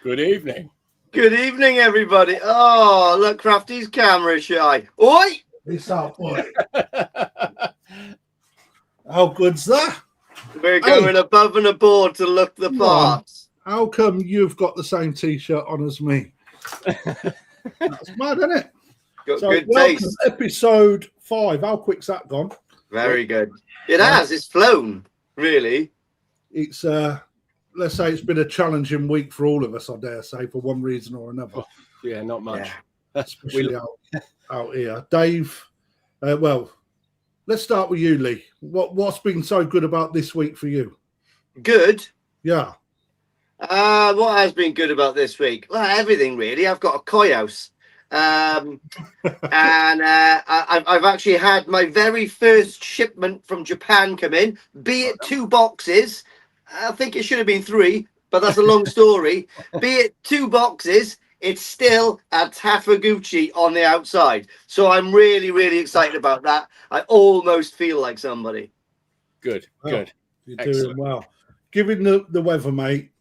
Good evening. Good evening, everybody. Oh, look, Crafty's camera shy. Oi! It's up, boy. How good's that? We're going above and aboard to look the part. How come you've got the same T-shirt on as me? That's mad, isn't it? Got So, good welcome, taste. episode 5. How quick's that gone? Very good. It has. It's flown, really. It's let's say it's been a challenging week for all of us, I dare say, for one reason or another. Yeah, not much. Yeah. Especially out here. Dave, well, let's start with you, Lee. What's been so good about this week for you? Good. Yeah. What has been good about this week? Well, everything, really. I've got a koi house. And I've actually had my very first shipment from Japan come in, be it 2 boxes. I think it should have been 3, but that's a long story. Be it 2 boxes, it's still a Tafaguchi on the outside. So I'm really, really excited about that. I almost feel like somebody. Good. You're doing well. Given the weather, mate,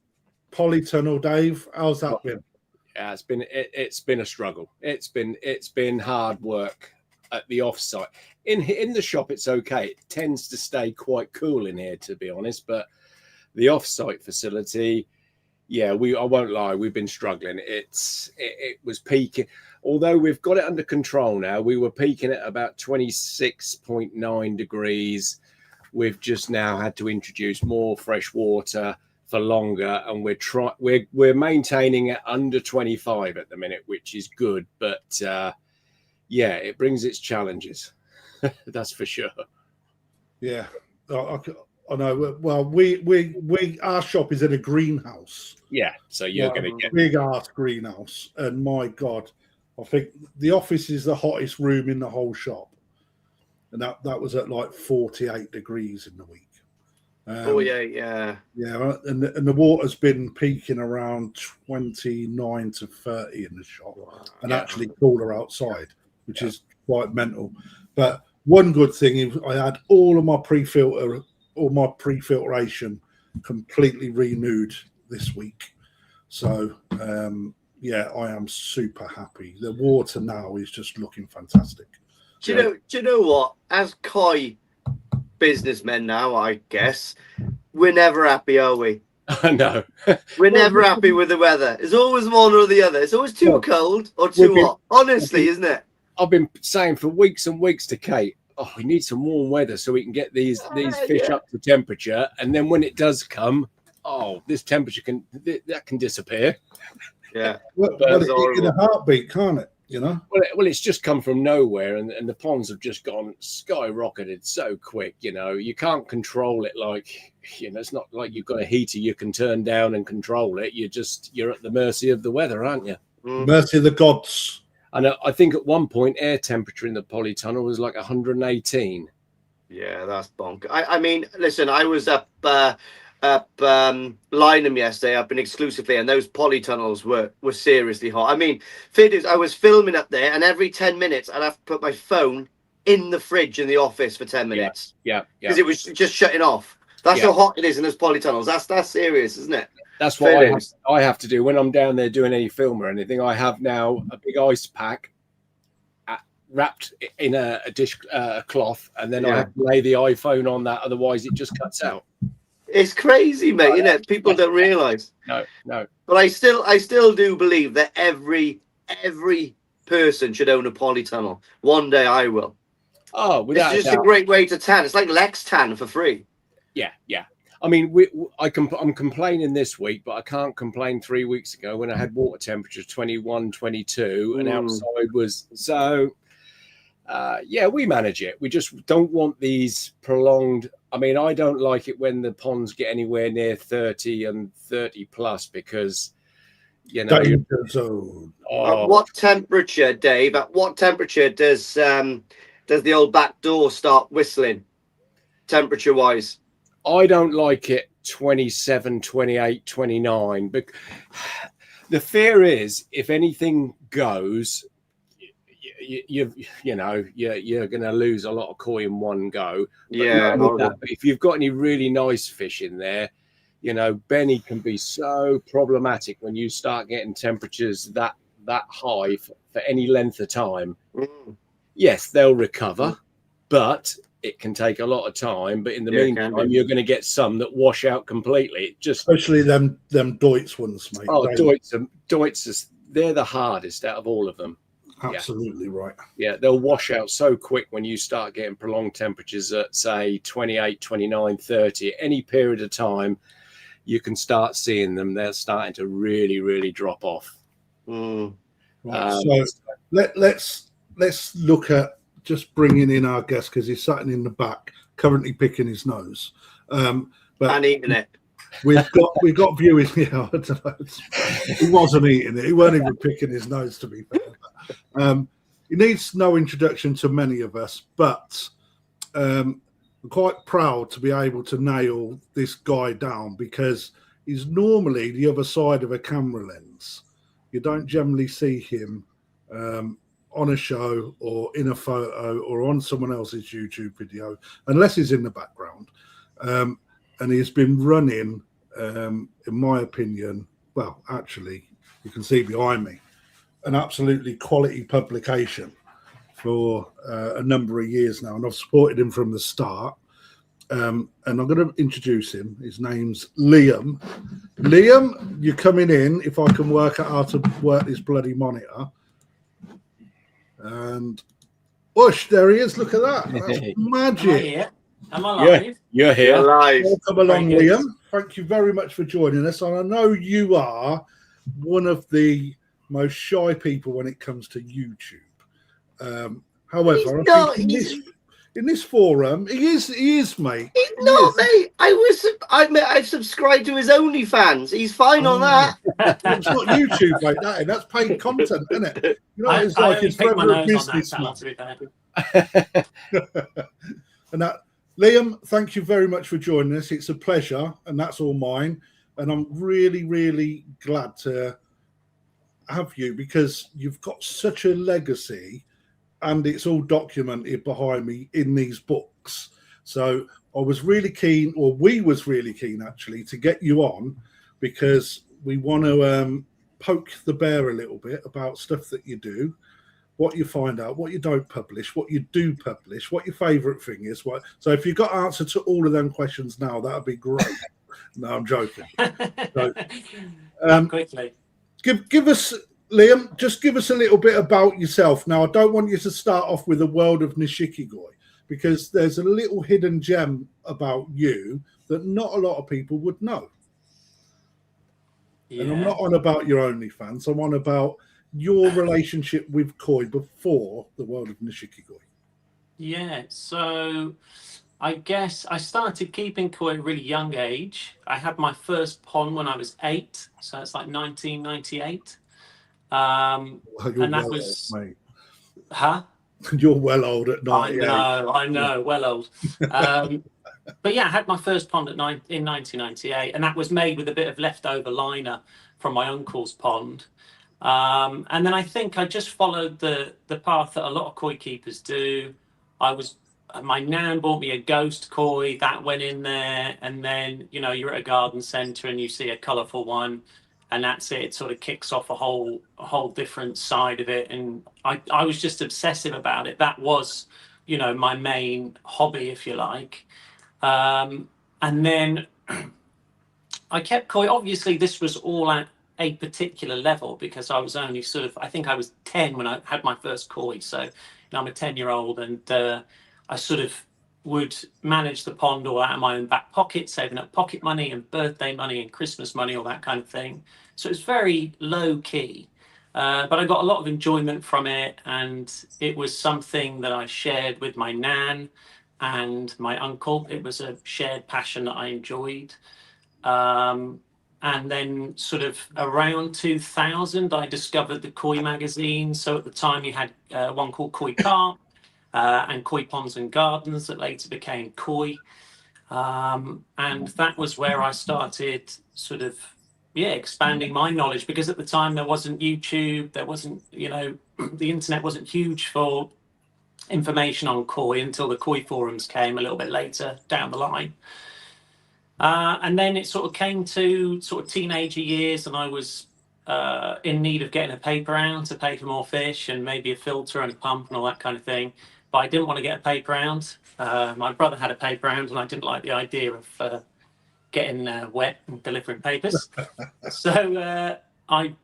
polytunnel, Dave, how's that been? Yeah, it's been a struggle. It's been hard work at the offsite. In the shop, it's okay. It tends to stay quite cool in here, to be honest. But the offsite facility, yeah, I won't lie, we've been struggling. It was peaking, although we've got it under control now. We were peaking at about 26.9 degrees. We've just now had to introduce more fresh water for longer, and we're maintaining it under 25 at the minute, which is good. But yeah, it brings its challenges. That's for sure. Yeah, I know. Well, our shop is in a greenhouse. Yeah, so you're going to get big ass greenhouse, and my God, I think the office is the hottest room in the whole shop, and that was at like 48 degrees in the week. Yeah. And the water's been peaking around 29 to 30 in the shop, and actually cooler outside, which is quite mental. But one good thing is I had all my pre-filtration completely renewed this week. So yeah, I am super happy. The water now is just looking fantastic. Do you know what? As koi businessmen now, I guess, we're never happy, are we? No. We're never happy with the weather. It's always one or the other. It's always too cold or too hot. Honestly, isn't it? I've been saying for weeks and weeks to Kate, we need some warm weather so we can get these fish up to temperature. And then when it does come, this temperature can disappear. Yeah. But it's in a heartbeat, can't it? You know? Well, it's just come from nowhere, and the ponds have just gone skyrocketed so quick. You know, you can't control it it's not like you've got a heater you can turn down and control it. You're at the mercy of the weather, aren't you? Mercy of the gods. And I think at one point air temperature in the polytunnel was like 118. Yeah, that's bonk. I mean, listen, I was up Lynham yesterday, up in exclusively, and those polytunnels were seriously hot. I mean, I was filming up there, and every 10 minutes I'd have to put my phone in the fridge in the office for 10 minutes. Yeah. Because it was just shutting off. That's how hot it is in those polytunnels. That's serious, isn't it? That's what I have to do when I'm down there doing any film or anything. I have now a big ice pack wrapped in a dish cloth, and then I have to lay the iPhone on that. Otherwise, it just cuts out. It's crazy, mate. Isn't it? People don't realise. No. But I still do believe that every person should own a polytunnel. One day I will. Oh, without it's just a great way to tan. It's like Lex Tan for free. Yeah. I mean, I'm complaining this week, but I can't complain 3 weeks ago when I had water temperature 21, 22, and outside was so. Yeah, we manage it. We just don't want these prolonged. I mean, I don't like it when the ponds get anywhere near 30 and 30 plus because, you know. At what temperature, Dave? At what temperature does the old back door start whistling, temperature-wise? I don't like it 27, 28, 29. But the fear is if anything goes, you're going to lose a lot of koi in one go. But if you've got any really nice fish in there, You know, Benny can be so problematic when you start getting temperatures that high for any length of time. Yes, they'll recover, but it can take a lot of time. But in the meantime, you're going to get some that wash out completely. Especially them Deutz ones, mate. Oh, Deutz, they're the hardest out of all of them. Absolutely right. Yeah, they'll wash out so quick when you start getting prolonged temperatures at, say, 28, 29, 30. Any period of time, you can start seeing them. They're starting to really, really drop off. Right. So let's look at just bringing in our guest, because he's sitting in the back, currently picking his nose. But and eating it. We've got viewing here. I don't know. He wasn't eating it. He weren't even picking his nose, to be fair. He needs no introduction to many of us, but I'm quite proud to be able to nail this guy down, because he's normally the other side of a camera lens. You don't generally see him on a show or in a photo or on someone else's YouTube video, unless he's in the background. And he's been running, in my opinion, well, actually, you can see behind me, an absolutely quality publication for a number of years now. And I've supported him from the start. And I'm going to introduce him. His name's Liam. Liam, you're coming in, if I can work out how to work this bloody monitor. And, whoosh, there he is. Look at that. That's magic. Am I live? You're here. You're live. Welcome along, Liam. Thank you very much for joining us. And I know you are one of the most shy people when it comes to YouTube. However, in this forum, he is, mate. He's not, mate. I subscribed to his OnlyFans. He's fine on that. It's not YouTube, mate. That's paid content, isn't it? You know, it's like it's forever a business. And that, Liam, thank you very much for joining us. It's a pleasure, and that's all mine. And I'm really, really glad to have you, because you've got such a legacy, and it's all documented behind me in these books. So I was really keen, or we was really keen actually, to get you on, because we want to poke the bear a little bit about stuff that you do, what you find out, what you don't publish, what you do publish, what your favourite thing is. So if you've got answer to all of them questions now, that would be great. No, I'm joking. So, Quickly. Give us, Liam, just give us a little bit about yourself. Now, I don't want you to start off with the World of Nishikigoi, because there's a little hidden gem about you that not a lot of people would know. Yeah. And I'm not on about your OnlyFans. I'm on about your relationship with koi before the World of Nishikigoi. Yeah, so I guess I started keeping koi at a really young age. I had my first pond when I was 8, so it's like 1998. And that was, old, mate. Huh? You're well old at 98. I know, well old. But yeah, I had my first pond in 1998, and that was made with a bit of leftover liner from my uncle's pond. And then I think I just followed the path that a lot of koi keepers do. My nan bought me a ghost koi that went in there, and then you're at a garden centre and you see a colourful one, and that's it. It sort of kicks off a whole different side of it, and I was just obsessive about it. That was my main hobby, if you like. And then I kept koi. Obviously, this was all at a particular level, because I was only I think I was 10 when I had my first koi. So I'm a 10-year-old, and I sort of would manage the pond all out of my own back pocket, saving up pocket money and birthday money and Christmas money, all that kind of thing. So it's very low key, but I got a lot of enjoyment from it, and it was something that I shared with my nan and my uncle. It was a shared passion that I enjoyed. And then sort of around 2000, I discovered the Koi magazine. So at the time you had one called Koi Carp and Koi Ponds and Gardens that later became Koi. And that was where I started sort of, expanding my knowledge, because at the time there wasn't YouTube, there wasn't, the internet wasn't huge for information on koi until the koi forums came a little bit later down the line. And then it sort of came to sort of teenager years, and I was in need of getting a paper round to pay for more fish and maybe a filter and a pump and all that kind of thing. But I didn't want to get a paper round. My brother had a paper round, and I didn't like the idea of getting wet and delivering papers. So I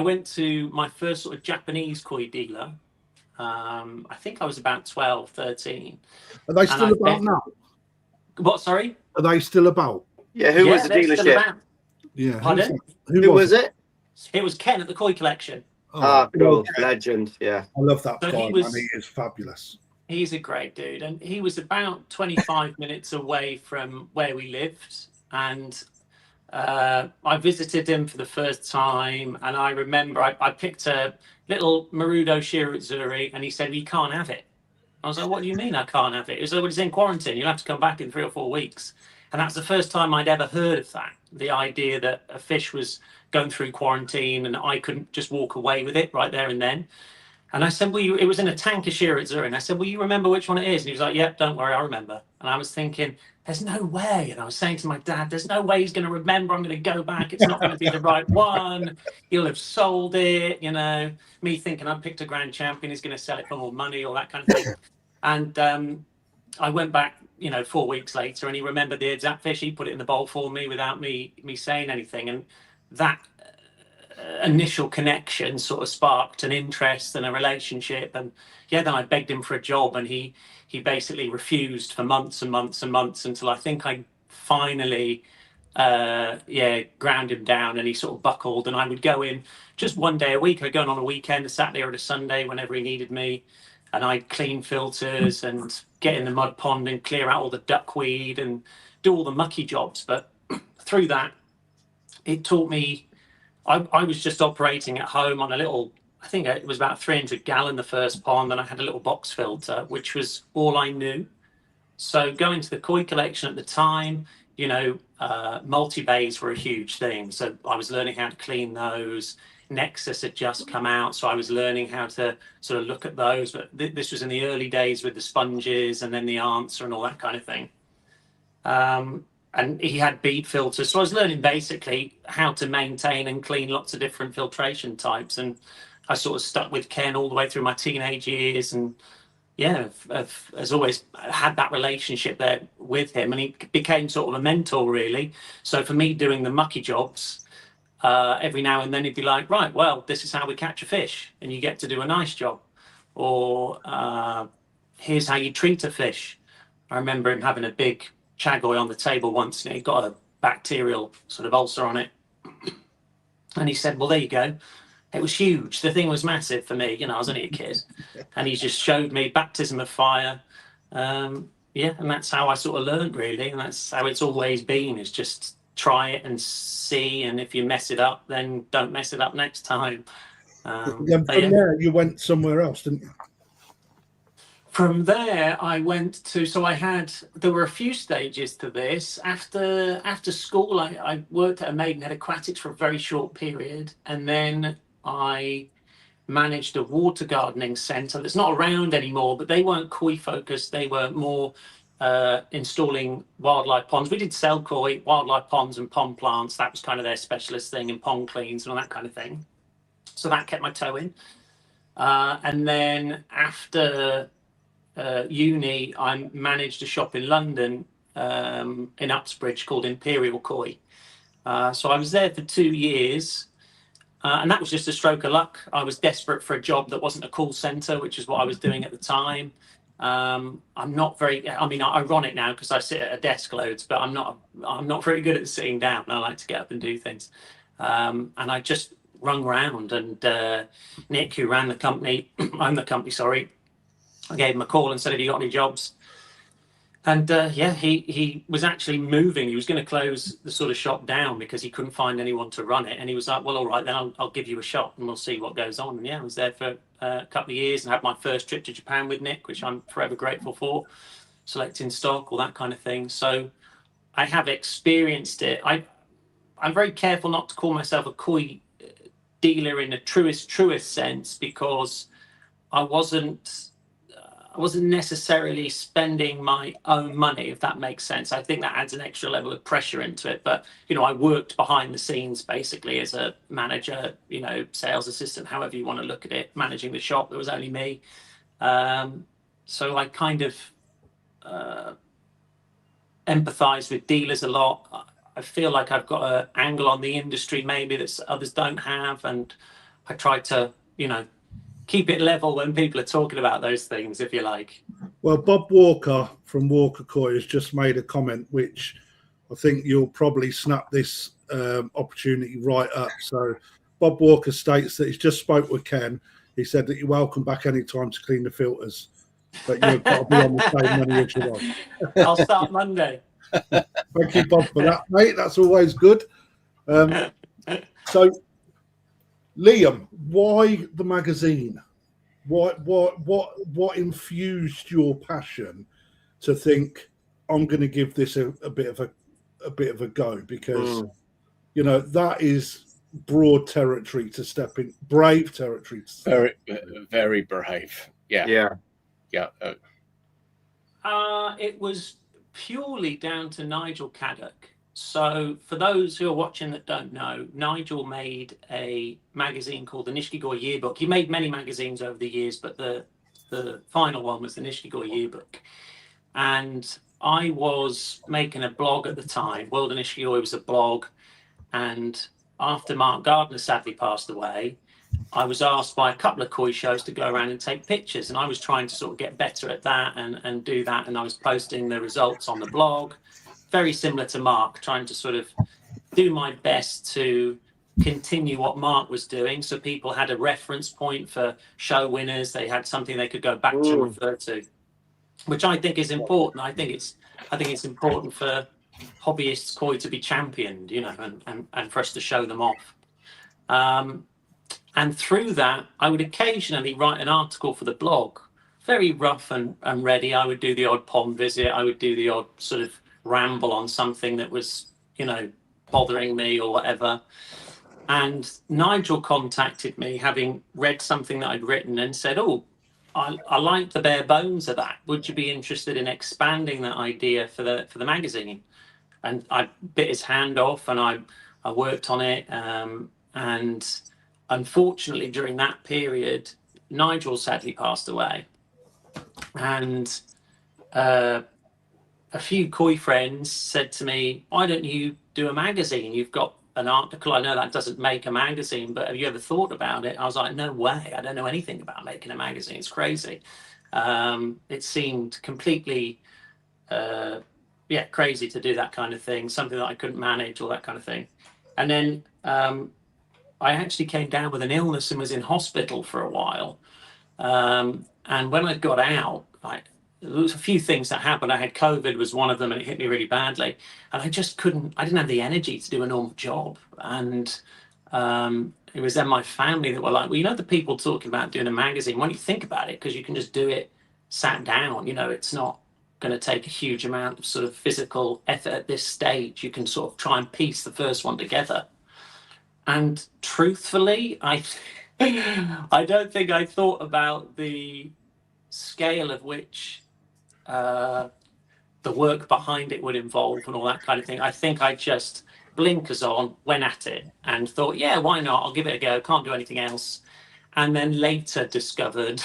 went to my first sort of Japanese koi dealer. I think I was about 12, 13. Are they still about now? What, sorry? Are they still about? Yeah, who was the they're still dealership? about. Yeah. Pardon? Who was it? It was Ken at the Koi Collection. Cool. Legend, yeah. I love that So guy, he was- and he is fabulous. He's a great dude, and he was about 25 minutes away from where we lived. And I visited him for the first time, and I remember I picked a little Marudo Shirazuri, and he said, "You can't have it." I was like, "What do you mean I can't have it?" He was like, "Well, it's in quarantine. You'll have to come back in 3 or 4 weeks." And that's the first time I'd ever heard of that. The idea that a fish was going through quarantine and I couldn't just walk away with it right there and then. And I said, "Well, it was in a tanker Shirazuri." And I said, "Well, you remember which one it is?" And he was like, "Yep, don't worry, I remember." And I was thinking, there's no way. And I was saying to my dad, there's no way he's going to remember. I'm going to go back. It's not going to be the right one. He'll have sold it, you know. Me thinking I picked a grand champion, he's going to sell it for more money, all that kind of thing. And I went back, 4 weeks later, and he remembered the exact fish. He put it in the bowl for me without me saying anything. And that initial connection sort of sparked an interest and a relationship. And then I begged him for a job, and he basically refused for months and months and months, until I think I finally ground him down, and he sort of buckled. And I would go in just one day a week. I'd go in on a weekend, a Saturday or a Sunday, whenever he needed me, and I'd clean filters and get in the mud pond and clear out all the duckweed and do all the mucky jobs. But through that, it taught me. I was just operating at home on a little, I think it was about 300 gallon, the first pond, and I had a little box filter, which was all I knew. So going to the koi collection at the time, multi-bays were a huge thing. So I was learning how to clean those. Nexus had just come out, so I was learning how to sort of look at those. But this was in the early days with the sponges and then the answer and all that kind of thing. And he had bead filters. So I was learning basically how to maintain and clean lots of different filtration types. And I sort of stuck with Ken all the way through my teenage years. And I've as always had that relationship there with him. And he became sort of a mentor, really. So for me, doing the mucky jobs, every now and then he'd be like, "Right, well, this is how we catch a fish. And you get to do a nice job." Or here's how you treat a fish. I remember him having a big chagoi on the table once, and it got a bacterial sort of ulcer on it. And he said, "Well, there you go." It was huge. The thing was massive for me. I was only a kid. And he just showed me baptism of fire. And that's how I sort of learned, really. And that's how it's always been, is just try it and see. And if you mess it up, then don't mess it up next time. From there, you went somewhere else, didn't you? From there, I went to, there were a few stages to this. After school, I worked at a Maidenhead Aquatics for a very short period. And then I managed a water gardening centre that's not around anymore, but they weren't koi focused. They were more installing wildlife ponds. We did sell koi, wildlife ponds and pond plants. That was kind of their specialist thing, and pond cleans and all that kind of thing. So that kept my toe in. And then after uni, I managed a shop in London, in Uxbridge, called Imperial Koi. So I was there for 2 years, and that was just a stroke of luck. I was desperate for a job that wasn't a call center, which is what I was doing at the time. I'm not very, ironic now because I sit at a desk loads, but I'm not very good at sitting down. I like to get up and do things. And I just rung around, and Nick, who ran the company, owned the company, sorry, I gave him a call and said, "Have you got any jobs?" And he was actually moving. He was going to close the sort of shop down because he couldn't find anyone to run it. And he was like, "Well, all right, then I'll give you a shot and we'll see what goes on." And I was there for a couple of years and had my first trip to Japan with Nick, which I'm forever grateful for, selecting stock, all that kind of thing. So I have experienced it. I'm very careful not to call myself a koi dealer in the truest sense, because I wasn't wasn't necessarily spending my own money, if that makes sense. I think that adds an extra level of pressure into it. But, you know, I worked behind the scenes basically as a manager, you know, sales assistant, however you want to look at it, managing the shop. There was only me. So I kind of empathize with dealers a lot. I feel like I've got an angle on the industry maybe that others don't have. And I try to, you know, keep it level when people are talking about those things, if you like. Well, Bob Walker from Walker Coy has just made a comment, which I think you'll probably snap this opportunity right up. So Bob Walker states that he's just spoke with Ken. He said that you're welcome back anytime to clean the filters, but you've got to be on the same money as you want. I'll start Monday. Thank you, Bob, for that, mate. That's always good. So, Liam, why the magazine? What infused your passion to think I'm going to give this a bit of a go? Because you know that is broad territory to step in, brave territory. Very, very brave. Yeah. It was purely down to Nigel Caddock. So for those who are watching that don't know, Nigel made a magazine called the Nishikigoi Yearbook. He made many magazines over the years, but the final one was the Nishikigoi Yearbook. And I was making a blog at the time. World of Nishikigoi was a blog. And after Mark Gardner sadly passed away, I was asked by a couple of koi shows to go around and take pictures. And I was trying to sort of get better at that and do that. And I was posting the results on the blog. Very similar to Mark, trying to sort of do my best to continue what Mark was doing. So people had a reference point for show winners. They had something they could go back to and refer to, which I think is important. I think it's important for hobbyists koi to be championed, you know, and for us to show them off. And through that, I would occasionally write an article for the blog, very rough and ready. I would do the odd pond visit. I would do the odd sort of ramble on something that was, you know, bothering me or whatever. And Nigel contacted me, having read something that I'd written, and said, "Oh, I like the bare bones of that. Would you be interested in expanding that idea for the magazine?" And I bit his hand off, and I worked on it. And unfortunately, during that period, Nigel sadly passed away, and a few koi friends said to me, "Why don't you do a magazine? You've got an article. I know that doesn't make a magazine, but have you ever thought about it?" I was like, "No way. I don't know anything about making a magazine. It's crazy." It seemed completely, crazy to do that kind of thing, something that I couldn't manage, all that kind of thing. And then I actually came down with an illness and was in hospital for a while. And when I got out, there was a few things that happened. I had COVID was one of them, and it hit me really badly. And I didn't have the energy to do a normal job. And it was then my family that were like, "Well, you know, the people talking about doing a magazine, why don't you think about it? Because you can just do it sat down. You know, it's not going to take a huge amount of sort of physical effort at this stage. You can sort of try and piece the first one together." And truthfully, I don't think I thought about the scale of which the work behind it would involve and all that kind of thing. I think I just blinkers on, went at it and thought, yeah, why not? I'll give it a go. Can't do anything else. And then later discovered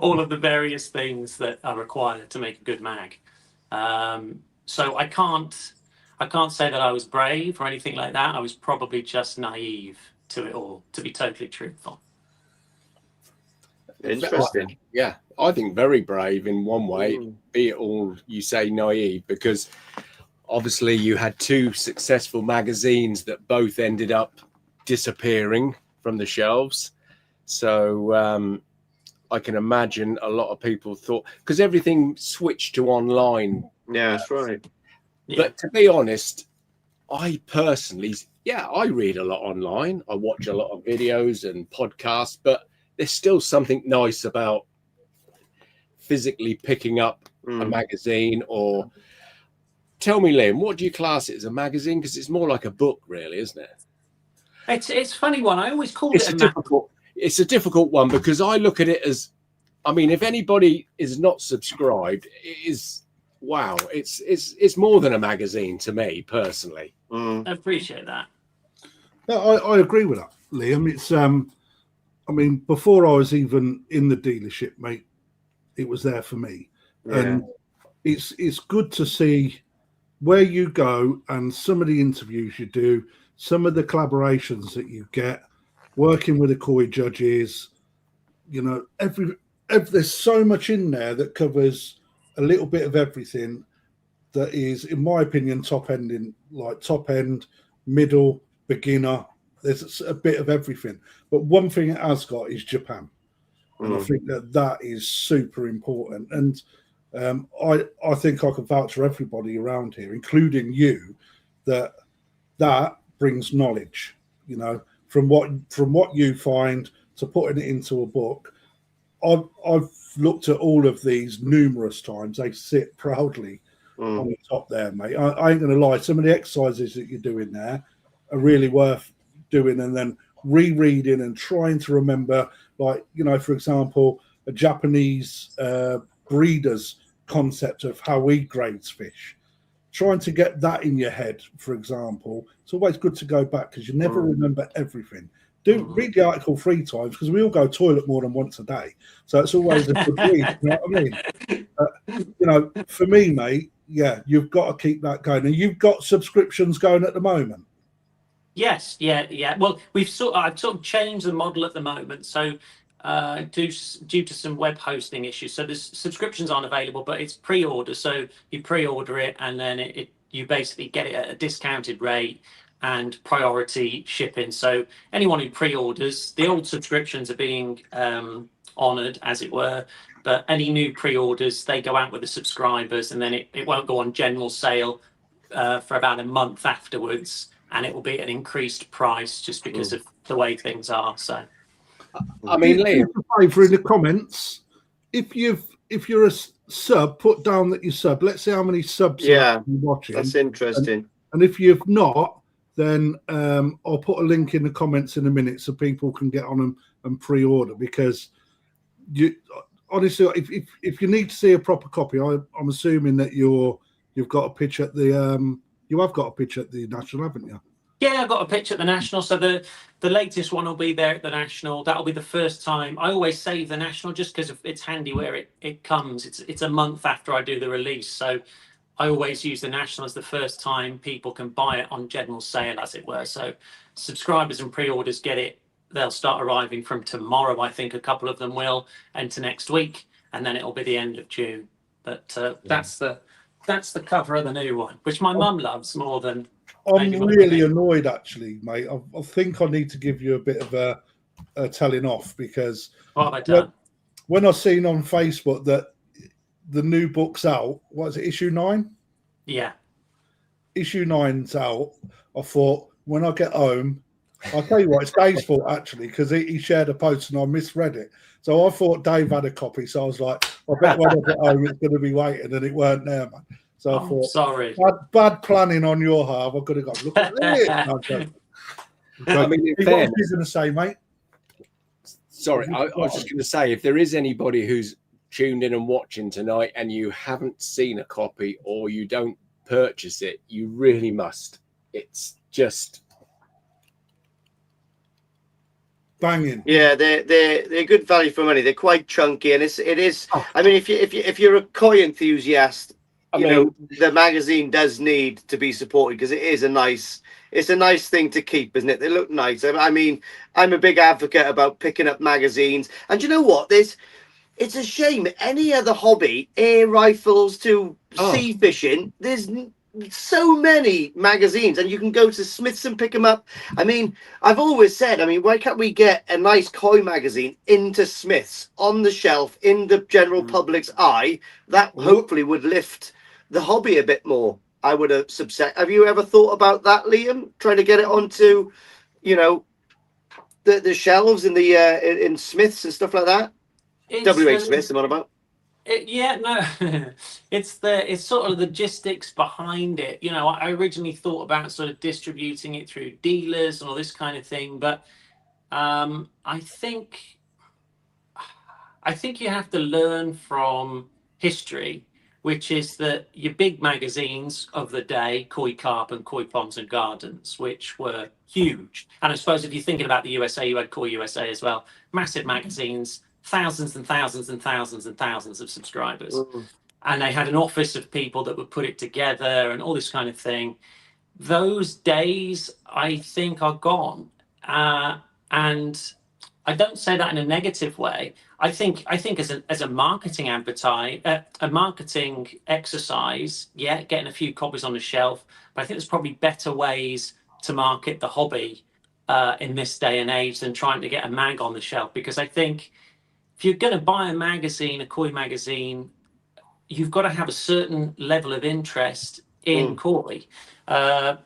all of the various things that are required to make a good mag. So I can't say that I was brave or anything like that. I was probably just naive to it all, to be totally truthful. Interesting. Yeah, I think very brave in one way, be it all you say naive, because obviously you had two successful magazines that both ended up disappearing from the shelves. So I can imagine a lot of people thought, because everything switched to online. Yeah, that's right. But to be honest, I personally, I read a lot online. I watch a lot of videos and podcasts, but there's still something nice about physically picking up a magazine. Or tell me, Liam, what do you class it as, a magazine? Because it's more like a book, really, isn't it? It's a funny one. I always called It's a difficult one, because I look at it as I mean, if anybody is not subscribed, it is wow. It's more than a magazine to me personally. I appreciate that. No, I agree with that, Liam. It's I mean, before I was even in the dealership, mate, it was there for me, and it's good to see where you go and some of the interviews you do, some of the collaborations that you get, working with the koi judges. You know, there's so much in there that covers a little bit of everything. That is, in my opinion, top end, middle, beginner. There's a bit of everything. But one thing it has got is Japan. And I think that is super important. And I think I can vouch for everybody around here, including you, that brings knowledge, you know, from what you find to putting it into a book. I've looked at all of these numerous times. They sit proudly on the top there, mate. I ain't going to lie. Some of the exercises that you're doing there are really worth doing, and then rereading and trying to remember, like, you know, for example, a Japanese breeder's concept of how he grades fish. Trying to get that in your head, for example, it's always good to go back because you never remember everything. Read the article 3 times because we all go toilet more than once a day, so it's always a good read. You know what I mean? You know, for me, mate, yeah, you've got to keep that going, and you've got subscriptions going at the moment. Yes, yeah. Well, I've sort of changed the model at the moment. So, due to some web hosting issues, so the subscriptions aren't available, but it's pre-order. So you pre-order it, and then you basically get it at a discounted rate and priority shipping. So anyone who pre-orders, the old subscriptions are being honoured, as it were. But any new pre-orders, they go out with the subscribers, and then it won't go on general sale for about a month afterwards. And it will be at an increased price just because of the way things are. So, I mean, Liam, favour in the comments, if you're a sub, put down that you sub. Let's see how many subs you're watching. That's interesting. And if you've not, then I'll put a link in the comments in a minute so people can get on them and pre-order. Because you honestly, if you need to see a proper copy, I'm assuming that you've got a pitch at the you have got a pitch at the National, haven't you? Yeah, I've got a pitch at the National. So the latest one will be there at the National. That'll be the first time. I always save the National just because it's handy where it comes. It's a month after I do the release. So I always use the National as the first time people can buy it on general sale, as it were. So subscribers and pre-orders get it. They'll start arriving from tomorrow. I think a couple of them will, and to next week. And then it'll be the end of June. But that's the cover of the new one, which my mum loves more than. I'm really annoyed, actually, mate. I think I need to give you a bit of a telling off, because what have I done? When I seen on Facebook that the new book's out, what is it, issue 9? Yeah. Issue 9's out. I thought, when I get home, I'll tell you what, it's Dave's fault, actually, because he shared a post and I misread it. So I thought Dave had a copy. So I was like, I bet when I get home, it's going to be waiting, and it weren't there, man. So I thought, sorry. Bad planning on your half. I could have gone, look at it. I mean, what are you going to say, mate? Sorry, I was just going to say, if there is anybody who's tuned in and watching tonight and you haven't seen a copy or you don't purchase it, you really must. It's just banging. Yeah, they're good value for money. They're quite chunky, and it is. I mean, if you're a koi enthusiast, you know, the magazine does need to be supported because it is a nice thing to keep, isn't it? They look nice. I mean, I'm a big advocate about picking up magazines, and you know what? It's a shame. Any other hobby, air rifles to sea fishing, there's so many magazines, and you can go to Smith's and pick them up. I mean, I've always said, why can't we get a nice koi magazine into Smith's on the shelf in the general public's eye? That hopefully would lift the hobby a bit more. I would have subset. Have you ever thought about that, Liam? Trying to get it onto, you know, the shelves in the in Smith's and stuff like that. WH Smith's, I'm on about. It's sort of logistics behind it. You know, I originally thought about sort of distributing it through dealers and all this kind of thing, but I think I think you have to learn from history, which is that your big magazines of the day, Koi Carp and Koi Ponds and Gardens, which were huge. And I suppose if you're thinking about the USA, you had Koi USA as well. Massive magazines, thousands and thousands and thousands and thousands of subscribers. And they had an office of people that would put it together and all this kind of thing. Those days, I think, are gone. And I don't say that in a negative way. I think as a marketing a marketing exercise, yeah, getting a few copies on the shelf. But I think there's probably better ways to market the hobby in this day and age than trying to get a mag on the shelf. Because I think if you're going to buy a magazine, a koi magazine, you've got to have a certain level of interest in koi. I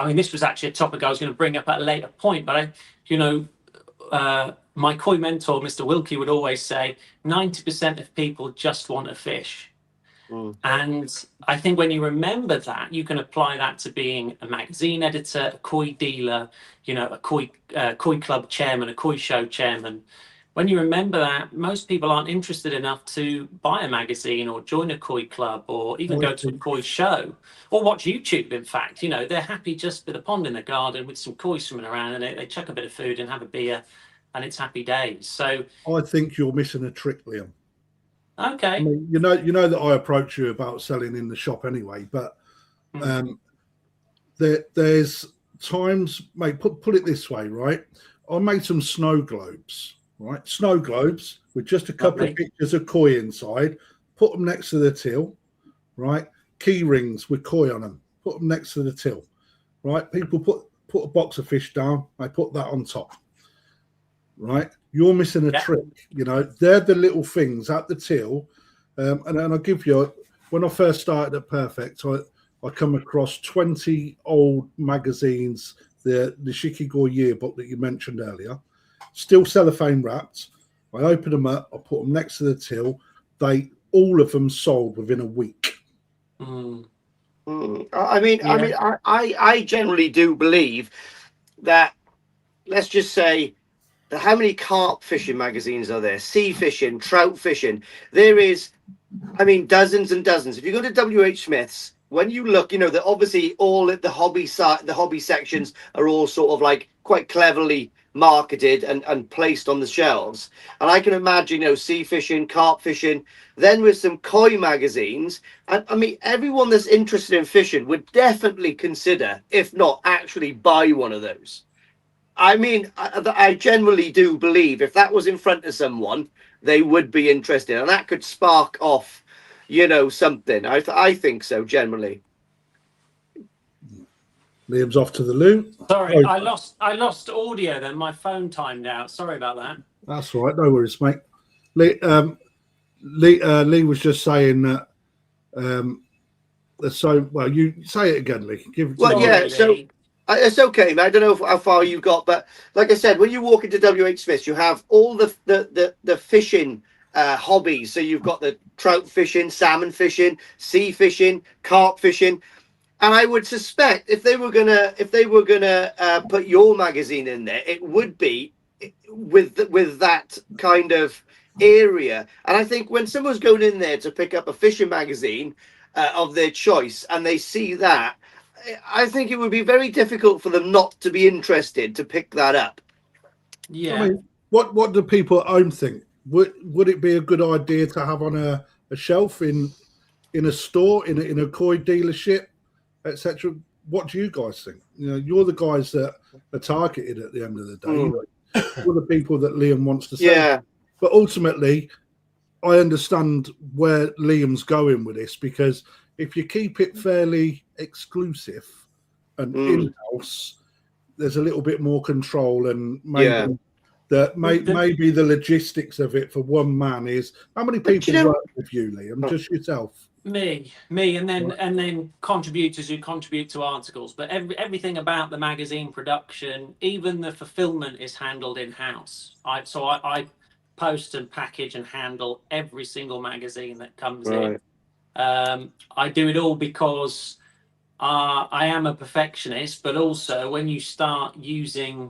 mean, this was actually a topic I was going to bring up at a later point, but my koi mentor, Mr. Wilkie, would always say 90% of people just want to fish. And I think when you remember that, you can apply that to being a magazine editor, a koi dealer, a koi club chairman, a koi show chairman. When you remember that, most people aren't interested enough to buy a magazine or join a koi club or even go to a koi show or watch YouTube. In fact, they're happy just with a pond in the garden with some koi swimming around, and they chuck a bit of food and have a beer, and it's happy days. So I think you're missing a trick, Liam. Okay. I mean, you know that I approach you about selling in the shop anyway, but there's times, mate, put it this way, right? I made some snow globes, right? Snow globes with just a couple of pictures of koi inside, put them next to the till, right? Key rings with koi on them, put them next to the till, right? People put a box of fish down, they put that on top, right? You're missing a trick. They're the little things at the till. And I'll give you, when I first started at Perfect, I come across 20 old magazines, the Nishikigoi yearbook that you mentioned earlier, still cellophane wrapped. I open them up, I put them next to the till. All of them sold within a week. I generally do believe that, let's just say, how many carp fishing magazines are there? Sea fishing, trout fishing. There is, dozens and dozens. If you go to W.H. Smith's, when you look, that obviously all at the hobby sections are all sort of like quite cleverly marketed and placed on the shelves. And I can imagine, sea fishing, carp fishing, then with some koi magazines. And everyone that's interested in fishing would definitely consider, if not actually buy one of those. I generally do believe if that was in front of someone, they would be interested, and that could spark off, something. I think so, generally. Liam's off to the loo. Sorry, I lost audio then. My phone timed out. Sorry about that. That's all right. No worries, mate. Lee was just saying that. You say it again, Lee. It's okay, man. I don't know how far you got, but like I said, when you walk into W.H. Smith's, you have all the fishing hobbies. So you've got the trout fishing, salmon fishing, sea fishing, carp fishing, and I would suspect if they were gonna put your magazine in there, it would be with that kind of area. And I think when someone's going in there to pick up a fishing magazine of their choice, and they see that, I think it would be very difficult for them not to be interested to pick that up. Yeah. What do people at home think? Would it be a good idea to have on a shelf in a store, in a koi dealership, etc.? What do you guys think? you're the guys that are targeted at the end of the day. You're the people that Liam wants to sell. Yeah. But ultimately, I understand where Liam's going with this, because if you keep it fairly exclusive and in-house, there's a little bit more control, and maybe maybe the logistics of it for one man is how many people work with you, Liam? Just yourself. Me, and then contributors who contribute to articles. But everything about the magazine production, even the fulfillment, is handled in-house. I post and package and handle every single magazine that comes in. I do it all because I am a perfectionist, but also when you start using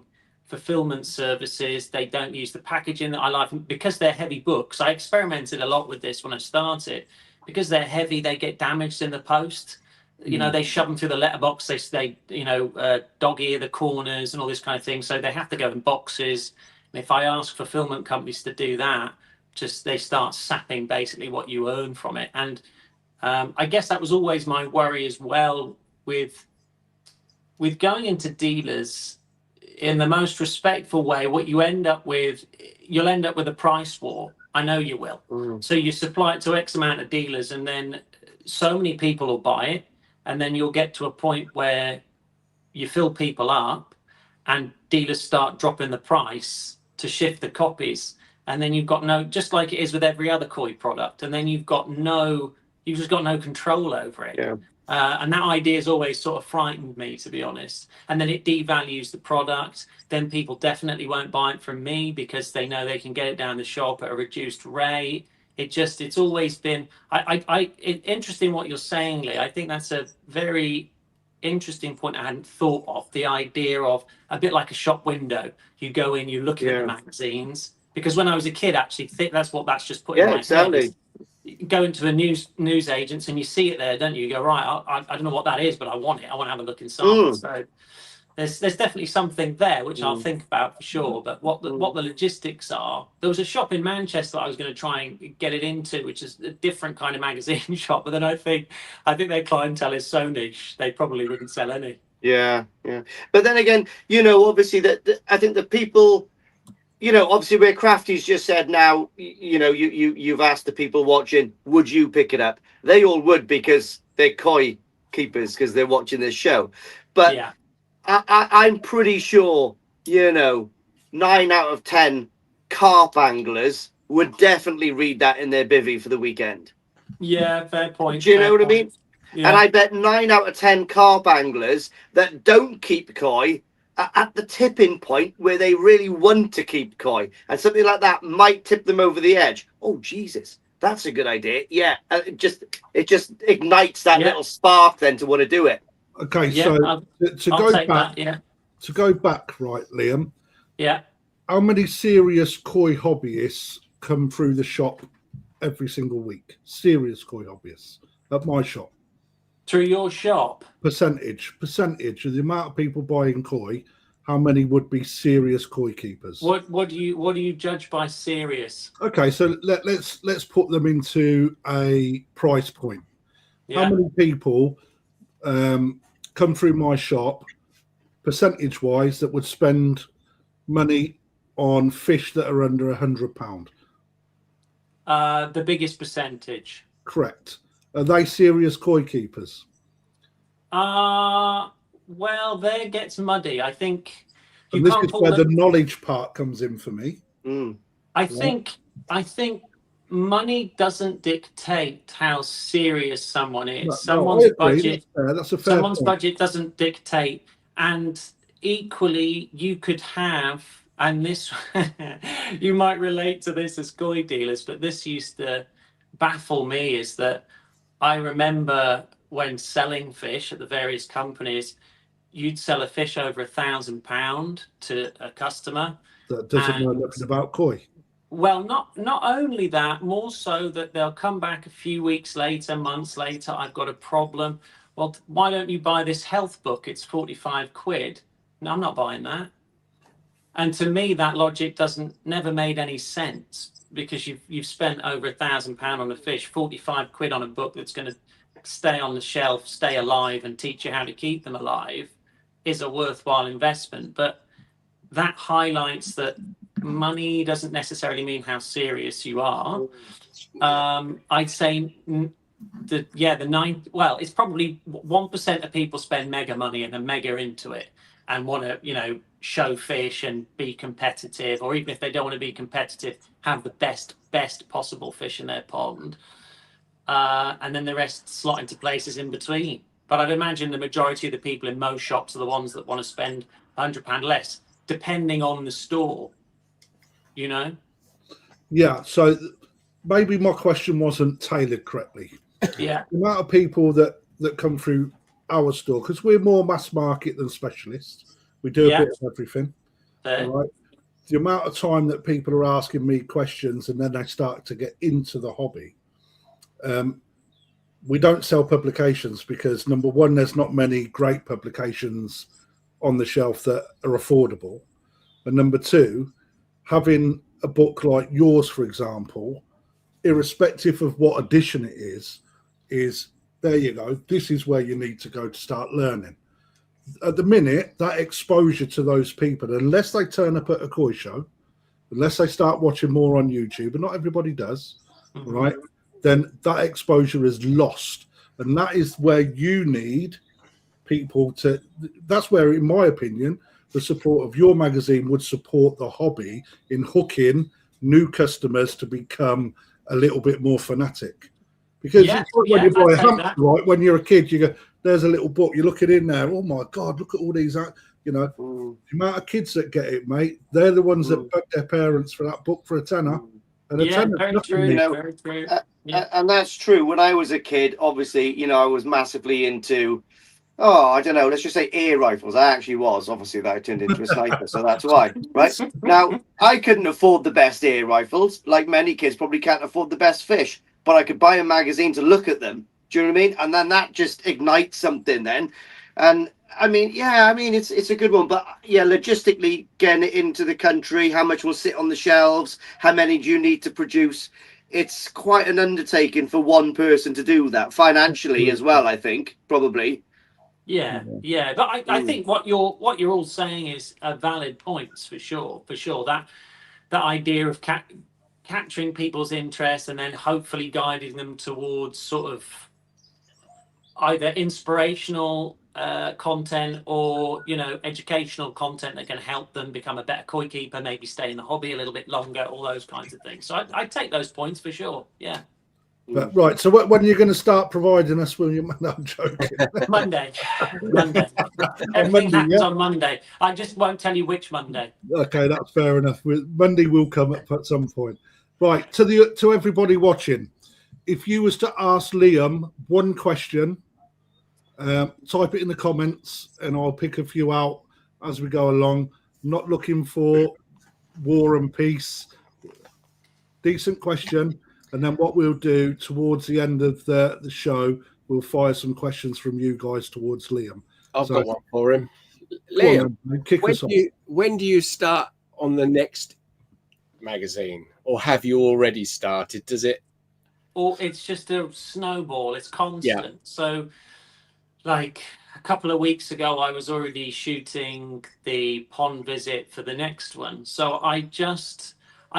fulfillment services. They don't use the packaging that I like because they're heavy books. I experimented a lot with this when I started. Because they're heavy, they get damaged in the post. You know, they shove them through the letterbox. They dog ear the corners and all this kind of thing. So they have to go in boxes. And if I ask fulfillment companies to do that, they start sapping basically what you earn from it. And I guess that was always my worry as well with going into dealers in the most respectful way. What you'll end up with a price war. I know you will. So you supply it to X amount of dealers, and then so many people will buy it, and then you'll get to a point where you fill people up and dealers start dropping the price to shift the copies, and then you've got just like it is with every other koi product, and then you've just got no control over it. Yeah. And that idea has always sort of frightened me, to be honest. And then it devalues the product. Then people definitely won't buy it from me because they know they can get it down the shop at a reduced rate. It's always been, interesting what you're saying, Lee. I think that's a very interesting point I hadn't thought of. The idea of a bit like a shop window. You go in, you look at the magazines. Because when I was a kid, actually, that's just put in my head. Go into a news agents and you see it there, don't you? You go, right, I don't know what that is, but I want it. I want to have a look inside. So there's definitely something there which I'll think about for sure. But what the logistics are, there was a shop in Manchester that I was going to try and get it into, which is a different kind of magazine shop. But then I think their clientele is so niche they probably wouldn't sell any. Yeah. But then again, obviously that I think the people. Obviously where Crafty's just said now, you've asked the people watching, would you pick it up? They all would because they're koi keepers because they're watching this show. But yeah. I'm pretty sure, 9 out of 10 carp anglers would definitely read that in their bivvy for the weekend. Yeah, fair point. Do you know what I mean? Yeah. And I bet 9 out of 10 carp anglers that don't keep koi at the tipping point where they really want to keep koi, and something like that might tip them over the edge. Oh Jesus, that's a good idea. Yeah, it just ignites that little spark then to want to do it. Okay, so to go back, right, Liam? Yeah. How many serious koi hobbyists come through the shop every single week? Serious koi hobbyists at my shop. Through your shop? Percentage of the amount of people buying koi, how many would be serious koi keepers? What do you judge by serious? Okay, so let's put them into a price point. Yeah. How many people come through my shop, percentage wise, that would spend money on fish that are under £100? The biggest percentage. Correct. Are they serious koi keepers? Well, there gets muddy. I think and this is where the knowledge part comes in for me. I think money doesn't dictate how serious someone is. Someone's budget. That's a fair someone's point. budget doesn't dictate, and equally, you could have. And this, you might relate to this as koi dealers, but this used to baffle me. Is that I remember when selling fish at the various companies, you'd sell a fish over £1,000 to a customer. That doesn't know nothing about koi. Well, not only that, more so that they'll come back a few weeks later, months later, I've got a problem. Well, why don't you buy this health book? It's 45 quid. No, I'm not buying that. And to me, that logic never made any sense, because you've spent over £1,000 on a fish, 45 quid on a book that's going to stay on the shelf, stay alive, and teach you how to keep them alive is a worthwhile investment. But that highlights that money doesn't necessarily mean how serious you are. I'd say it's probably 1% of people spend mega money and are mega into it and want to, show fish and be competitive, or even if they don't want to be competitive, have the best possible fish in their pond. And then the rest slot into places in between. But I'd imagine the majority of the people in most shops are the ones that want to spend £100 less, depending on the store, Yeah, so maybe my question wasn't tailored correctly. Yeah. The amount of people that come through our store, because we're more mass market than specialists. We do a bit of everything. Right? The amount of time that people are asking me questions and then they start to get into the hobby. We don't sell publications because, number one, there's not many great publications on the shelf that are affordable. And number two, having a book like yours, for example, irrespective of what edition it is there you go. This is where you need to go to start learning. At the minute, that exposure to those people, unless they turn up at a koi show, unless they start watching more on YouTube, and not everybody does, right? Then that exposure is lost. And that is where you need people to, that's where, in my opinion, the support of your magazine would support the hobby in hooking new customers to become a little bit more fanatic. Because it's like when you buy a hamster, right? When you're a kid, you go, there's a little book, you're looking in there, oh my God, look at all these, you know, the amount of kids that get it, mate, they're the ones that bug their parents for that book for a tenner. And very true, very true. And that's true. When I was a kid, obviously, you know, I was massively into, I don't know, let's just say air rifles. I actually was. Obviously, that I turned into a sniper, so that's why, right? Now, I couldn't afford the best air rifles. Like many kids probably can't afford the best fish, but I could buy a magazine to look at them. Do you know what I mean? And then that just ignites something then. And I mean, it's a good one. But yeah, logistically, getting it into the country, how much will sit on the shelves, how many do you need to produce? It's quite an undertaking for one person to do that financially as well, I think, probably. Yeah. But I think what you're all saying is a valid points for sure. That idea of capturing people's interest and then hopefully guiding them towards sort of either inspirational content or, you know, educational content that can help them become a better koi keeper, maybe stay in the hobby a little bit longer, all those kinds of things. So I take those points for sure. Yeah. But right, so when are you going to start providing us with your? No, I'm joking. Monday. Everything happens on Monday. I just won't tell you which Monday. Okay, that's fair enough. Monday will come up at some point. Right, to everybody watching, if you was to ask Liam one question, type it in the comments, and I'll pick a few out as we go along. I'm not looking for war and peace. Decent question. And then what we'll do towards the end of the show, we'll fire some questions from you guys towards Liam. I've got one for him. Liam, kick us off. When do you start on the next magazine? Or have you already started? Does it? Or it's just a snowball. It's constant. Yeah. So, like a couple of weeks ago, I was already shooting the pond visit for the next one. So I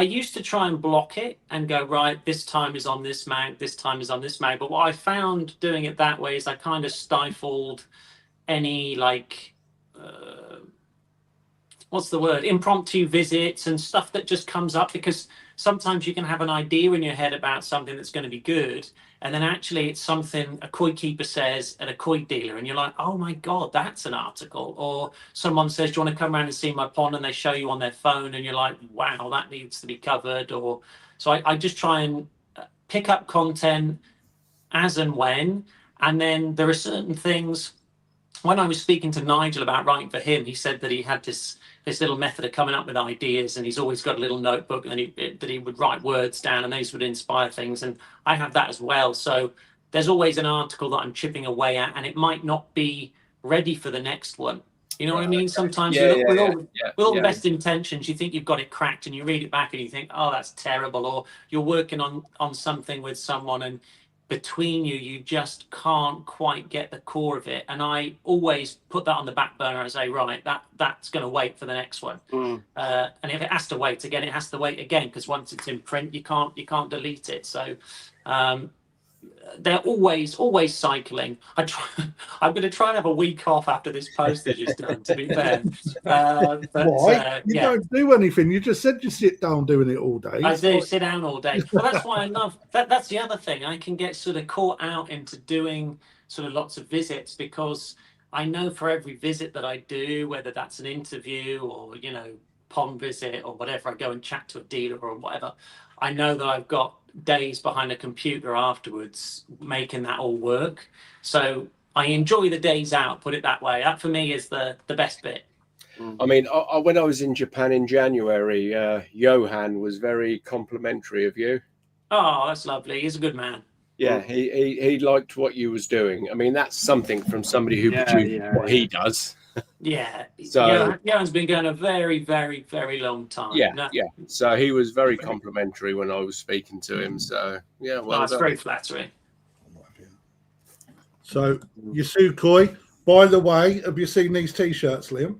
used to try and block it and go, right, this time is on this mag, this time is on this mag. But what I found doing it that way is I kind of stifled any impromptu visits and stuff that just comes up, because sometimes you can have an idea in your head about something that's going to be good. And then actually it's something a koi keeper says at a koi dealer. And you're like, oh my God, that's an article. Or someone says, do you want to come around and see my pond? And they show you on their phone and you're like, wow, that needs to be covered. Or so I just try and pick up content as and when. And then there are certain things. When I was speaking to Nigel about writing for him, he said that he had this little method of coming up with ideas, and he's always got a little notebook and that he would write words down, and those would inspire things. And I have that as well. So there's always an article that I'm chipping away at, and it might not be ready for the next one. You know what I mean? Sometimes with all the best intentions, you think you've got it cracked, and you read it back and you think, oh, that's terrible. Or you're working on something with someone, and between you just can't quite get the core of it. And I always put that on the back burner and say, right, that's going to wait for the next one. And if it has to wait again, it has to wait again, because once it's in print, you can't delete it. So they're always cycling. I'm going to try and have a week off after this postage is done, to be fair. But, why? You don't do anything. You just said you sit down doing it all day. I do sit down all day. Well, that's why I love that. That's the other thing. I can get sort of caught out into doing sort of lots of visits, because I know for every visit that I do, whether that's an interview or, you know, pond visit or whatever, I go and chat to a dealer or whatever, I know that I've got days behind a computer afterwards making that all work. So I enjoy the days out, put it that way. That for me is the best bit. I mean, when I was in Japan in January, Johan was very complimentary of you. Oh, that's lovely. He's a good man. Yeah, he liked what you was doing. I mean, that's something from somebody who produces what he does. Yeah. So Johan's been going a very, very, very long time. Yeah. So he was very complimentary when I was speaking to him. So yeah, well, it's very flattering. So Nisihikigoi, by the way, have you seen these T-shirts, Liam?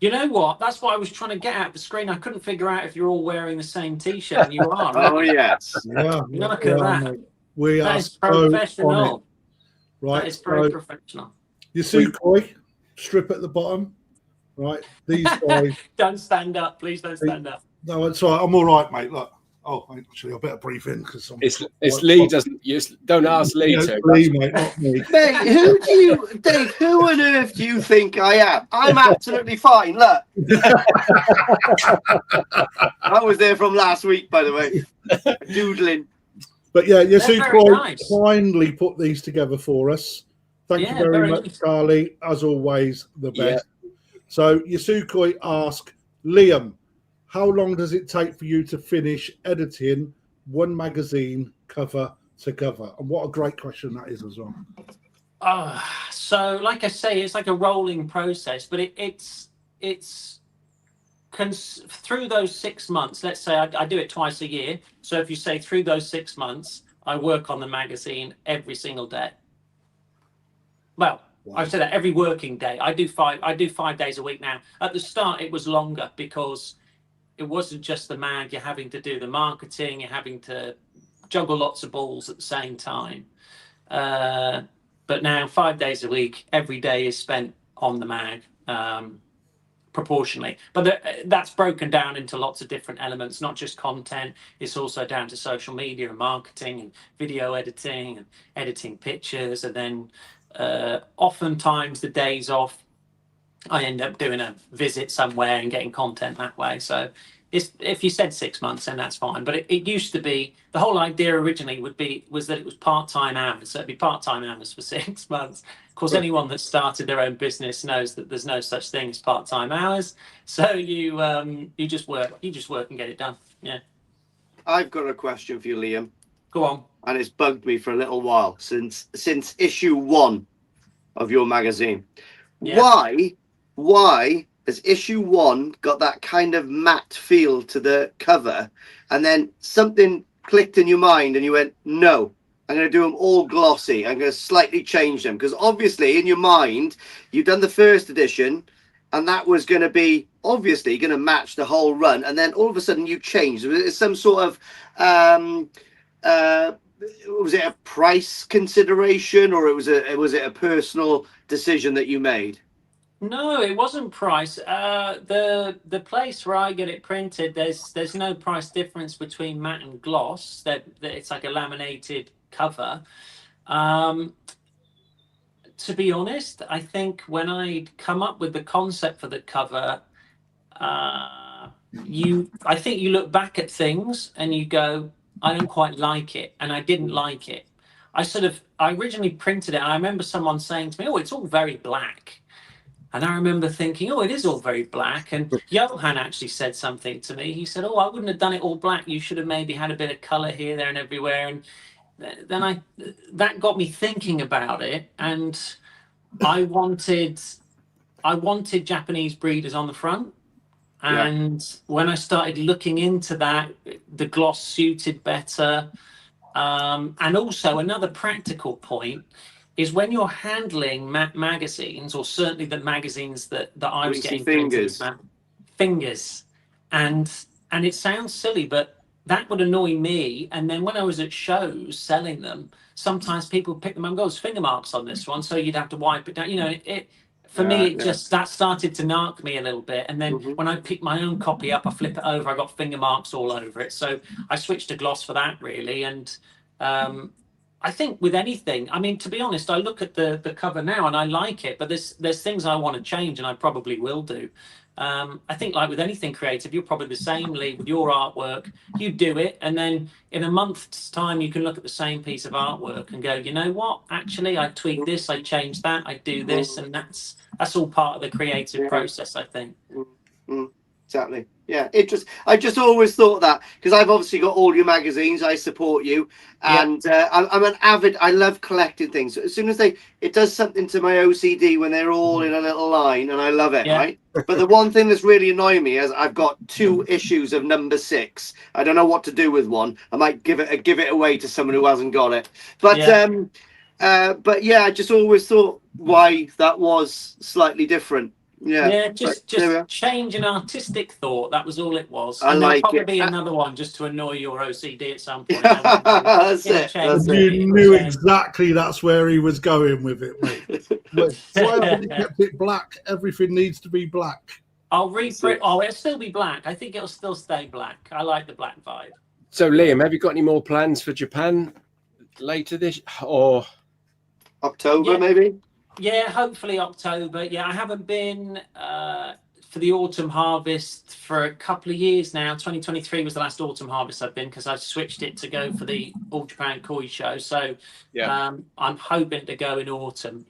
You know what? That's what I was trying to get at the screen. I couldn't figure out if you're all wearing the same T-shirt, and you are. Oh yes. Yeah. Look at that. We That are is professional. Right. That is very professional. Nisihikigoi, strip at the bottom. Right. These guys. Don't stand up, please. Don't stand up. No, it's all right. I'm all right, mate. Look. Oh, actually, I better brief in because it's Lee. Don't ask Lee to. Lee, mate, not me. Mate, Dave? Who on earth do you think I am? I'm absolutely fine. Look, I was there from last week, by the way, doodling. But yeah, Nisihikigoi nice. kindly put these together for us. Thank you very much, nice. Charlie. As always, the best. Yeah. So Nisihikigoi asked Liam, how long does it take for you to finish editing one magazine cover to cover? And what a great question that is as well. So like I say, it's like a rolling process, but it's through those 6 months. Let's say I do it twice a year. So if you say through those 6 months, I work on the magazine every single day. Well, wow. I said that every working day. I do 5 days a week now. At the start, it was longer because it wasn't just the mag. You're having to do the marketing. You're having to juggle lots of balls at the same time. But now 5 days a week, every day is spent on the mag proportionally. But that's broken down into lots of different elements, not just content. It's also down to social media and marketing and video editing and editing pictures. And then oftentimes the days off, I end up doing a visit somewhere and getting content that way. So if you said 6 months, then that's fine. But it used to be, the whole idea originally was that it was part-time hours. So it'd be part-time hours for 6 months. Of course, anyone that started their own business knows that there's no such thing as part-time hours. So you just work and get it done. Yeah. I've got a question for you, Liam. Go on. And it's bugged me for a little while since issue 1 of your magazine. Yeah. Why has issue 1 got that kind of matte feel to the cover, and then something clicked in your mind and you went, no, I'm going to do them all glossy. I'm going to slightly change them, because obviously in your mind you've done the first edition and that was going to be obviously going to match the whole run, and then all of a sudden you changed. It's some sort of was it a price consideration, or was it a personal decision that you made? No, it wasn't price. The place where I get it printed, there's no price difference between matte and gloss. It's like a laminated cover. To be honest, I think when I come up with the concept for the cover, I think you look back at things and you go, I don't quite like it, and I didn't like it. I originally printed it, and I remember someone saying to me, "Oh, it's all very black." And I remember thinking, oh, it is all very black. And Johan actually said something to me. He said, oh, I wouldn't have done it all black. You should have maybe had a bit of colour here, there and everywhere. And then that got me thinking about it. And I wanted Japanese breeders on the front. And when I started looking into that, the gloss suited better. And also another practical point is when you're handling magazines, or certainly the magazines that I was getting fingers, and it sounds silly, but that would annoy me. And then when I was at shows selling them, sometimes people pick them up and go, there's finger marks on this one, so you'd have to wipe it down. You know, that started to narc me a little bit. And then when I pick my own copy up, I flip it over, I got finger marks all over it. So I switched to gloss for that, really. And I think with anything, I mean, to be honest, I look at the cover now and I like it, but there's things I want to change, and I probably will do. I think like with anything creative, you're probably the same, Lee, with your artwork. You do it, and then in a month's time, you can look at the same piece of artwork and go, you know what? Actually, I tweak this, I change that, I do this, and that's all part of the creative process, I think. Exactly. Yeah, I just always thought that, because I've obviously got all your magazines. I support you, and I'm an avid. I love collecting things. As soon as it does something to my OCD when they're all in a little line, and I love it. Yeah. Right. But the one thing that's really annoying me is I've got 2 issues of number 6. I don't know what to do with one. I might give it away to someone who hasn't got it. But yeah, I just always thought why that was slightly different. Yeah, just change an artistic thought. That was all it was. I And there'll like probably it. be another one just to annoy your OCD at some point. That's it. That's it. You knew exactly that's where he was going with it, mate. Look, why haven't you kept it black? Everything needs to be black. I'll reprint. Oh, it'll still be black. I think it'll still stay black. I like the black vibe. So, Liam, have you got any more plans for Japan later this or October, maybe? Yeah, hopefully October. Yeah, I haven't been for the autumn harvest for a couple of years now. 2023 was the last autumn harvest I've been, because I switched it to go for the All Japan Koi show. So I'm hoping to go in autumn,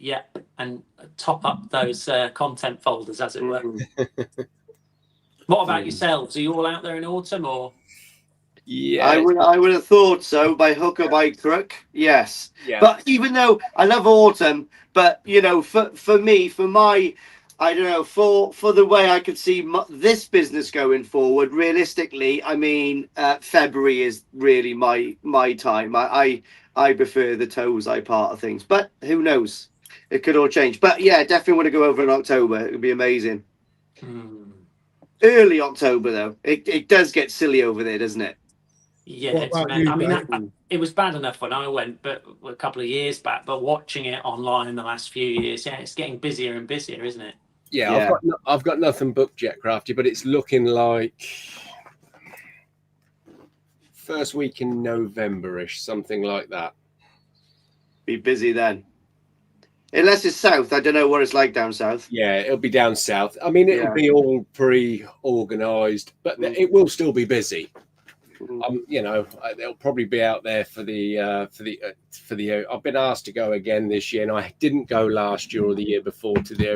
and top up those content folders, as it were. What about yourselves? Are you all out there in autumn, or? Yeah, I would have thought so, by hook or by crook. Yes. Yeah. But even though I love autumn, but you know, for me, for my, I don't know, for the way I could see this business going forward, realistically, I mean, February is really my time. I prefer the toes eye part of things, but who knows? It could all change. But yeah, definitely want to go over in October. It would be amazing. Early October though, it does get silly over there, doesn't it? Yeah, I mean, it was bad enough when I went, but a couple of years back. But watching it online in the last few years, it's getting busier and busier, isn't it? Yeah. I've got nothing booked yet, Crafty, but it's looking like first week in November-ish, something like that. Be busy then. Unless it's south. I don't know what it's like down south. Yeah, it'll be down south. I mean, it'll be all pre-organised, but it will still be busy. You know, they'll probably be out there for the. I've been asked to go again this year, and I didn't go last year or the year before to the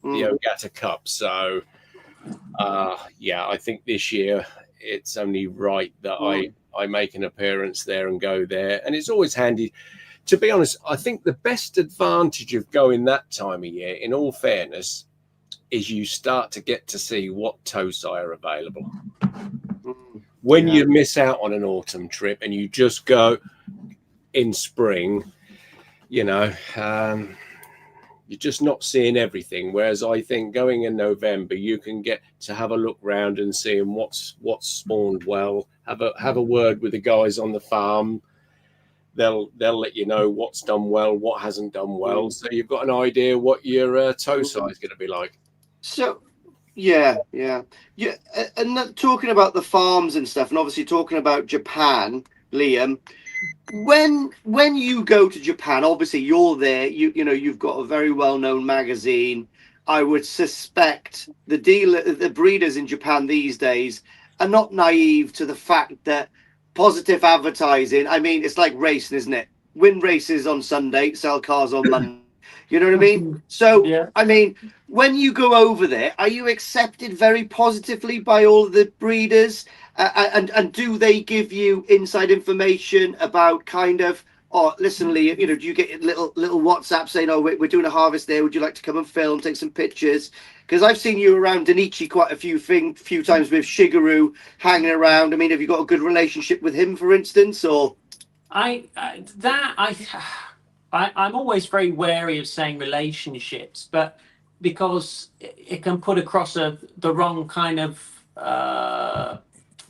Ogata Cup. So, I think this year it's only right that I make an appearance there and go there, and it's always handy. To be honest, I think the best advantage of going that time of year, in all fairness, is you start to get to see what Tosai are available. When you miss out on an autumn trip and you just go in spring, you know, you're just not seeing everything. Whereas I think going in November, you can get to have a look round and seeing what's spawned well. Have a word with the guys on the farm. They'll let you know what's done well, what hasn't done well. So you've got an idea what your Tosai is going to be like. So. Yeah. And talking about the farms and stuff, and obviously talking about Japan, Liam, when you go to Japan, obviously you're there. You know you've got a very well-known magazine. I would suspect the breeders in Japan these days are not naive to the fact that positive advertising. I mean, it's like racing, isn't it? Win races on Sunday, sell cars on Monday. You know what I mean? So, I mean, when you go over there, are you accepted very positively by all of the breeders? And do they give you inside information about kind of, oh, listen, Lee, you know, do you get little WhatsApp saying, oh, we're doing a harvest there. Would you like to come and film, take some pictures? Because I've seen you around Danichi quite a few times with Shigeru hanging around. I mean, have you got a good relationship with him, for instance, or? I'm always very wary of saying relationships, but because it can put across the wrong kind of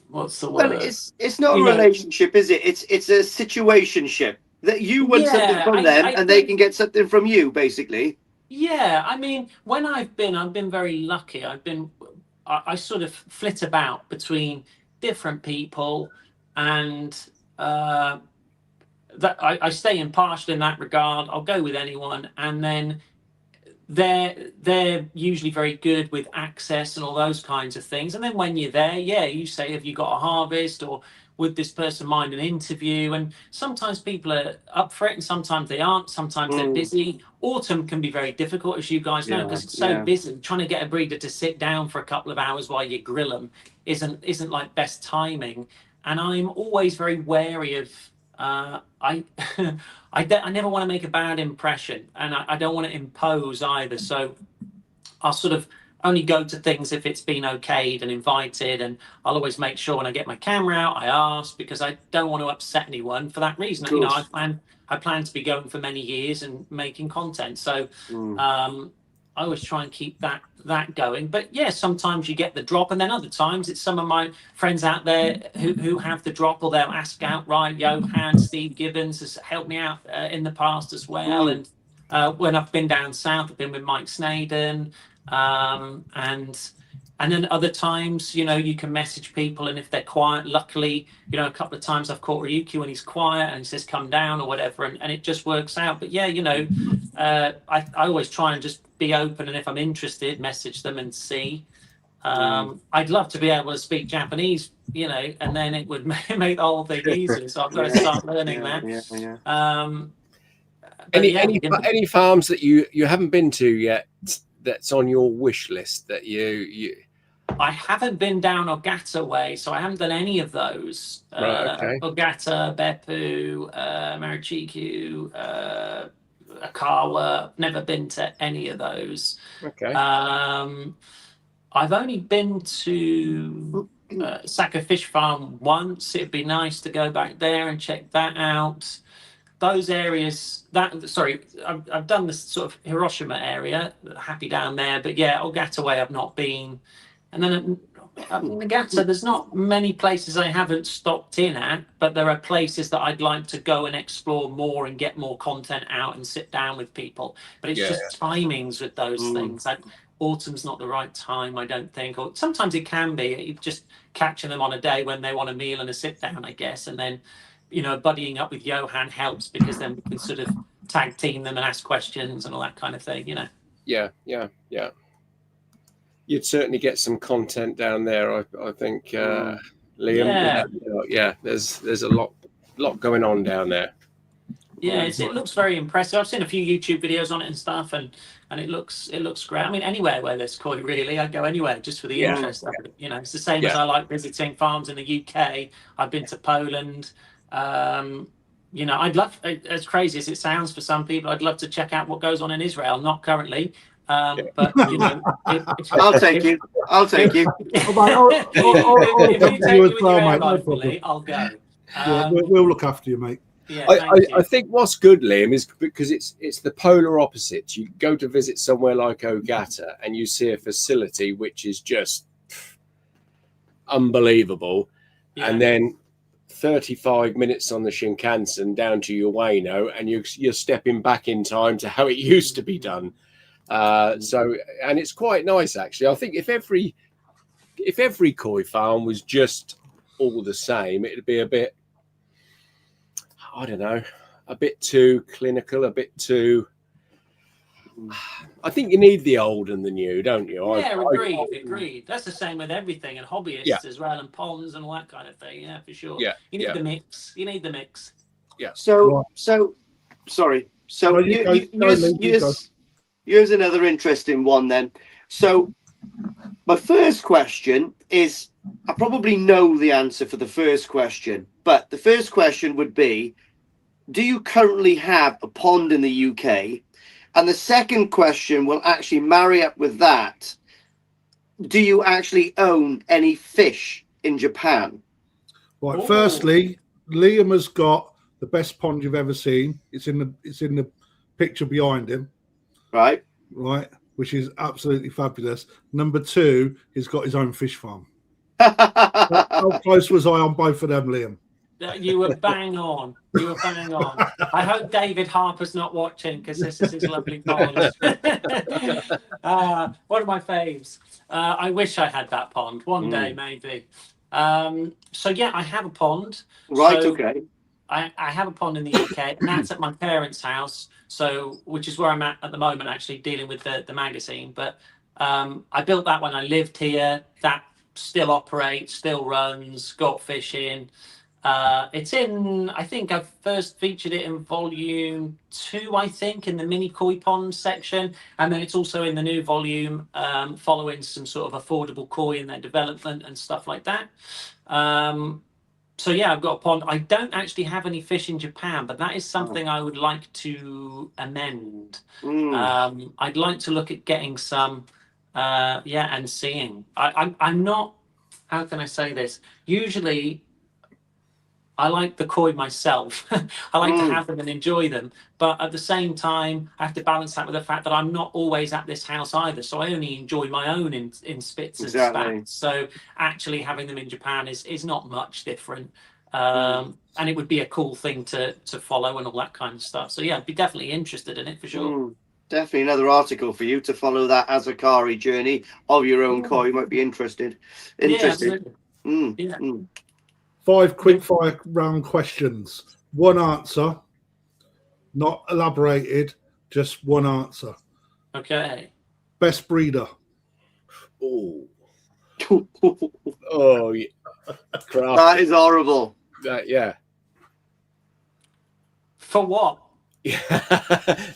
what's the word? Well, it's not a relationship, is it? It's a situationship that you want something from them, and they can get something from you, basically. Yeah, I mean, when I've been very lucky. I sort of flit about between different people, and that I stay impartial in that regard. I'll go with anyone, and then they're usually very good with access and all those kinds of things. And then when you're there, yeah, you say, have you got a harvest, or would this person mind an interview? And sometimes people are up for it and sometimes they aren't. Sometimes they're busy. Autumn can be very difficult, as you guys know, because it's so busy. Trying to get a breeder to sit down for a couple of hours while you grill them isn't like best timing. And I'm always very wary of I never want to make a bad impression, and I don't want to impose either. So I'll sort of only go to things if it's been okayed and invited, and I'll always make sure when I get my camera out, I ask, because I don't want to upset anyone for that reason. You know, I plan to be going for many years and making content. So I always try and keep that going. But yeah, sometimes you get the drop, and then other times it's some of my friends out there who have the drop, or they'll ask outright. Johan, Steve Gibbons has helped me out in the past as well. And when I've been down south, I've been with Mike Snaden, and then other times, you know, you can message people, and if they're quiet, luckily, you know, a couple of times I've caught Ryuki when he's quiet and he says come down or whatever, and it just works out. But yeah, you know, I always try and just be open, and if I'm interested, message them and see. I'd love to be able to speak Japanese, you know, and then it would make the whole thing easier. So I've got to start learning that. Any farms that you haven't been to yet that's on your wish list that you I haven't been down Ogata way, so I haven't done any of those. Right, okay. Ogata, Beppu, Marichiku, Akawa. Never been to any of those. Okay. I've only been to Saka Fish Farm once. It'd be nice to go back there and check that out. Those areas, I've done this sort of Hiroshima area, happy down there, but yeah, Ogata way I've not been. And then at Nagata, there's not many places I haven't stopped in at, but there are places that I'd like to go and explore more and get more content out and sit down with people. But it's just timings with those things. Autumn's not the right time, I don't think, or sometimes it can be. You're just catching them on a day when they want a meal and a sit down, I guess, and then, you know, buddying up with Johan helps, because then we can sort of tag team them and ask questions and all that kind of thing, you know. Yeah. You'd certainly get some content down there, I think, Liam. Yeah, there's a lot going on down there. Yeah, it looks very impressive. I've seen a few YouTube videos on it and stuff, and it looks great. I mean, anywhere where there's koi, really, I'd go anywhere just for the interest of it. You know, it's the same as I like visiting farms in the UK. I've been to Poland. You know, I'd love, as crazy as it sounds for some people, I'd love to check out what goes on in Israel. Not currently, but you know, I'll take you. If you take me with your air rifle, I'll go. We'll look after you, mate. Yeah, I think what's good, Liam, is because it's the polar opposite. You go to visit somewhere like Ogata and you see a facility which is just unbelievable, and then 35 minutes on the Shinkansen down to Ueno, and you're stepping back in time to how it used to be done. So, and it's quite nice, actually. I think if every koi farm was just all the same, it'd be a bit, I don't know, a bit too clinical, a bit too. I think you need the old and the new, don't you? Yeah, agreed. That's the same with everything, and hobbyists as well, and ponds and all that kind of thing. Yeah, for sure. Yeah, you need the mix. Yeah. So sorry. So here's another interesting one then. So my first question is, I probably know the answer for the first question, but the first question would be, do you currently have a pond in the UK? And the second question will actually marry up with that. Do you actually own any fish in Japan? Right. Firstly, Liam has got the best pond you've ever seen. It's in the picture behind him. Right. Which is absolutely fabulous. Number two, he's got his own fish farm. How close was I on both of them, Liam? You were bang on. I hope David Harper's not watching, because this is his lovely pond. One of my faves. I wish I had that pond one day, maybe. So yeah, I have a pond. Right. So, okay. I have a pond in the UK, and that's at my parents' house. So, which is where I'm at the moment, actually dealing with the magazine. But I built that when I lived here. That still operates, still runs. Got fishing. It's in. I think I first featured it in volume 2. I think in the mini koi pond section, and then it's also in the new volume, following some sort of affordable koi in their development and stuff like that. So yeah, I've got a pond. I don't actually have any fish in Japan, but that is something I would like to amend. I'd like to look at getting some, and seeing. I'm not. How can I say this? Usually, I like the koi myself. I like to have them and enjoy them. But at the same time, I have to balance that with the fact that I'm not always at this house either. So I only enjoy my own in spits and spats. So actually having them in Japan is not much different. And it would be a cool thing to follow and all that kind of stuff. So yeah, I'd be definitely interested in it for sure. Definitely another article for you to follow that Azakari journey of your own koi. You might be interested. Yeah, absolutely. 5 quick fire round questions. One answer, not elaborated, just one answer. Okay. Best breeder. Oh, yeah. That is horrible. Yeah. For what?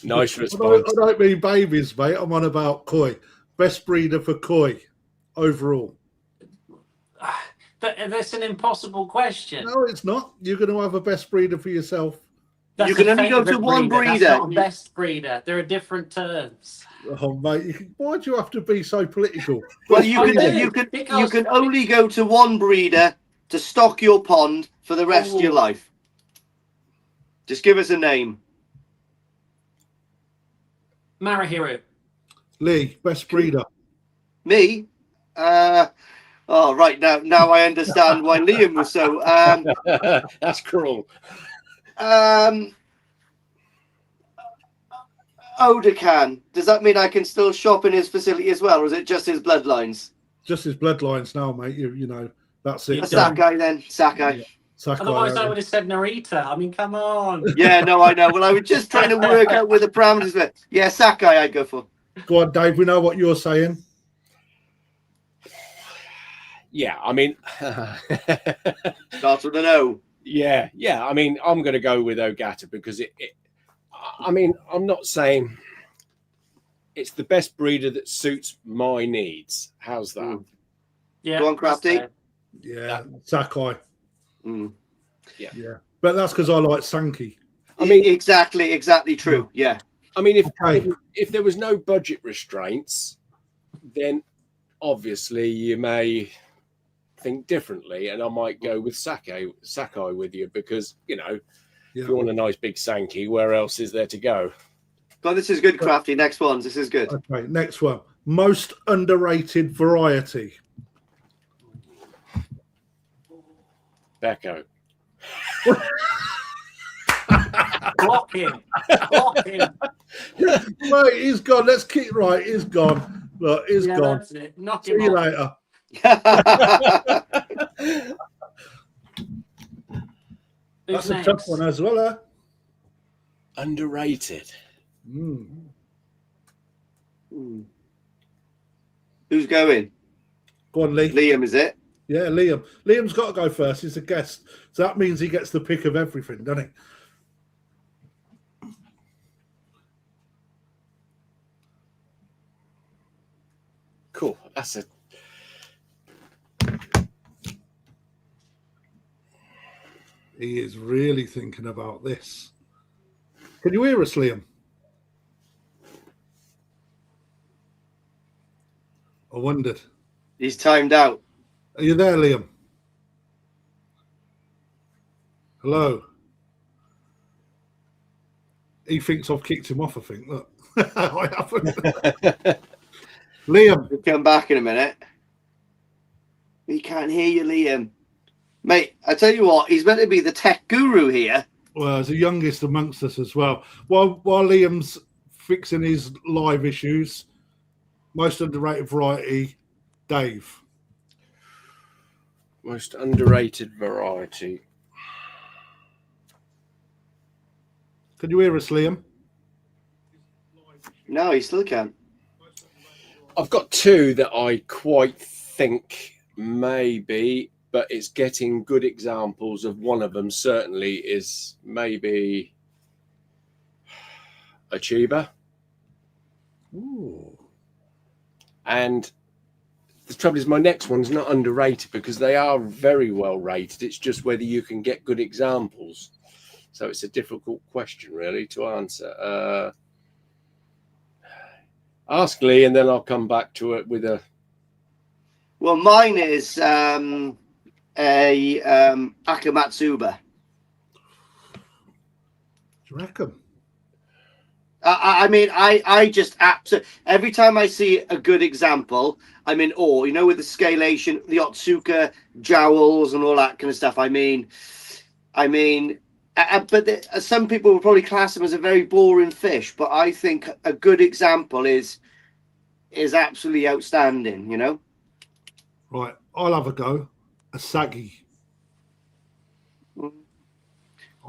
Nice response. I don't mean babies, mate. I'm on about koi. Best breeder for koi overall. That's an impossible question. No, it's not. You're going to have a best breeder for yourself. That's You can only go to one breeder. That's not a best breeder. There are different terms. Oh, mate, why do you have to be so political? Well, you can only go to one breeder to stock your pond for the rest of your life. Just give us a name. Marahiro. Lee, best breeder. Me? Oh, right, now I understand why Liam was so... That's cruel. Odakan. Does that mean I can still shop in his facility as well, or is it just his bloodlines? Just his bloodlines now, mate. You know, that's it. Sakai then. Sakai. Yeah. Sakai, otherwise, I would have said Narita. I mean, come on. Yeah, no, I know. Well, I was just trying to work out where the parameters were. Yeah, Sakai I'd go for. Go on, Dave. We know what you're saying. Yeah, I mean... Starts with an O. Yeah. I mean, I'm going to go with Ogata because I mean, I'm not saying it's the best breeder that suits my needs. How's that? Yeah. Go on, Crafty. Yeah, Sakai. Yeah. But that's because I like Sankey. I mean, exactly true. Yeah. I mean, if there was no budget restraints, then obviously you may think differently, and I might go with Sakai with you because if you want a nice big Sankey, where else is there to go? God, this is good, Crafty. Next one. This is good. Okay, next one. Most underrated variety. Becco. Block him. Mate, he's gone. Let's keep right. He's gone. Look, he's gone. That's it. Knock See him you off. later. That's a tough one as well, huh? Underrated. Who's going? Go on, Lee. Liam, is it? Yeah, Liam. Liam's got to go first. He's a guest. So that means he gets the pick of everything, doesn't he? Cool. That's it. He is really thinking about this. Can you hear us, Liam? I wondered. He's timed out. Are you there, Liam? Hello. He thinks I've kicked him off, I think. Look. I haven't. Liam. We'll come back in a minute. We can't hear you, Liam. Mate, I tell you what, he's meant to be the tech guru here. Well, as the youngest amongst us as well. While Liam's fixing his live issues, most underrated variety, Dave. Most underrated variety. Can you hear us, Liam? No, you still can. I've got two that I quite think maybe, but it's getting good examples of one of them. Certainly is maybe a Chiba. Ooh. And the trouble is, my next one's not underrated because they are very well rated. It's just whether you can get good examples. So it's a difficult question, really, to answer. Ask Lee, and then I'll come back to it with a. Well, mine is a Akamatsuba. Do you reckon? I mean, I just absolutely every time I see a good example, I'm in awe. You know, with the scalation, the Otsuka jowls and all that kind of stuff. I mean, but some people will probably class them as a very boring fish. But I think a good example is absolutely outstanding. You know. Right, I'll have a go. A Sagi.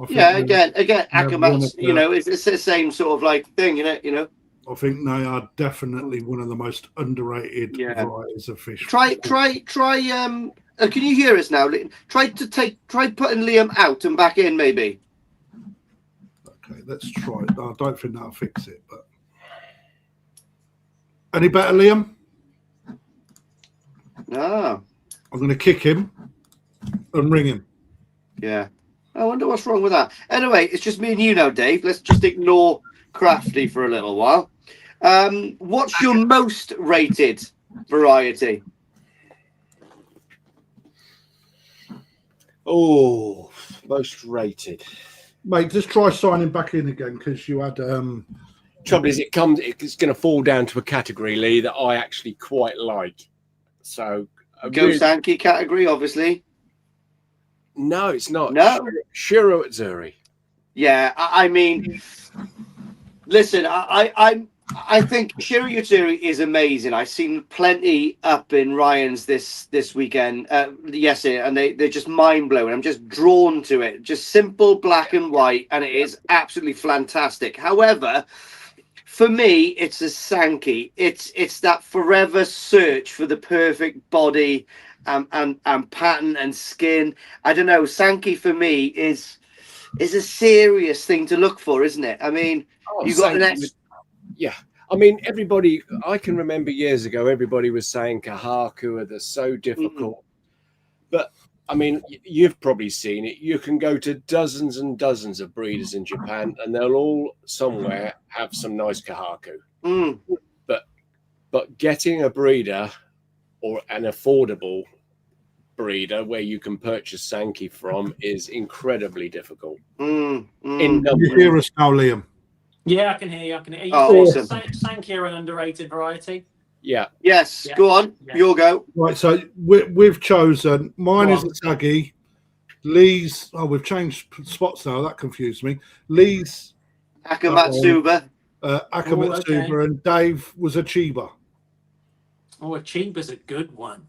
Yeah, again, Akamatsu, you know, it's the same sort of like thing, you know. I think they are definitely one of the most underrated varieties of fish. Try. Can you hear us now? Try putting Liam out and back in, maybe. Okay, let's try it. I don't think that'll fix it, but any better, Liam? No. I'm going to kick him and ring him. Yeah. I wonder what's wrong with that. Anyway, it's just me and you now, Dave. Let's just ignore Crafty for a little while. What's your most rated variety? Oh, most rated. Mate, just try signing back in again because you had. Trouble is, it's going to fall down to a category, Lee, that I actually quite like. So, Go-Sanki category, obviously. No, it's not. No. Shiro Atsuri. Yeah, I mean, listen, I think Shiro Atsuri is amazing. I've seen plenty up in Ryan's this weekend, yesterday, and they're just mind blowing. I'm just drawn to it. Just simple black and white, and it is absolutely fantastic. However, for me, it's a Sankey. It's that forever search for the perfect body. And pattern and skin. I don't know. Sankey for me is a serious thing to look for, isn't it? I mean, you got the next. Yeah, I mean, everybody. I can remember years ago, everybody was saying Kahaku are so difficult, but I mean, you've probably seen it. You can go to dozens and dozens of breeders in Japan, and they'll all somewhere have some nice Kahaku. But getting a breeder or an affordable breeder where you can purchase Sankey from is incredibly difficult. Can you hear us now, Liam? Yeah, I can hear you. I can hear you. Awesome. Sankey are an underrated variety. Yeah. Yes. Yeah. Go on. Yeah. You'll go. Right. So we've chosen. Mine is a Sagi. Lee's. Oh, we've changed spots now. That confused me. Lee's Akamatsuba. Akamatsuba, and Dave was a Chiba. Oh, a Chiba's a good one.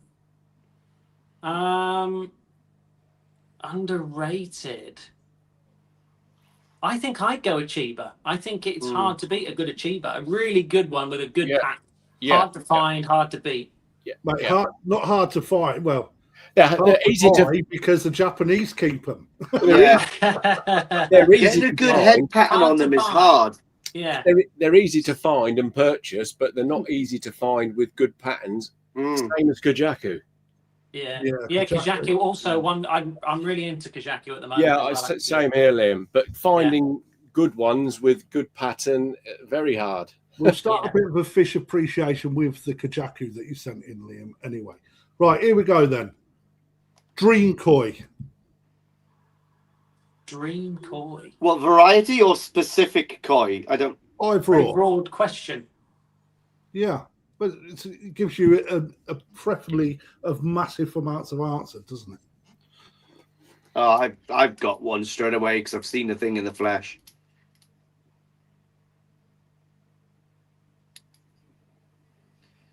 Underrated. I think I'd go Chiba. I think it's hard to beat a good Chiba. A really good one with a good pack. Hard to find, hard to beat. Yeah, mate, not hard to find. Well, they're easy to buy because the Japanese keep them. Yeah, they're easy. Getting a good head pattern on them is hard. Yeah, they're easy to find and purchase, but they're not easy to find with good patterns. Same as Kajaku. Yeah. Kajaku also one. I'm really into Kajaku at the moment. Yeah, same here, Liam. But finding good ones with good pattern, very hard. We'll start a bit of a fish appreciation with the Kajaku that you sent in, Liam. Anyway, right, here we go then. Dream Koi. Dream Koi. What variety or specific koi? I don't. Overall. Broad question. Yeah, but it gives you a preferably of massive amounts of answer, doesn't it? I've got one straight away because I've seen the thing in the flesh.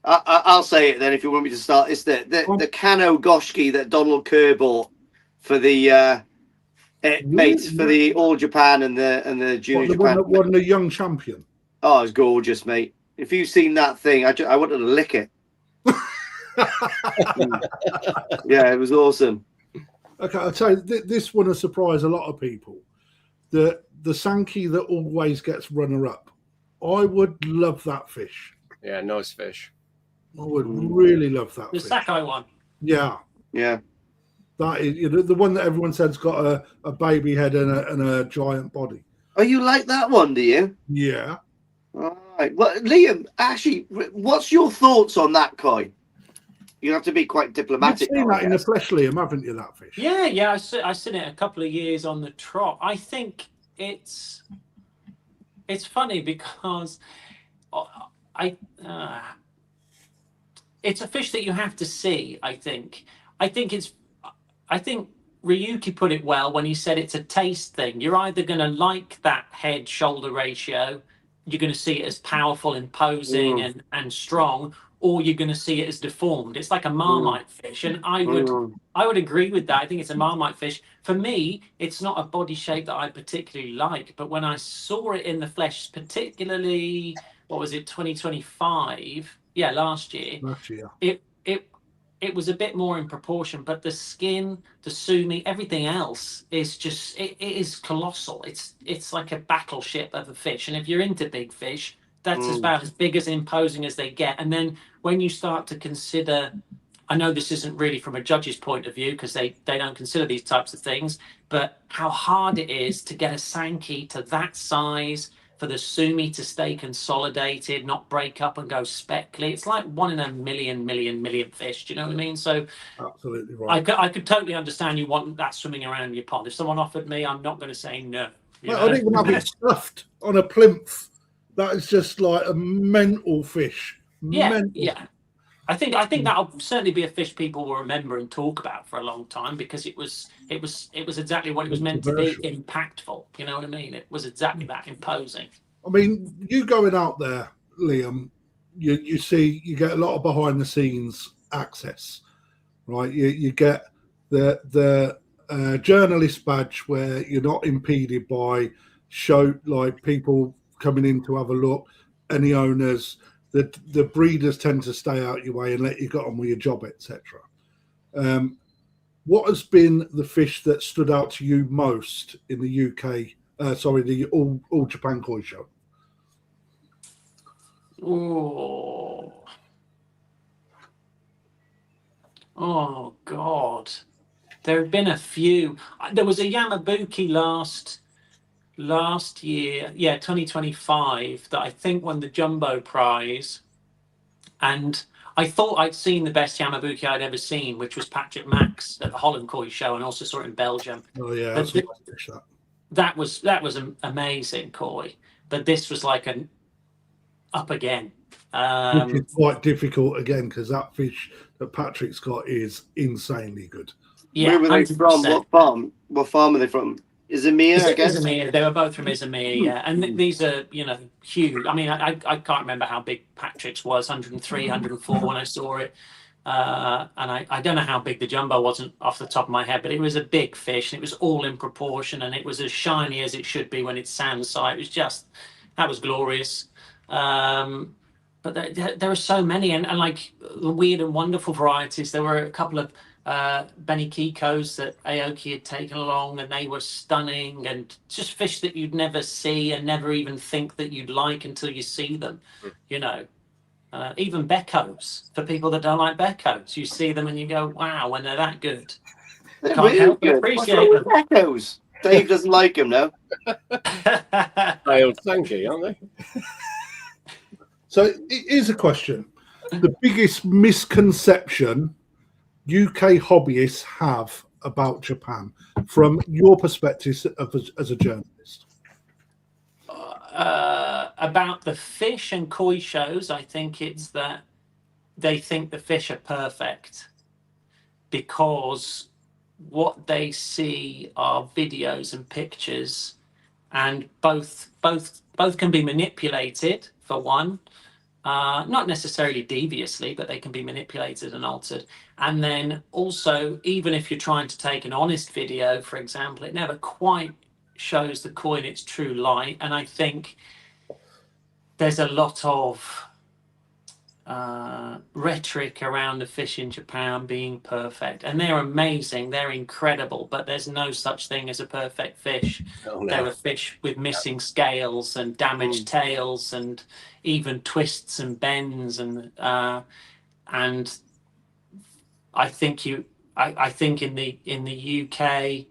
I'll say it then if you want me to start. It's the Kano Goshki that Donald Kerr bought for the Mate, for the All Japan and the Junior the one Japan. that won the young champion. Oh, it's gorgeous, mate. If you've seen that thing, I wanted to lick it. Yeah, it was awesome. Okay, I'll tell you, this one will surprise a lot of people. The Sankey that always gets runner-up. I would love that fish. Yeah, nice fish. I would really love that The fish. Sakai one. Yeah. Yeah. That is the one that everyone said's got a baby head and a giant body. Oh, you like that one, do you? Yeah. All right. Well, Liam, actually, what's your thoughts on that koi? You have to be quite diplomatic. You've seen that in the flesh, Liam, haven't you, that fish? Yeah. I seen it a couple of years on the trot. I think it's funny because it's a fish that you have to see. I think Ryuki put it well when he said it's a taste thing. You're either going to like that head shoulder ratio, you're going to see it as powerful, imposing, and strong, or you're going to see it as deformed. It's like a marmite fish, and I would agree with that. I think it's a marmite fish. For me, it's not a body shape that I particularly like, but when I saw it in the flesh, particularly, what was it, 2025? Yeah, last year. It was a bit more in proportion, but the skin, the sumi, everything else is just it is colossal. It's like a battleship of a fish, and if you're into big fish, that's about as big as imposing as they get. And then when you start to consider, I know this isn't really from a judge's point of view because they don't consider these types of things, but how hard it is to get a Sankey to that size, for the sumi to stay consolidated, not break up and go speckly. It's like 1 in a million fish. Do you know what I mean? So absolutely right. I could totally understand you want that swimming around your pond. If someone offered me, I'm not going to say no. Well, I don't even have it stuffed on a plinth. That is just like a mental fish. Yeah. I think that'll certainly be a fish people will remember and talk about for a long time because it was exactly what it was meant to be, impactful. You know what I mean? It was exactly that, imposing. I mean, you going out there, Liam, you see, you get a lot of behind the scenes access, right? You get the journalist badge where you're not impeded by people coming in to have a look, any owners. The breeders tend to stay out your way and let you get on with your job, etc. What has been the fish that stood out to you most in the UK? The All Japan Koi Show. Oh God, there have been a few. There was a Yamabuki last year, 2025, that I think won the Jumbo Prize, and I thought I'd seen the best Yamabuki I'd ever seen, which was Patrick Max at the Holland Koi Show, and also saw it in Belgium. Oh yeah, that was an amazing koi, but this was like an up again. Which is quite difficult again because that fish that Patrick's got is insanely good. Yeah, where were they 100%. From? What farm? What farm are they from? Izmir, I guess. Izmir. They were both from Izmir, yeah. And these are, huge. I mean, I can't remember how big Patrick's was, 103, 104 when I saw it. And I don't know how big the jumbo wasn't off the top of my head, but it was a big fish and it was all in proportion and it was as shiny as it should be when it's sand side. It was just, that was glorious. But there are so many and like the weird and wonderful varieties. There were a couple of Benny Kikos that Aoki had taken along and they were stunning and just fish that you'd never see and never even think that you'd like until you see them, even Beckos, for people that don't like Beckos, you see them and you go, wow, when they're that good. They're really good. Appreciate them. Beckos? Dave doesn't like them, no? Failed Sankey, aren't they? So here's a question. The biggest misconception UK hobbyists have about Japan from your perspective as a journalist? About the fish and koi shows, I think it's that they think the fish are perfect because what they see are videos and pictures, and both can be manipulated for one. not necessarily deviously, but they can be manipulated and altered. And then also, even if you're trying to take an honest video, for example, it never quite shows the koi in its true light. And I think there's a lot of rhetoric around the fish in Japan being perfect, and they're amazing, they're incredible, but there's no such thing as a perfect fish. Oh, no. There are fish with missing scales and damaged tails and even twists and bends, and I think I think in the UK,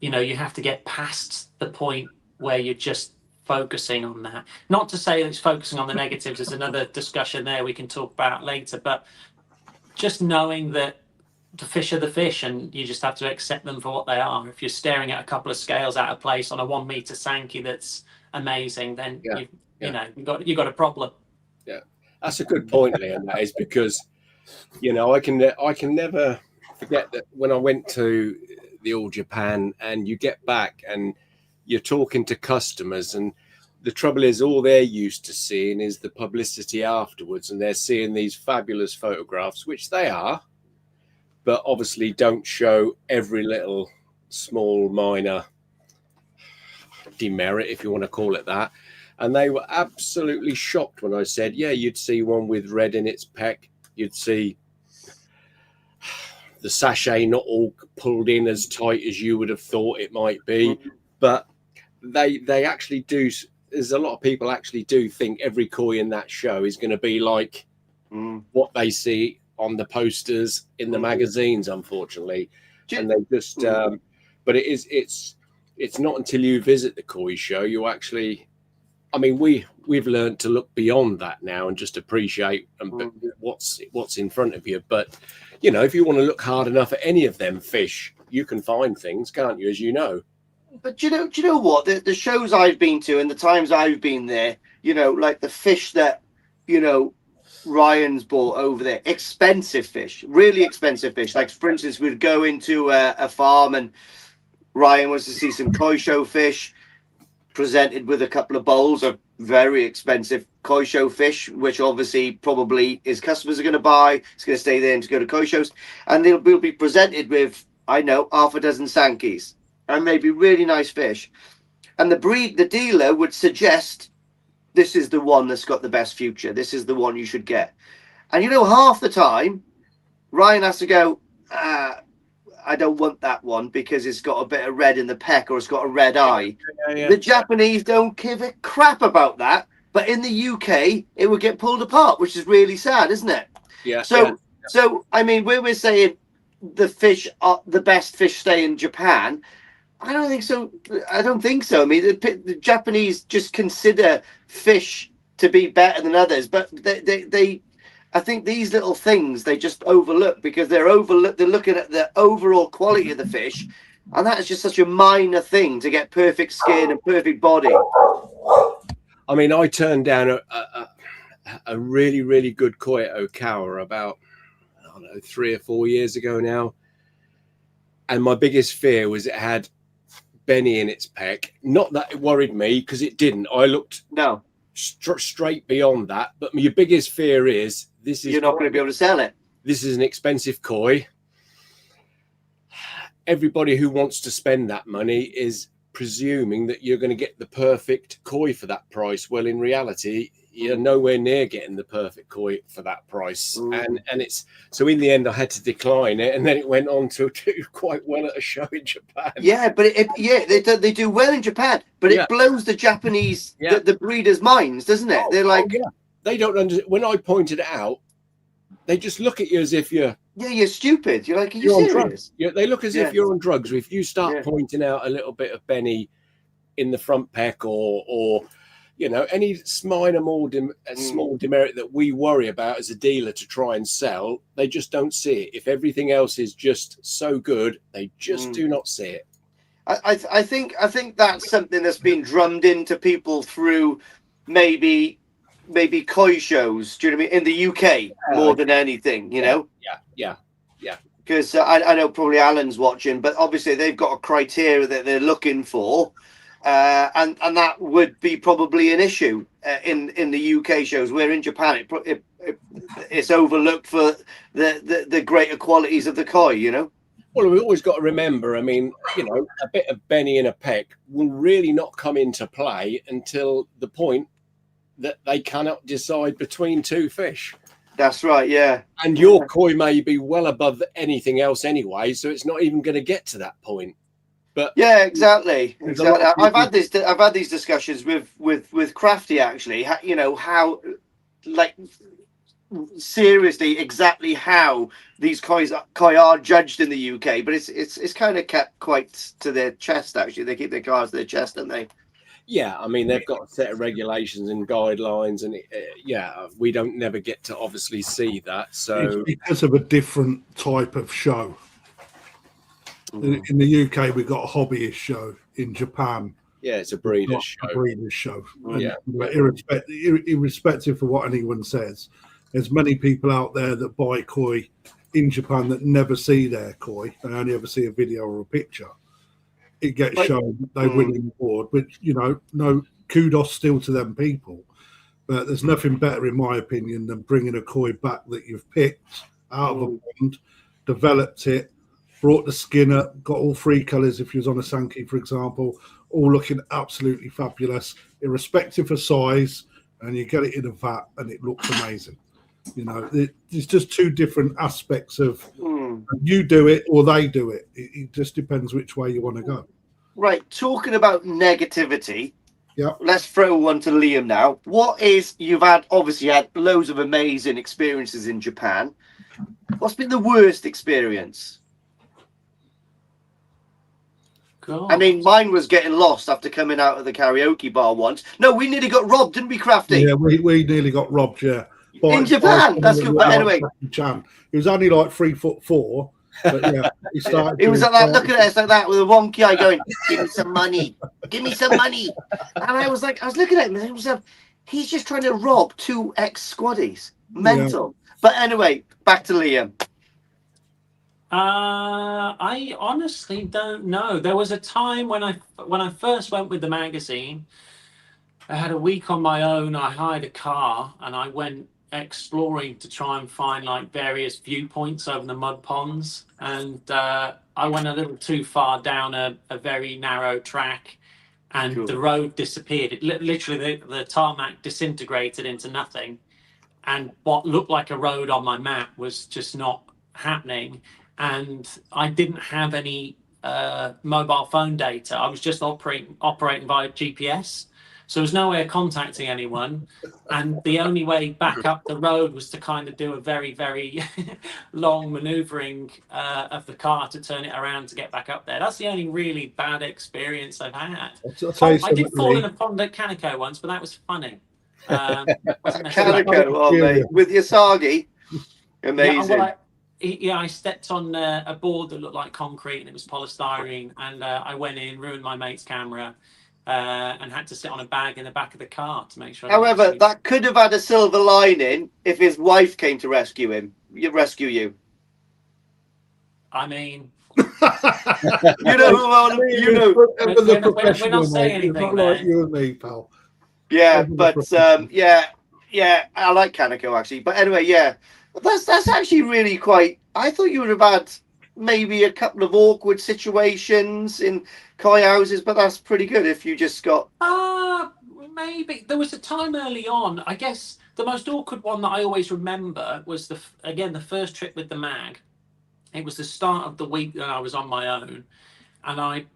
you know, you have to get past the point where you're just focusing on that. Not to say that it's focusing on the negatives. There's another discussion there we can talk about later, but just knowing that the fish are the fish and you just have to accept them for what they are. If you're staring at a couple of scales out of place on a 1 meter Sankey that's amazing, then you know, you've got a problem. Yeah, that's a good point, Liam. That is, because, you know, I can never forget that when I went to the All Japan and you get back and you're talking to customers, and the trouble is all they're used to seeing is the publicity afterwards, and they're seeing these fabulous photographs, which they are, but obviously don't show every little small minor demerit, if you want to call it that. And they were absolutely shocked when I said, yeah, you'd see one with red in its peck, you'd see the sachet not all pulled in as tight as you would have thought it might be. But they actually do. There's a lot of people actually do think every koi in that show is going to be like what they see on the posters in the magazines, unfortunately. And they just, but it's not until you visit the koi show you actually, I mean, we've learned to look beyond that now and just appreciate what's in front of you. But, you know, if you want to look hard enough at any of them fish, you can find things, can't you, as you know? But do you know what? The shows I've been to and the times I've been there, you know, like the fish that, you know, Ryan's bought over there, expensive fish, really expensive fish. Like, for instance, we'd go into a farm and Ryan was to see some koi show fish presented with a couple of bowls of very expensive koi show fish, which obviously probably his customers are going to buy. It's going to stay there and to go to koi shows. And we'll be presented with, I know, half a dozen Sankeys and maybe really nice fish. And the dealer would suggest, this is the one that's got the best future. This is the one you should get. And, you know, half the time, Ryan has to go, I don't want that one because it's got a bit of red in the peck or it's got a red eye. The Japanese don't give a crap about that. But in the UK, it would get pulled apart, which is really sad, isn't it? Yeah. So I mean, when we're saying the fish are the best fish stay in Japan, I don't think so. I mean, the Japanese just consider fish to be better than others, but they I think these little things they just overlook because they're looking at the overall quality of the fish, and that is just such a minor thing to get perfect skin and perfect body. I mean, I turned down a really, really good koi at Okawa about, I don't know, 3 or 4 years ago now, and my biggest fear was it had Benny in its peck. Not that it worried me, because it didn't. I looked straight beyond that. But your biggest fear is you're not going to be able to sell it. This is an expensive koi. Everybody who wants to spend that money is presuming that you're going to get the perfect koi for that price. Well, in reality, you're nowhere near getting the perfect koi for that price. And it's so in the end I had to decline it, and then it went on to do quite well at a show in Japan. Yeah, but they do well in Japan, but it blows the Japanese the breeders' minds, doesn't it? They're like, they don't understand. When I pointed it out, they just look at you as if you're stupid. You're like, are you serious? On drugs. They look as if you're on drugs. If you start pointing out a little bit of Benny in the front peck or you know, any small demerit that we worry about as a dealer to try and sell, they just don't see it. If everything else is just so good, they just do not see it. I think that's something that's been drummed into people through maybe koi shows. Do you know what I mean? In the UK more than anything, you know? Yeah. Because I know probably Alan's watching, but obviously they've got a criteria that they're looking for. and that would be probably an issue in the UK shows. Where in Japan it's overlooked for the greater qualities of the koi, you know. Well, we've always got to remember, I mean, you know, a bit of Benny in a peck will really not come into play until the point that they cannot decide between two fish. That's right, yeah. And your koi may be well above anything else anyway, so it's not even going to get to that point. But yeah, exactly. I've had these discussions with Crafty actually. You know how, like, seriously, exactly how these koi are judged in the UK, but it's kind of kept quite to their chest. Actually, they keep their cards to their chest, don't they? Yeah, I mean, they've got a set of regulations and guidelines, and we don't never get to obviously see that. So it's because of a different type of show. In the UK, we've got a hobbyist show. In Japan, yeah, it's a breeder's show. A breeder's show. And yeah. Irrespective of what anyone says, there's many people out there that buy koi in Japan that never see their koi. They only ever see a video or a picture. It gets shown, they win an award, which, you know, no kudos still to them people. But there's nothing better, in my opinion, than bringing a koi back that you've picked out of a pond, developed it, brought the skin up, got all three colours, if you was on a Sankey, for example, all looking absolutely fabulous, irrespective of size, and you get it in a vat and it looks amazing. You know, it's just two different aspects of you do it or they do it. It just depends which way you want to go. Right. Talking about negativity, yeah. Let's throw one to Liam now. You've obviously had loads of amazing experiences in Japan. What's been the worst experience? God. I mean, mine was getting lost after coming out of the karaoke bar once. No, we nearly got robbed, didn't we, Crafty? Yeah, we nearly got robbed, yeah. In Japan, that's good. But anyway, he was only like 3'4", but yeah, he started. He was like that, looking at us like that with a wonky eye, going, "Give me some money, give me some money." And I was looking at him, and I was like, he's just trying to rob two ex-squaddies. Mental. Yeah. But anyway, back to Liam. I honestly don't know. There was a time when I first went with the magazine. I had a week on my own. I hired a car and I went exploring to try and find like various viewpoints over the mud ponds. And I went a little too far down a very narrow track, and the road disappeared. It literally the tarmac disintegrated into nothing, and what looked like a road on my map was just not happening. And I didn't have any mobile phone data. I was just operating via GPS. So there was no way of contacting anyone. And the only way back up the road was to kind of do a very, very long maneuvering of the car to turn it around to get back up there. That's the only really bad experience I've had. I did fall in a pond at Kaneko once, but that was funny. Kaneko, mate, with Yasagi. Amazing. I stepped on a board that looked like concrete and it was polystyrene, and I went in, ruined my mate's camera, and had to sit on a bag in the back of the car to make sure. However, that could have had a silver lining if his wife came to rescue you. I mean, you know, we're not saying anything, not like you and me, pal. Yeah, but yeah, I like Kaneko actually. But anyway, yeah, that's actually really quite. I thought you would have had maybe a couple of awkward situations in koi houses, but that's pretty good if you just got. Maybe there was a time early on. I guess the most awkward one that I always remember was the first trip with the mag. It was the start of the week that I was on my own, and I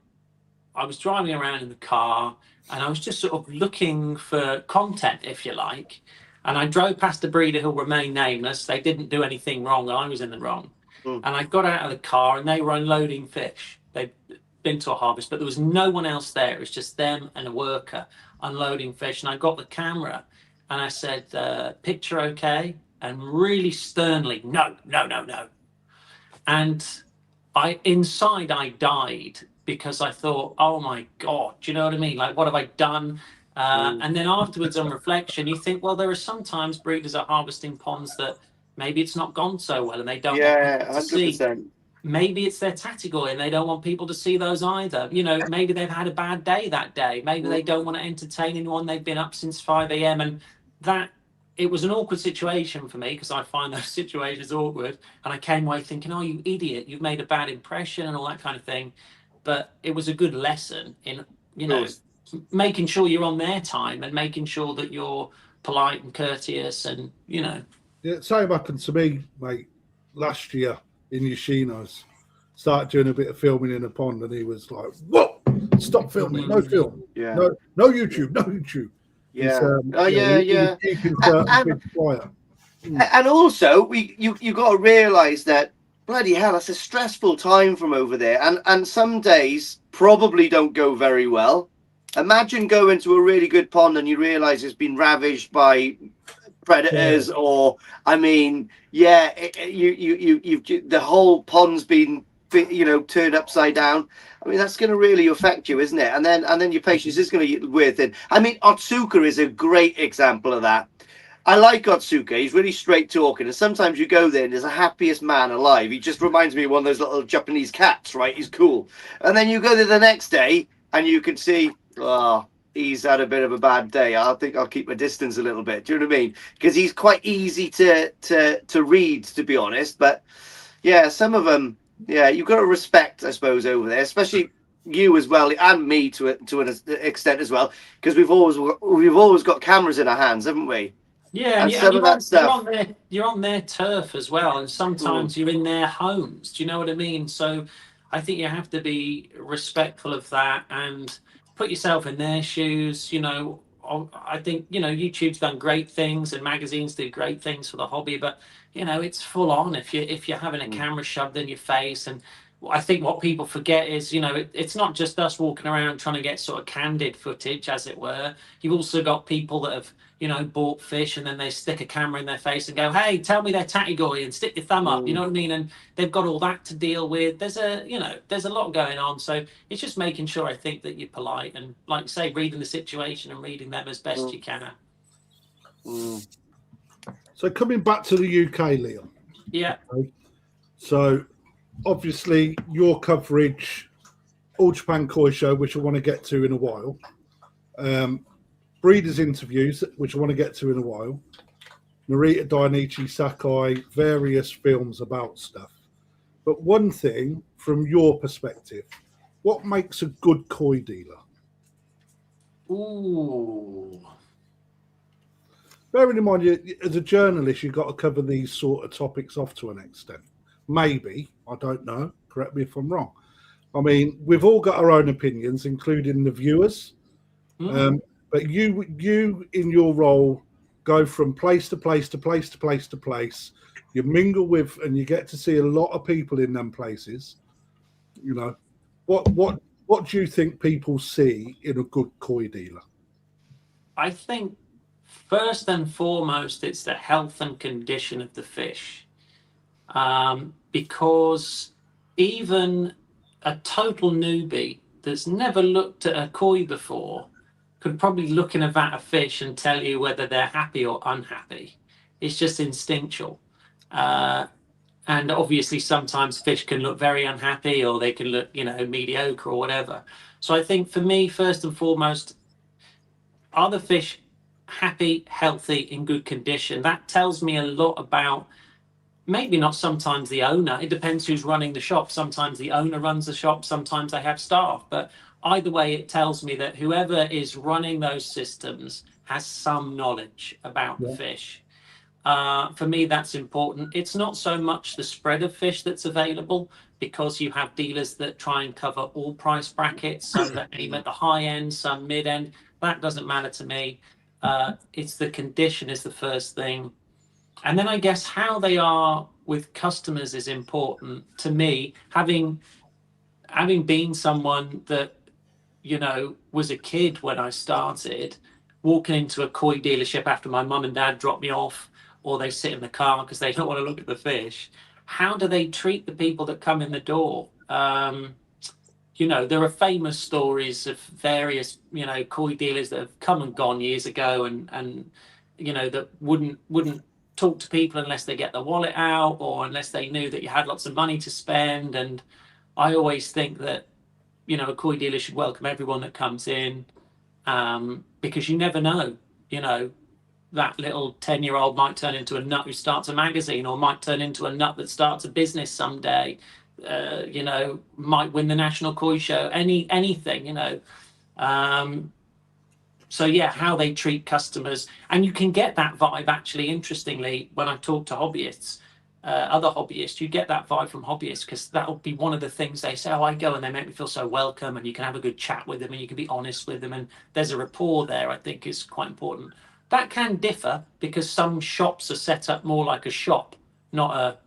was driving around in the car, and I was just sort of looking for content, if you like. And I drove past a breeder who'll remain nameless. They didn't do anything wrong. I was in the wrong. And I got out of the car and they were unloading fish. They'd been to a harvest, but there was no one else there. It was just them and a worker unloading fish. And I got the camera and I said, picture okay? And really sternly, no. And I died because I thought, oh my God, do you know what I mean? Like, what have I done? And then afterwards, on reflection, you think, well, there are sometimes breeders are harvesting ponds that maybe it's not gone so well and they don't want to 100%. maybe it's their tatigoi and they don't want people to see those either. You know, maybe they've had a bad day that day. Maybe they don't want to entertain anyone. They've been up since 5 a.m. And that, it was an awkward situation for me because I find those situations awkward. And I came away thinking, oh, you idiot, you've made a bad impression and all that kind of thing. But it was a good lesson in, you know, making sure you're on their time and making sure that you're polite and courteous and, you know. Yeah, same happened to me, mate, last year in Yoshino's. Started doing a bit of filming in a pond, and he was like, "Whoa, stop filming! No film! Yeah. No YouTube! No YouTube!" Yeah. He's keeping certain bits quiet. And also, you got to realise that bloody hell, that's a stressful time from over there, and some days probably don't go very well. Imagine going to a really good pond and you realise it's been ravaged by predators, or I mean, the whole pond's been, you know, turned upside down. I mean, that's going to really affect you, isn't it? And then your patience is going to get wear thin. I mean, Otsuka is a great example of that. I like Otsuka. He's really straight talking, and sometimes you go there and there's the happiest man alive. He just reminds me of one of those little Japanese cats, right? He's cool. And then you go there the next day and you can see, oh, he's had a bit of a bad day. I think I'll keep my distance a little bit. Do you know what I mean? Because he's quite easy to read, to be honest. But yeah, some of them, yeah, you've got to respect, I suppose, over there, especially you as well, and me to an extent as well, because we've always got cameras in our hands, haven't we? Yeah, and some of that stuff. You're on their turf as well, and sometimes you're in their homes. Do you know what I mean? So I think you have to be respectful of that and put yourself in their shoes. You know, I think, you know, YouTube's done great things and magazines do great things for the hobby, but you know, it's full on if you're having a camera shoved in your face. And I think what people forget is, you know, it's not just us walking around trying to get sort of candid footage, as it were. You've also got people that have, you know, bought fish and then they stick a camera in their face and go, hey, tell me they're tatigoi, and stick your thumb up, you know what I mean? And they've got all that to deal with. There's a lot going on. So it's just making sure, I think, that you're polite and, like you say, reading the situation and reading them as best you can. So coming back to the UK, Liam. Yeah. Okay. So obviously your coverage, All Japan Koi Show, which I want to get to in a while. Breeders' interviews, which I want to get to in a while. Narita Dainichi Sakai, various films about stuff. But one thing, from your perspective, what makes a good koi dealer? Ooh. Bearing in mind, as a journalist, you've got to cover these sort of topics off to an extent. Maybe, I don't know. Correct me if I'm wrong. I mean, we've all got our own opinions, including the viewers. But you in your role go from place to place to place to place to place. You mingle with, and you get to see a lot of people in them places. You know, what do you think people see in a good koi dealer? I think first and foremost, it's the health and condition of the fish, because even a total newbie that's never looked at a koi before could probably look in a vat of fish and tell you whether they're happy or unhappy. It's just instinctual. And obviously sometimes fish can look very unhappy, or they can look, you know, mediocre or whatever. So I think for me, first and foremost, are the fish happy, healthy, in good condition? That tells me a lot about, maybe not sometimes the owner. It depends who's running the shop. Sometimes the owner runs the shop, sometimes they have staff. But either way, it tells me that whoever is running those systems has some knowledge about the fish. For me, that's important. It's not so much the spread of fish that's available, because you have dealers that try and cover all price brackets, some that aim at the high end, some mid end. That doesn't matter to me. It's the condition is the first thing. And then I guess how they are with customers is important to me. Having been someone that, you know, was a kid when I started, walking into a koi dealership after my mum and dad dropped me off, or they sit in the car because they don't want to look at the fish. How do they treat the people that come in the door? You know, there are famous stories of various, you know, koi dealers that have come and gone years ago, and you know, that wouldn't talk to people unless they get their wallet out or unless they knew that you had lots of money to spend. And I always think that, you know, a koi dealer should welcome everyone that comes in, because you never know, you know, that little 10-year-old might turn into a nut who starts a magazine, or might turn into a nut that starts a business someday, you know, might win the National Koi Show, anything, you know. So yeah, how they treat customers, and you can get that vibe actually. Interestingly, when I talk to hobbyists, other hobbyists, you get that vibe from hobbyists, because that'll be one of the things they say. Oh, I go and they make me feel so welcome, and you can have a good chat with them, and you can be honest with them, and there's a rapport there. I think is quite important. That can differ because some shops are set up more like a shop, not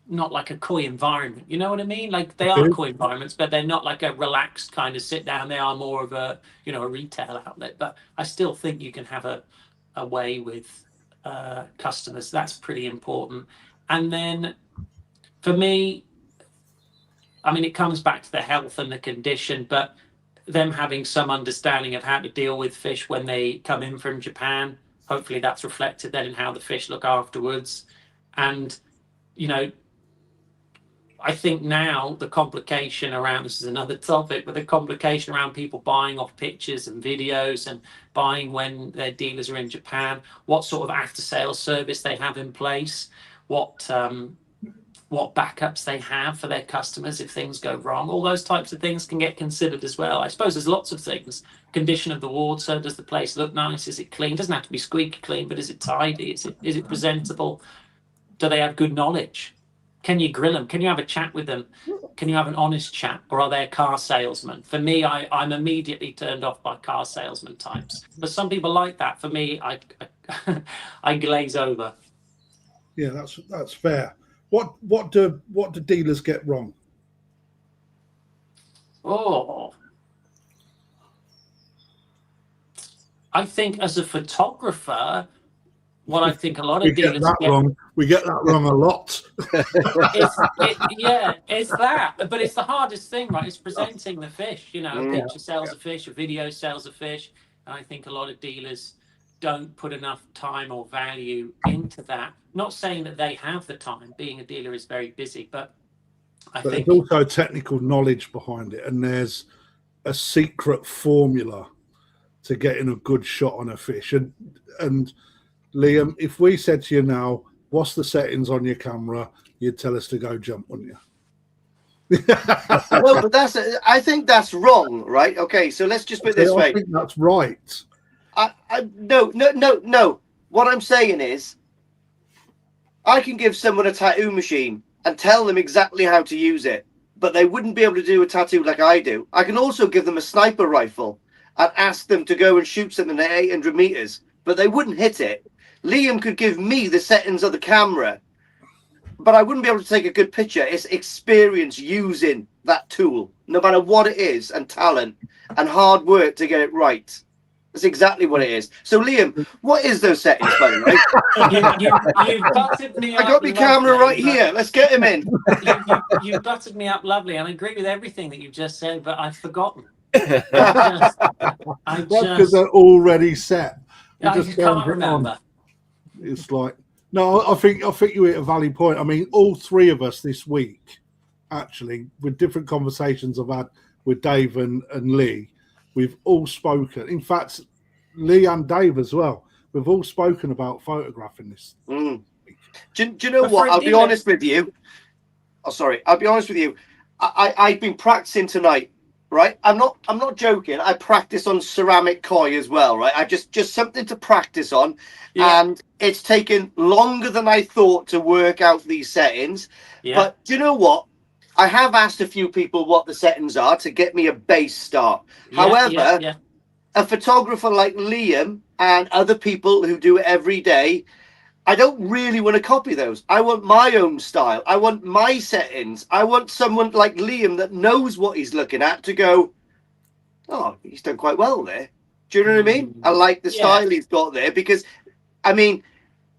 like a koi environment. You know what I mean? Like they are koi environments, but they're not like a relaxed kind of sit down. They are more of a, you know, a retail outlet. But I still think you can have a way with customers. That's pretty important. And then for me, I mean, it comes back to the health and the condition, but them having some understanding of how to deal with fish when they come in from Japan. Hopefully that's reflected then in how the fish look afterwards. And, you know, I think now the complication around, this is another topic, but the complication around people buying off pictures and videos and buying when their dealers are in Japan, what sort of after sales service they have in place, what backups they have for their customers if things go wrong. All those types of things can get considered as well. I suppose there's lots of things. Condition of the water, does the place look nice? Is it clean? Doesn't have to be squeaky clean, but is it tidy? Is it presentable? Do they have good knowledge? Can you grill them? Can you have a chat with them? Can you have an honest chat? Or are they a car salesman? For me, I'm immediately turned off by car salesman types. But some people like that. For me, I glaze over. Yeah, that's fair. What do dealers get wrong? Oh, I think as a photographer, what I think a lot of dealers get wrong. We get that wrong a lot. It's that. But it's the hardest thing, right? It's presenting the fish. You know, a picture sells a fish, a video sells a fish. And I think a lot of dealers don't put enough time or value into that. Not saying that they have the time. Being a dealer is very busy, but I think there's also technical knowledge behind it, and there's a secret formula to getting a good shot on a fish. And Liam, if we said to you now, what's the settings on your camera, you'd tell us to go jump, wouldn't you? Well, but I think that's wrong, right? Okay, so let's just put it this way. I think that's right. No. What I'm saying is, I can give someone a tattoo machine and tell them exactly how to use it, but they wouldn't be able to do a tattoo like I do. I can also give them a sniper rifle and ask them to go and shoot something at 800 meters, but they wouldn't hit it. Liam could give me the settings of the camera, but I wouldn't be able to take a good picture. It's experience using that tool, no matter what it is, and talent and hard work to get it right. That's exactly what it is. So, Liam, what is those settings, by the way? You've buttered me up. I got my camera right here. Let's get him in. You've buttered me up lovely, and I agree with everything that you've just said, but I've forgotten. That's because they're already set. I just can't remember. It's like, no, I think you hit a valid point. I mean, all three of us this week, actually, with different conversations I've had with Dave and Lee, we've all spoken. In fact, Lee and Dave as well. We've all spoken about photographing this. Do you know what? I'll be honest with you. Oh, sorry. I'll be honest with you. I've been practicing tonight, right? I'm not joking. I practice on ceramic koi as well, right? I just something to practice on. Yeah. And it's taken longer than I thought to work out these settings. Yeah. But do you know what? I have asked a few people what the settings are to get me a base start. Yeah, however, a photographer like Liam and other people who do it every day, I don't really want to copy those. I want my own style. I want my settings. I want someone like Liam that knows what he's looking at to go, oh, he's done quite well there. Do you know what I mean? I like the style he's got there, because, I mean,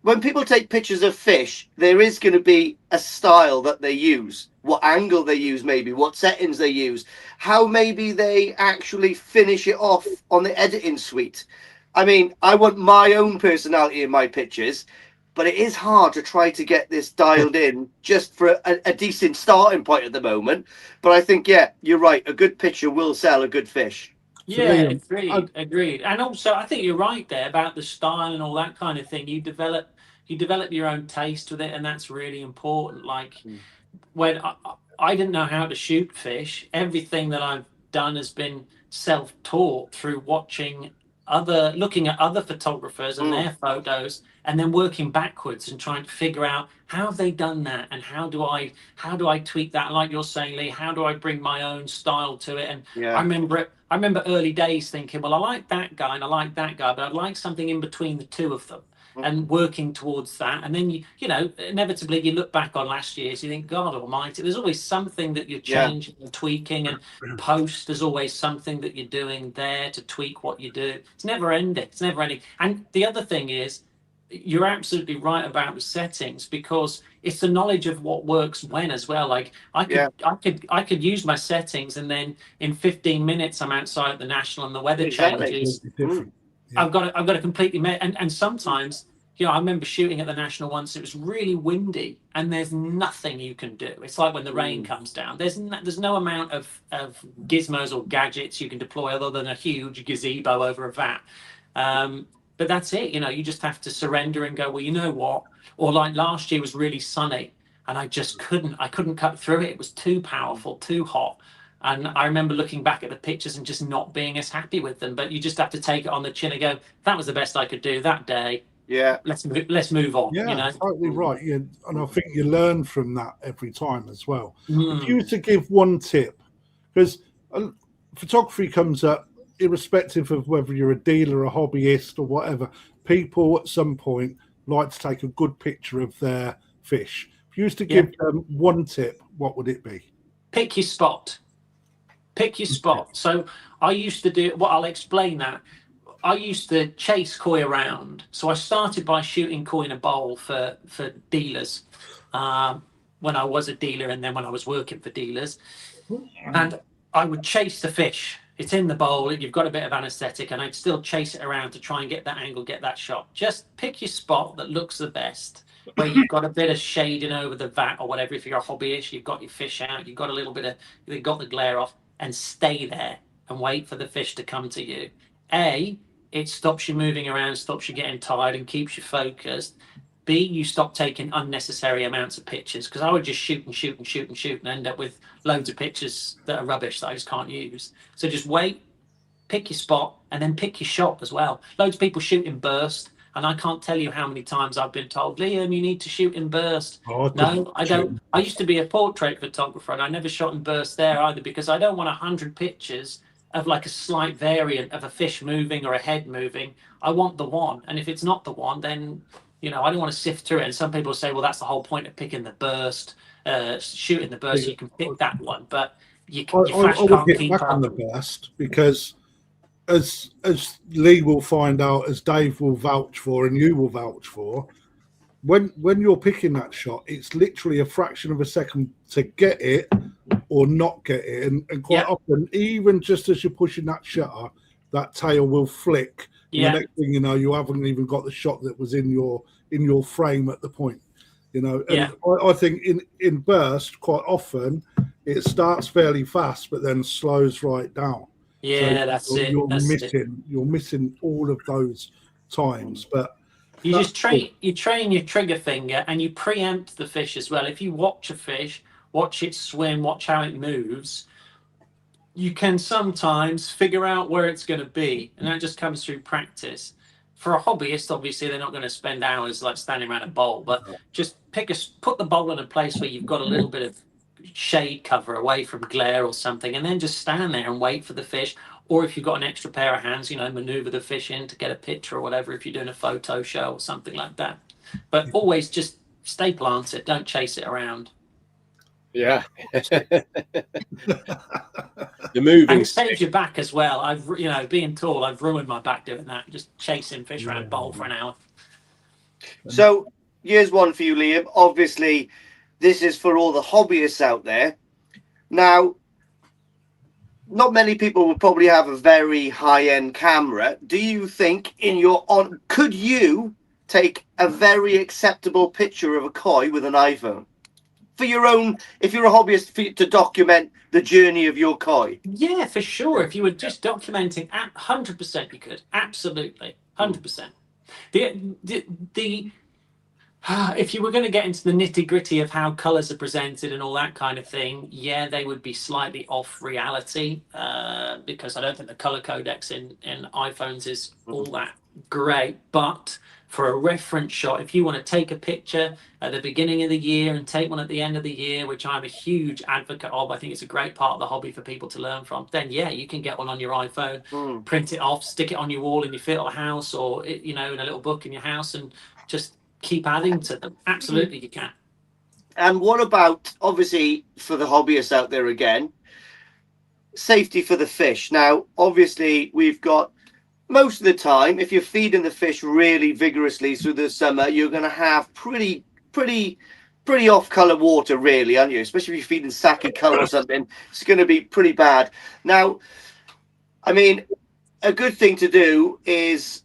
when people take pictures of fish, there is going to be a style that they use, what angle they use, maybe what settings they use, how maybe they actually finish it off on the editing suite. I mean, I want my own personality in my pictures, but it is hard to try to get this dialed in just for a decent starting point at the moment. But I think, yeah, you're right. A good picture will sell a good fish. So Yeah, Liam, agreed. And also, I think you're right there about the style and all that kind of thing. You develop your own taste with it, and that's really important. Like when I didn't know how to shoot fish, everything that I've done has been self-taught through looking at other photographers and their photos, and then working backwards and trying to figure out how have they done that, and how do I tweak that? Like you're saying, Lee, how do I bring my own style to it? And Yeah. I remember early days thinking, well, I like that guy and I like that guy, but I'd like something in between the two of them. And working towards that, and then you know, inevitably you look back on last year's, you think, God Almighty, there's always something that you're changing and tweaking, and post, there's always something that you're doing there to tweak what you do. It's never ending. It's never ending. And the other thing is, you're absolutely right about the settings, because it's the knowledge of what works when as well. Like I could use my settings, and then in 15 minutes I'm outside at the National and the weather changes. different. I've got to completely and sometimes, you know, I remember shooting at the National once. It was really windy, and there's nothing you can do. It's like when the rain comes down. There's no amount of gizmos or gadgets you can deploy other than a huge gazebo over a vat. But that's it. You know, you just have to surrender and go, well, you know what? Or like last year was really sunny, and I couldn't cut through it. It was too powerful, too hot. And I remember looking back at the pictures and just not being as happy with them. But you just have to take it on the chin and go, that was the best I could do that day. Yeah. Let's move on. Yeah, you know? totally right. Yeah, and I think you learn from that every time as well. If you were to give one tip, because photography comes up irrespective of whether you're a dealer, a hobbyist, or whatever. People at some point like to take a good picture of their fish. If you used to give them one tip, what would it be? Pick your spot. Pick your spot. So I used to do, well, I'll explain that. I used to chase koi around. So I started by shooting koi in a bowl for dealers when I was a dealer, and then when I was working for dealers. And I would chase the fish. It's in the bowl, you've got a bit of anesthetic, and I'd still chase it around to try and get that angle, get that shot. Just pick your spot that looks the best, where you've got a bit of shading over the vat or whatever. If you're a hobbyist, you've got your fish out, you've got a little bit of, you've got the glare off, and stay there and wait for the fish to come to you. It stops you moving around, stops you getting tired, and keeps you focused. B, you stop taking unnecessary amounts of pictures, because I would just shoot and end up with loads of pictures that are rubbish that I just can't use. So just wait, pick your spot, and then pick your shot as well. Loads of people shoot in burst, and I can't tell you how many times I've been told, Liam, you need to shoot in burst. No, I don't. I used to be a portrait photographer, and I never shot in burst there either, because I don't want 100 pictures of like a slight variant of a fish moving or a head moving. I want the one, and if it's not the one, then, you know, I don't want to sift through it. And some people say, well, that's the whole point of picking the burst, shooting the burst. You can pick that one, but your flash can't keep up. On the burst, because as Lee will find out, as Dave will vouch for, and you will vouch for, when you're picking that shot, it's literally a fraction of a second to get it or not get it, and quite often, even just as you're pushing that shutter, that tail will flick. And the next thing you know, you haven't even got the shot that was in your frame at the point. You know, and I think in burst, quite often it starts fairly fast, but then slows right down. Yeah, so that's it. You're missing all of those times, but you just train your trigger finger, and you preempt the fish as well. If you watch a fish, watch it swim, watch how it moves, you can sometimes figure out where it's going to be, and that just comes through practice. For a hobbyist, obviously, they're not going to spend hours like standing around a bowl, but just put the bowl in a place where you've got a little bit of shade cover away from glare or something, and then just stand there and wait for the fish. Or if you've got an extra pair of hands, you know, maneuver the fish in to get a picture or whatever, if you're doing a photo show or something like that. But always just stay planted, don't chase it around. Yeah. The moving and it saves your back as well. Being tall, I've ruined my back doing that, just chasing fish around a bowl for an hour. So here's one for you, Liam. Obviously, this is for all the hobbyists out there. Now, not many people will probably have a very high-end camera. Do you think could you take a very acceptable picture of a koi with an iPhone for your own, if you're a hobbyist, to document the journey of your koi? Yeah, for sure. If you were just documenting, 100% you could. Absolutely, 100%. The if you were going to get into the nitty gritty of how colors are presented and all that kind of thing, yeah, they would be slightly off reality, because I don't think the color codex in iPhones is all that great. But for a reference shot, if you want to take a picture at the beginning of the year and take one at the end of the year, which I'm a huge advocate of, I think it's a great part of the hobby for people to learn from, then yeah, you can get one on your iPhone, print it off, stick it on your wall in your fiddle house, or in a little book in your house, and just keep adding to them. Absolutely, you can. And what about, obviously, for the hobbyists out there again, safety for the fish? Now, obviously, we've got, most of the time, if you're feeding the fish really vigorously through the summer, you're going to have pretty off-color water, really, aren't you? Especially if you're feeding sake color or something, it's going to be pretty bad. Now, I mean, a good thing to do is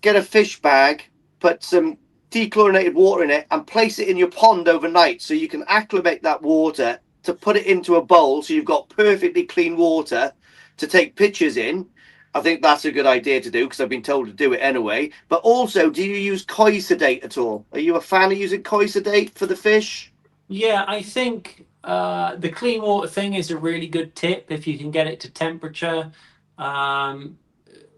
get a fish bag, put some dechlorinated water in it, and place it in your pond overnight, so you can acclimate that water to put it into a bowl, so you've got perfectly clean water to take pictures in. I think that's a good idea to do, because I've been told to do it anyway. But also, do you use koi sedate at all? Are you a fan of using koi sedate for the fish? Yeah, I think the clean water thing is a really good tip if you can get it to temperature,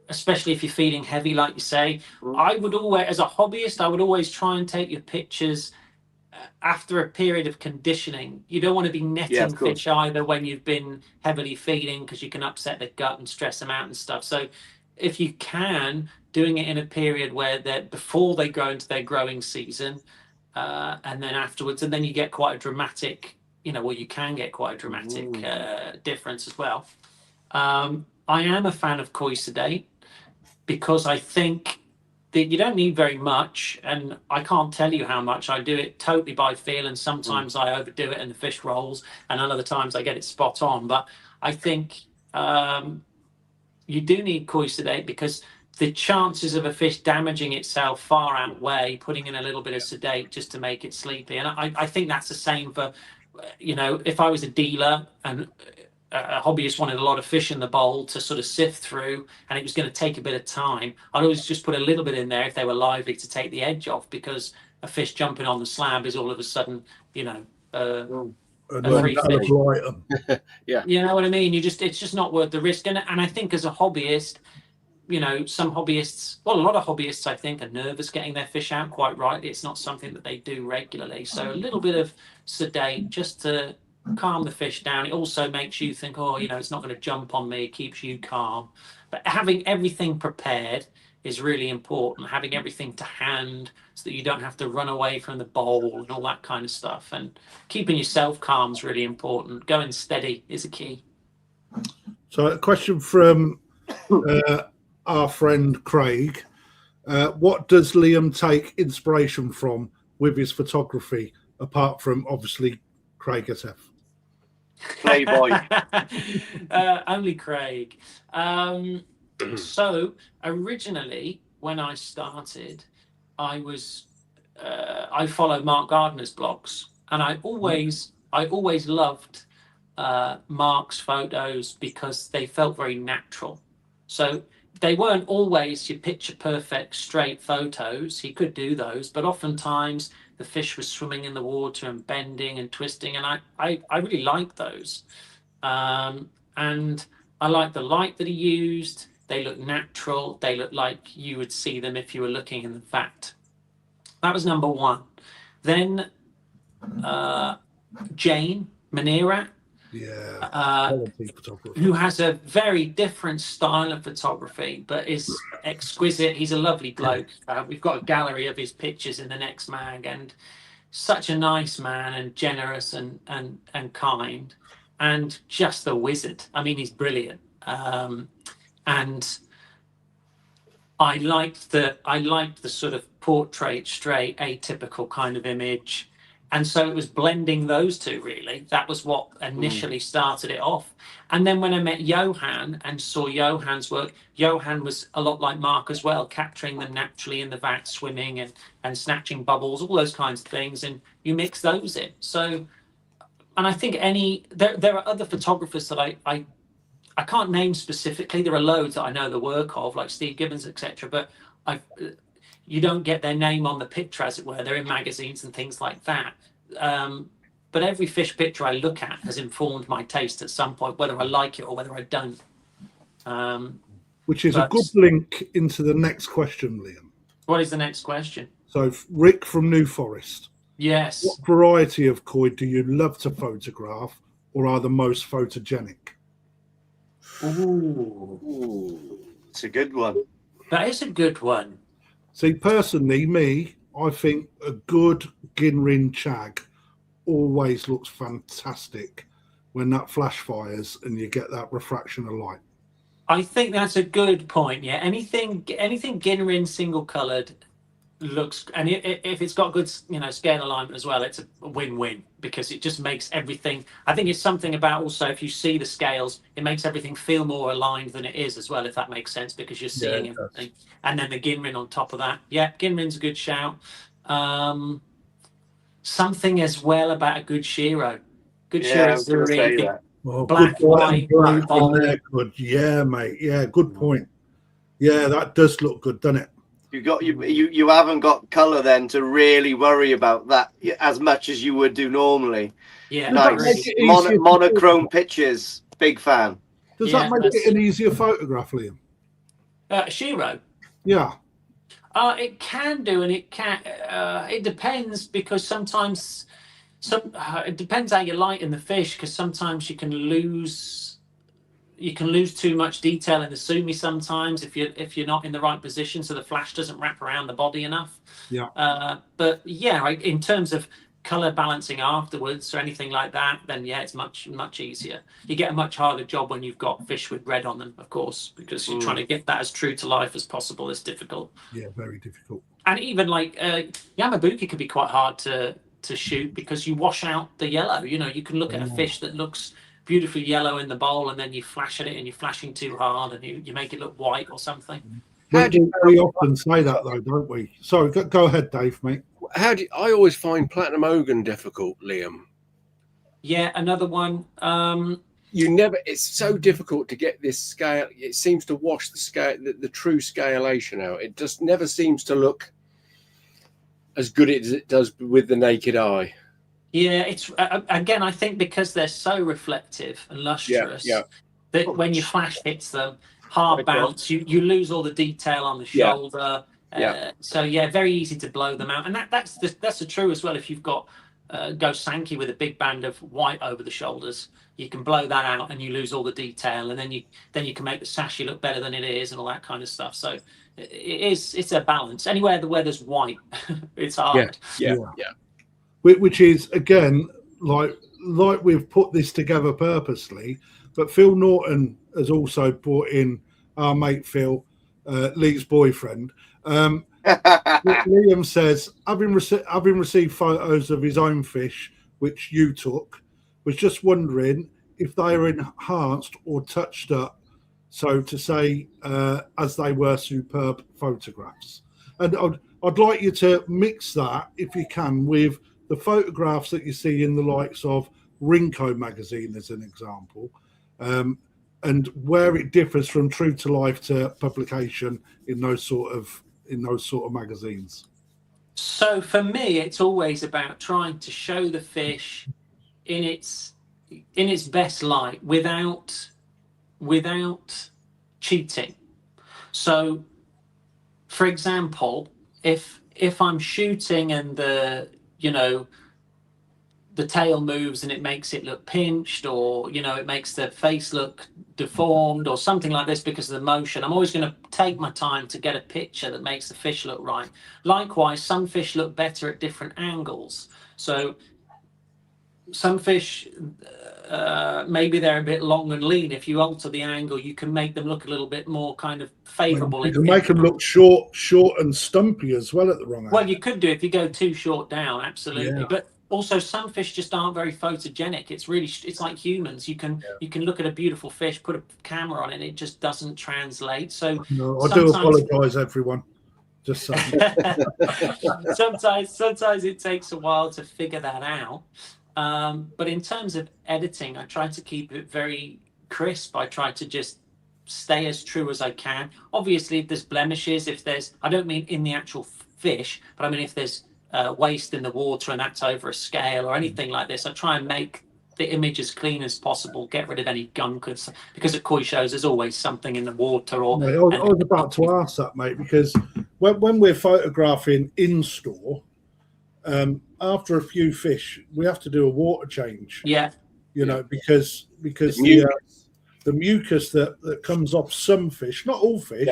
especially if you're feeding heavy, like you say. I would always, as a hobbyist, I would always try and take your pictures after a period of conditioning. You don't want to be netting fish either when you've been heavily feeding, because you can upset the gut and stress them out and stuff. So if you can, doing it in a period where they're before they grow into their growing season, and then afterwards, and then you get quite a dramatic, you can get quite a dramatic difference as well. I am a fan of koi sedate, because I think that you don't need very much, and I can't tell you how much. I do it totally by feel, and sometimes I overdo it and the fish rolls, and other times I get it spot on. But I think you do need koi sedate, because the chances of a fish damaging itself far outweigh putting in a little bit of sedate just to make it sleepy. And I think that's the same for, if I was a dealer and a hobbyist wanted a lot of fish in the bowl to sort of sift through, and it was going to take a bit of time, I'd always just put a little bit in there if they were lively, to take the edge off, because a fish jumping on the slab is all of a sudden, a free fish. Yeah. You know what I mean? It's just not worth the risk. And I think as a hobbyist, some hobbyists, well, a lot of hobbyists, I think, are nervous getting their fish out, quite rightly. It's not something that they do regularly. So a little bit of sedate just to calm the fish down. It also makes you think, it's not going to jump on me. It keeps you calm. But having everything prepared is really important. Having everything to hand so that you don't have to run away from the bowl and all that kind of stuff. And keeping yourself calm is really important. Going steady is a key. So a question from our friend Craig. What does Liam take inspiration from with his photography, apart from obviously Craig SF? Playboy. Only Craig. So originally, when I started, I followed Mark Gardner's blogs, and I always loved Mark's photos because they felt very natural. So they weren't always your picture perfect straight photos. He could do those, but oftentimes the fish was swimming in the water and bending and twisting, and I really liked those. And I liked the light that he used. They look natural. They look like you would see them if you were looking in the vat. That was number one. Then Jane Manera, who has a very different style of photography, but is exquisite. He's a lovely bloke. We've got a gallery of his pictures in the next mag, and such a nice man, and generous and kind, and just a wizard. I mean, he's brilliant. And I liked the sort of portrait, straight, atypical kind of image. And so it was blending those two, really. That was what initially started it off. And then when I met Johan and saw Johan's work, Johan was a lot like Mark as well, capturing them naturally in the vat, swimming and snatching bubbles, all those kinds of things. And you mix those in. So, and I think there are other photographers that I can't name specifically. There are loads that I know the work of, like Steve Gibbons, etc. But you don't get their name on the picture, as it were. They're in magazines and things like that. But every fish picture I look at has informed my taste at some point, whether I like it or whether I don't. Which is a good link into the next question, Liam. What is the next question? So, Rick from New Forest. Yes. What variety of koi do you love to photograph, or are the most photogenic? Ooh, it's a good one. That is a good one. See, personally, I think a good Ginrin Chag always looks fantastic when that flash fires and you get that refraction of light. I think that's a good point. Yeah, anything Ginrin single coloured looks, and if it's got good, scale alignment as well, it's a win-win, because it just makes everything. I think it's something about also, if you see the scales, it makes everything feel more aligned than it is as well, if that makes sense, because you're seeing everything. And then the Ginrin on top of that. Yeah, Ginrin's a good shout. Something as well about a good Shiro. Good Shiro's the really black, white, good. Yeah, mate. Yeah, good point. Yeah, that does look good, doesn't it? You haven't got colour then to really worry about that as much as you would do normally. Yeah, nice. Monochrome pictures. Big fan. Does that make it an easier photograph, Liam? Shiro. Yeah. It can do, and it can. It depends, because sometimes it depends how you lighten the fish, because sometimes you can lose too much detail in the sumi sometimes if you're not in the right position, so the flash doesn't wrap around the body enough. Yeah. But yeah, in terms of color balancing afterwards or anything like that, then yeah, it's much easier. You get a much harder job when you've got fish with red on them, of course, because you're trying to get that as true to life as possible. It's difficult. Yeah, very difficult. And even like Yamabuki can be quite hard to shoot, because you wash out the yellow. You can look at a fish that looks beautifully yellow in the bowl, and then you flash at it and you're flashing too hard and you make it look white or something. We often say that, though, don't we? Sorry, go ahead, Dave, mate. I always find Platinum Ogan difficult, Liam. Yeah, another one. It's so difficult to get this scale. It seems to wash the scale, the true scalation out. It just never seems to look as good as it does with the naked eye. Yeah, it's again, I think because they're so reflective and lustrous, that when your flash hits them, hard bounce, you lose all the detail on the shoulder. So yeah, very easy to blow them out, and that's the true as well. If you've got Go Sankey with a big band of white over the shoulders, you can blow that out and you lose all the detail, and then you can make the sashi look better than it is and all that kind of stuff. So it's a balance. Anywhere where there's white, it's hard. Yeah. Which is, again, like we've put this together purposely, but Phil Norton has also brought in our mate Phil, Lee's boyfriend. Liam says, having received photos of his own fish, which you took, was just wondering if they are enhanced or touched up, so to say, as they were superb photographs. And I'd like you to mix that, if you can, with the photographs that you see in the likes of Rinko magazine, as an example, and where it differs from true to life to publication in those sort of magazines. So for me, it's always about trying to show the fish in its best light without cheating. So, for example, if I'm shooting and the tail moves and it makes it look pinched, or it makes the face look deformed or something like this because of the motion, I'm always going to take my time to get a picture that makes the fish look right. Likewise, some fish look better at different angles. So some fish, maybe they're a bit long and lean. If you alter the angle, you can make them look a little bit more kind of favourable. You can make them look short and stumpy as well at the wrong angle. Well, you could do if you go too short down, absolutely. Yeah. also some fish just aren't very photogenic. It's like humans. You can look at a beautiful fish, put a camera on it, and it just doesn't translate. So No, I do apologise, everyone. Just saying. sometimes it takes a while to figure that out. But in terms of editing, I try to keep it very crisp. I try to just stay as true as I can. Obviously, if there's blemishes, I don't mean in the actual fish, but I mean if there's waste in the water and that's over a scale or anything like this, I try and make the image as clean as possible, get rid of any gunk, because at koi shows there's always something in the water. Or I was about to ask that, mate, because when we're photographing in store, after a few fish, we have to do a water change. Yeah, you know, because the mucus that comes off some fish, not all fish.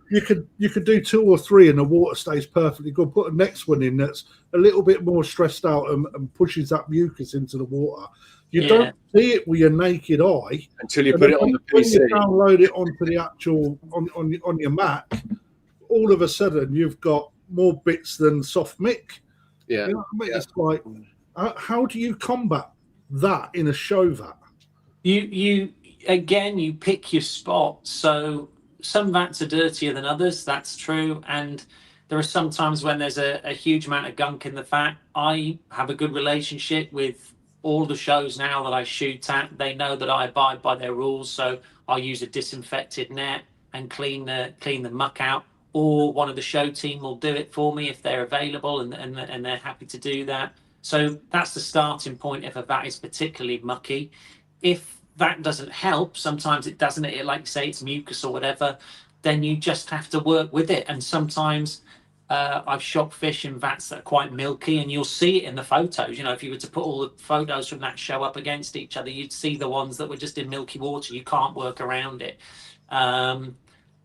You could do 2 or 3 and the water stays perfectly good. Put a next one in that's a little bit more stressed out and pushes that mucus into the water. You don't see it with your naked eye until you put it on the PC. When you download it onto the actual on your Mac, all of a sudden you've got more bits than soft mick. Yeah, you know what I mean? It's like, how do you combat that in a show vat? You pick your spot. So some vats are dirtier than others, that's true, and there are some times when there's a huge amount of gunk in the vat. I have a good relationship with all the shows now that I shoot at. They know that I abide by their rules, so I use a disinfected net and clean the muck out, or one of the show team will do it for me if they're available and they're happy to do that. So that's the starting point if a vat is particularly mucky. If that doesn't help, sometimes it doesn't, like you say, it's mucus or whatever, then you just have to work with it. And sometimes I've shot fish in vats that are quite milky, and you'll see it in the photos. You know, if you were to put all the photos from that show up against each other, you'd see the ones that were just in milky water. You can't work around it.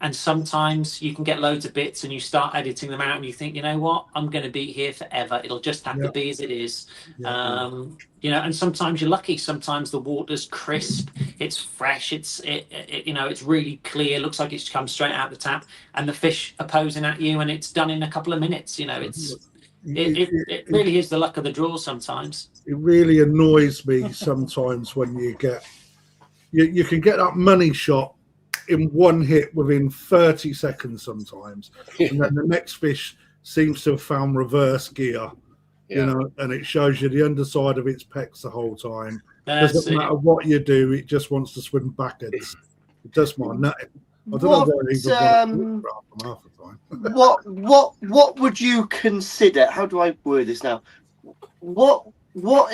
And sometimes you can get loads of bits and you start editing them out and you think, you know what, I'm going to be here forever. It'll just have to be as it is. You know, and sometimes you're lucky. Sometimes the water's crisp, it's fresh, it's really clear, looks like it's come straight out the tap, and the fish are posing at you and it's done in a couple of minutes. You know, it really is the luck of the draw sometimes. It really annoys me sometimes when you can get that money shot in one hit within 30 seconds sometimes, and then the next fish seems to have found reverse gear, you know, and it shows you the underside of its pecs the whole time. Doesn't matter what you do, it just wants to swim backwards. It does my nutting. I don't know what even half the time. what would you consider? How do I word this now? What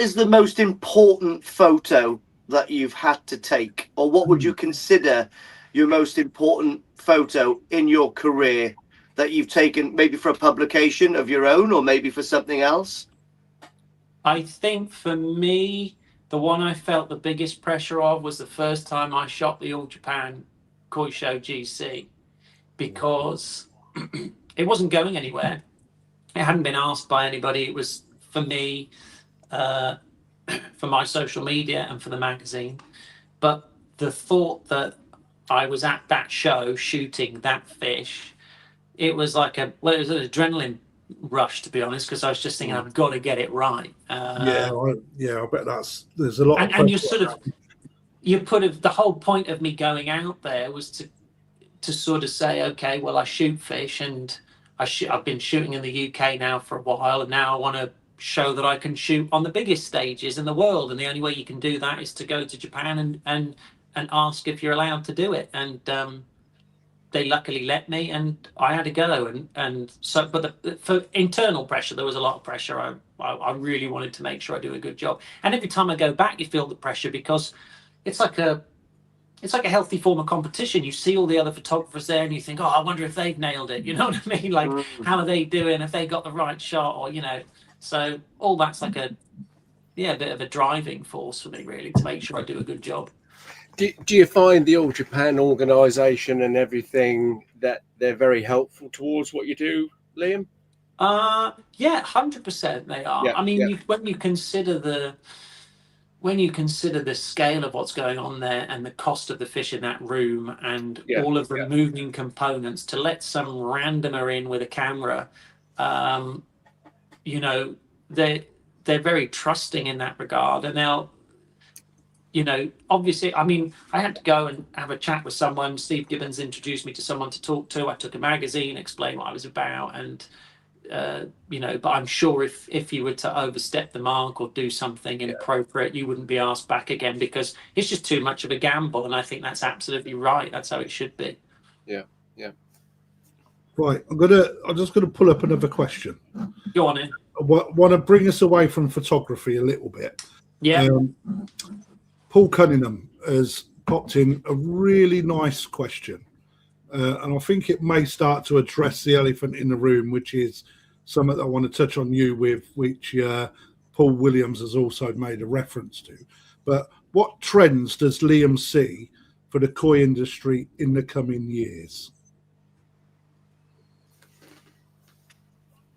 is the most important photo that you've had to take, or what would you consider your most important photo in your career that you've taken, maybe for a publication of your own or maybe for something else? I think for me, the one I felt the biggest pressure of was the first time I shot the All Japan Koi Show GC, because it wasn't going anywhere. It hadn't been asked by anybody. It was for me, for my social media and for the magazine. But the thought that I was at that show shooting that fish, it was like it was an adrenaline rush, to be honest, because I was just thinking I've got to get it right. I bet there's a lot. And the whole point of me going out there was to sort of say, okay, well, I shoot fish, and I've been shooting in the UK now for a while, and now I want to show that I can shoot on the biggest stages in the world, and the only way you can do that is to go to Japan and ask if you're allowed to do it. And they luckily let me, and I had to go. And so, but for internal pressure, there was a lot of pressure. I really wanted to make sure I do a good job. And every time I go back, you feel the pressure, because it's like a healthy form of competition. You see all the other photographers there, and you think, oh, I wonder if they've nailed it. You know what I mean? Like, how are they doing? Have they got the right shot? Or, you know, so all that's like a bit of a driving force for me, really, to make sure I do a good job. Do you find the All Japan organisation and everything that they're very helpful towards what you do, Liam? 100% they are. I mean, when you consider the scale of what's going on there and the cost of the fish in that room and all of the moving components, to let some randomer in with a camera, you know, they're very trusting in that regard, and they'll, obviously, I mean, I had to go and have a chat with someone. Steve Gibbons introduced me to someone to talk to. I took a magazine, explained what I was about, and but I'm sure if you were to overstep the mark or do something inappropriate, you wouldn't be asked back again, because it's just too much of a gamble. And I think that's absolutely right. That's how it should be. Yeah. Right, I'm just gonna pull up another question. Go on in. I want to bring us away from photography a little bit. Yeah. Paul Cunningham has popped in a really nice question, and I think it may start to address the elephant in the room, which is something that I want to touch on you with, which Paul Williams has also made a reference to. But what trends does Liam see for the koi industry in the coming years?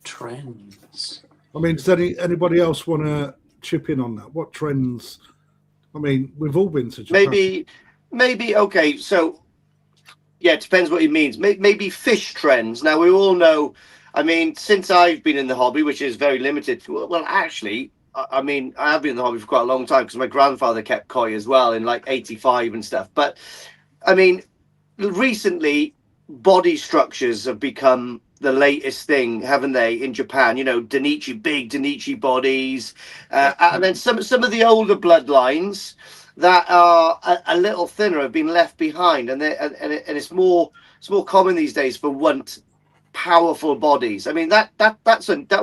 Trends. I mean, does anybody else want to chip in on that? What trends? I mean, we've all been to Japan. Maybe. Okay, so yeah, it depends what he means. Maybe fish trends. Now we all know. I mean, since I've been in the hobby, which is very limited. Well, actually, I mean, I have been in the hobby for quite a long time, because my grandfather kept koi as well in like '85 and stuff. But I mean, recently, body structures have become the latest thing, haven't they, in Japan? Big Denichi bodies, and then some of the older bloodlines that are a little thinner have been left behind, and it's more common these days for powerful bodies. I mean, that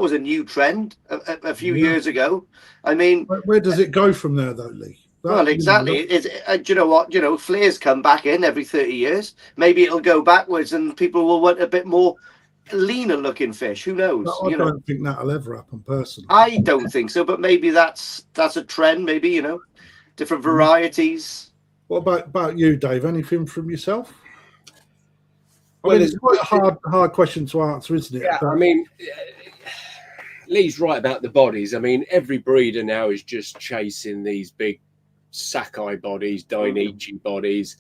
was a new trend a few years ago. I mean, where does it go from there, though, Lee? Well, exactly. Do you know what? Flares come back in every 30 years. Maybe it'll go backwards, and people will want a bit more leaner looking fish. Who knows? I don't think that'll ever happen, personally. I don't think so, but maybe that's a trend. Maybe different varieties. What about you, Dave? Anything from yourself? Well, it's quite a hard question to answer, isn't it? Yeah, I mean, Lee's right about the bodies. I mean, every breeder now is just chasing these big Sakai bodies, Dainichi bodies,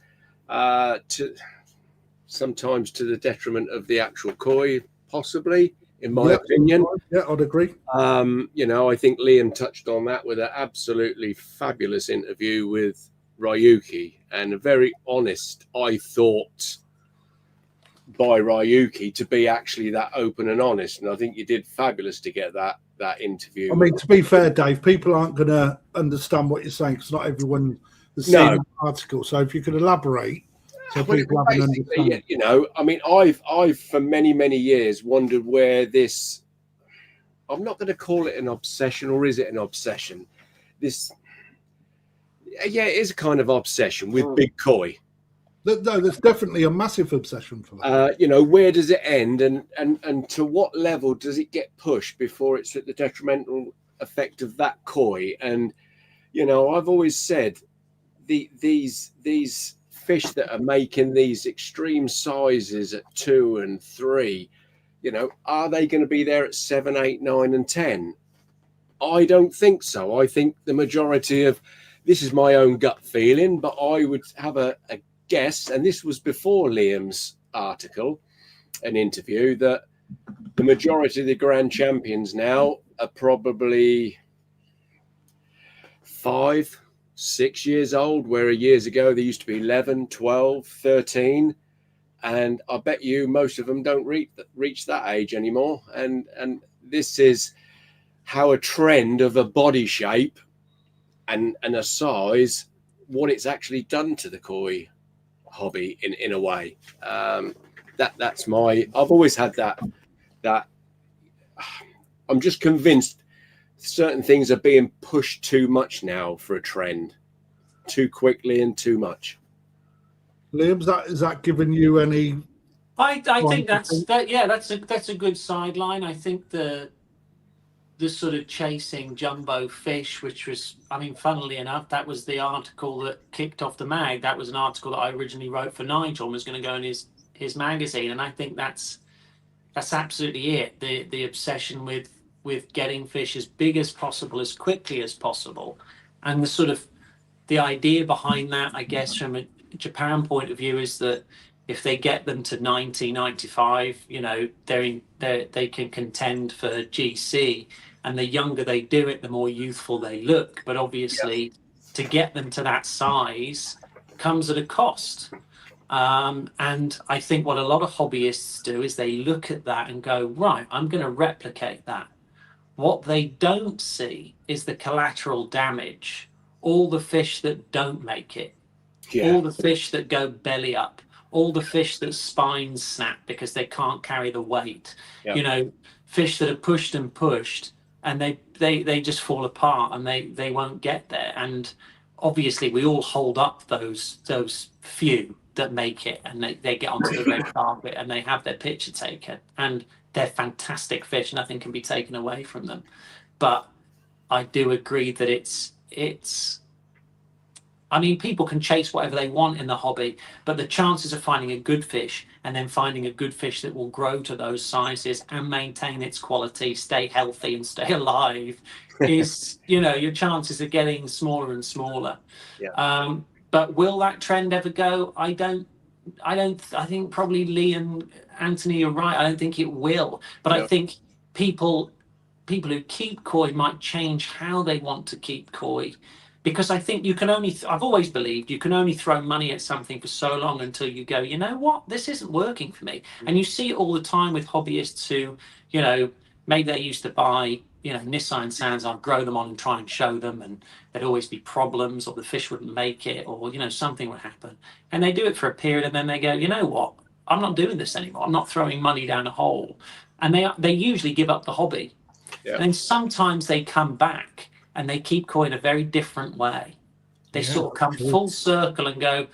sometimes to the detriment of the actual koi, possibly, in my opinion. Yeah, I'd agree. I think Liam touched on that with an absolutely fabulous interview with Ryuki, and a very honest, I thought, by Ryuki to be actually that open and honest. And I think you did fabulous to get that interview. I mean, to be fair, Dave, people aren't going to understand what you're saying, because not everyone has seen the article. So if you could elaborate, so people have an understanding. I mean, I've for many years wondered where this, I'm not going to call it an obsession, or is it an obsession? It is a kind of obsession with big koi. No, there's definitely a massive obsession for that. Where does it end, and to what level does it get pushed before it's at the detrimental effect of that koi? And I've always said these fish that are making these extreme sizes at 2 and 3, are they going to be there at 7, 8, 9, and 10? I don't think so. I think the majority of, this is my own gut feeling, but I would have a guess, and this was before Liam's article and interview, that the majority of the grand champions now are probably 5, 6 years old, where years ago they used to be 11, 12, 13, and I bet you most of them don't reach that age anymore. And this is how a trend of a body shape and a size, what it's actually done to the koi hobby in a way. That's my, I've always had that I'm just convinced certain things are being pushed too much now for a trend, too quickly and too much. Liam, is that giving you any? I think that's a good sideline. I think the sort of chasing jumbo fish, which was, I mean, funnily enough, that was the article that kicked off the mag. That was an article that I originally wrote for Nigel and was going to go in his magazine. And I think that's absolutely it. The obsession with getting fish as big as possible, as quickly as possible. And the idea behind that, I guess, from a Japan point of view, is that if they get them to 90, 95, you know, they can contend for GC. And the younger they do it, the more youthful they look. But obviously, to get them to that size comes at a cost. And I think what a lot of hobbyists do is they look at that and go, right, I'm going to replicate that. What they don't see is the collateral damage, all the fish that don't make it, all the fish that go belly up, all the fish that spines snap because they can't carry the weight, you know, fish that are pushed and they just fall apart and they won't get there. And obviously we all hold up those few that make it, and they get onto the red carpet and they have their picture taken, and they're fantastic fish. Nothing can be taken away from them. But I do agree that it's I mean, people can chase whatever they want in the hobby, but the chances of finding a good fish and then finding a good fish that will grow to those sizes and maintain its quality, stay healthy and stay alive is, you know, your chances are getting smaller and smaller. But will that trend ever go? I think probably Lee and Anthony are right. I don't think it will, but I think people who keep koi might change how they want to keep koi. Because I think you can only, I've always believed you can only throw money at something for so long until you go, you know what, this isn't working for me. And you see it all the time with hobbyists who, you know, maybe they used to buy, you know, Nisihikigoi sands, I'd grow them on and try and show them, and there'd always be problems, or the fish wouldn't make it, or, you know, something would happen. And they do it for a period and then they go, you know what, I'm not doing this anymore. I'm not throwing money down a hole. And they usually give up the hobby. And then sometimes they come back and they keep koi in a very different way. They sort of come full circle and go,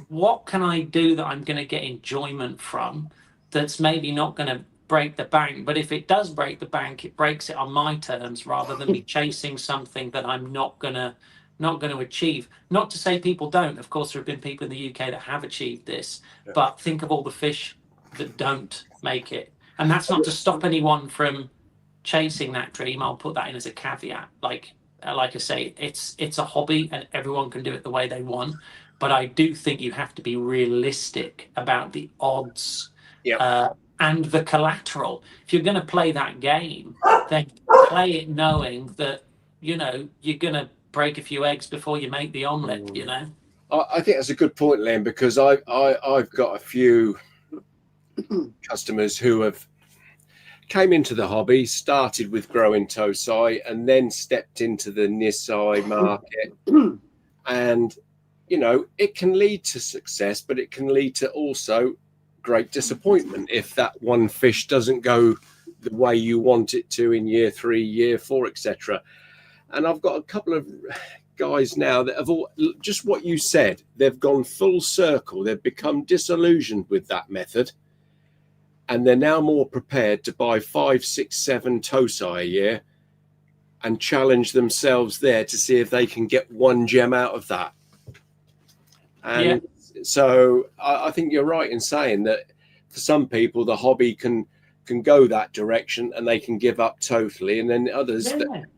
what can I do that I'm going to get enjoyment from that's maybe not going to break the bank? But if it does break the bank, it breaks it on my terms rather than me chasing something that I'm not going to achieve. Not to say people don't. Of course, there have been people in the UK that have achieved this. But think of all the fish that don't make it. And that's not to stop anyone from chasing that dream. I'll put that in as a caveat. Like I say, it's a hobby and everyone can do it the way they want. But I do think you have to be realistic about the odds and the collateral. If you're going to play that game, then play it knowing that, you know, you're going to break a few eggs before you make the omelette, you know? I think that's a good point, Liam, because I've got a few customers who have came into the hobby, started with growing tosai, and then stepped into the Nisai market. And, you know, it can lead to success, but it can lead to also great disappointment if that one fish doesn't go the way you want it to in year 3, year 4, etc. And I've got a couple of guys now that have all just what you said. They've gone full circle. They've become disillusioned with that method. And they're now more prepared to buy 5, 6, 7 tosai a year and challenge themselves there to see if they can get one gem out of that. And so I think you're right in saying that for some people, the hobby can go that direction and they can give up totally. And then others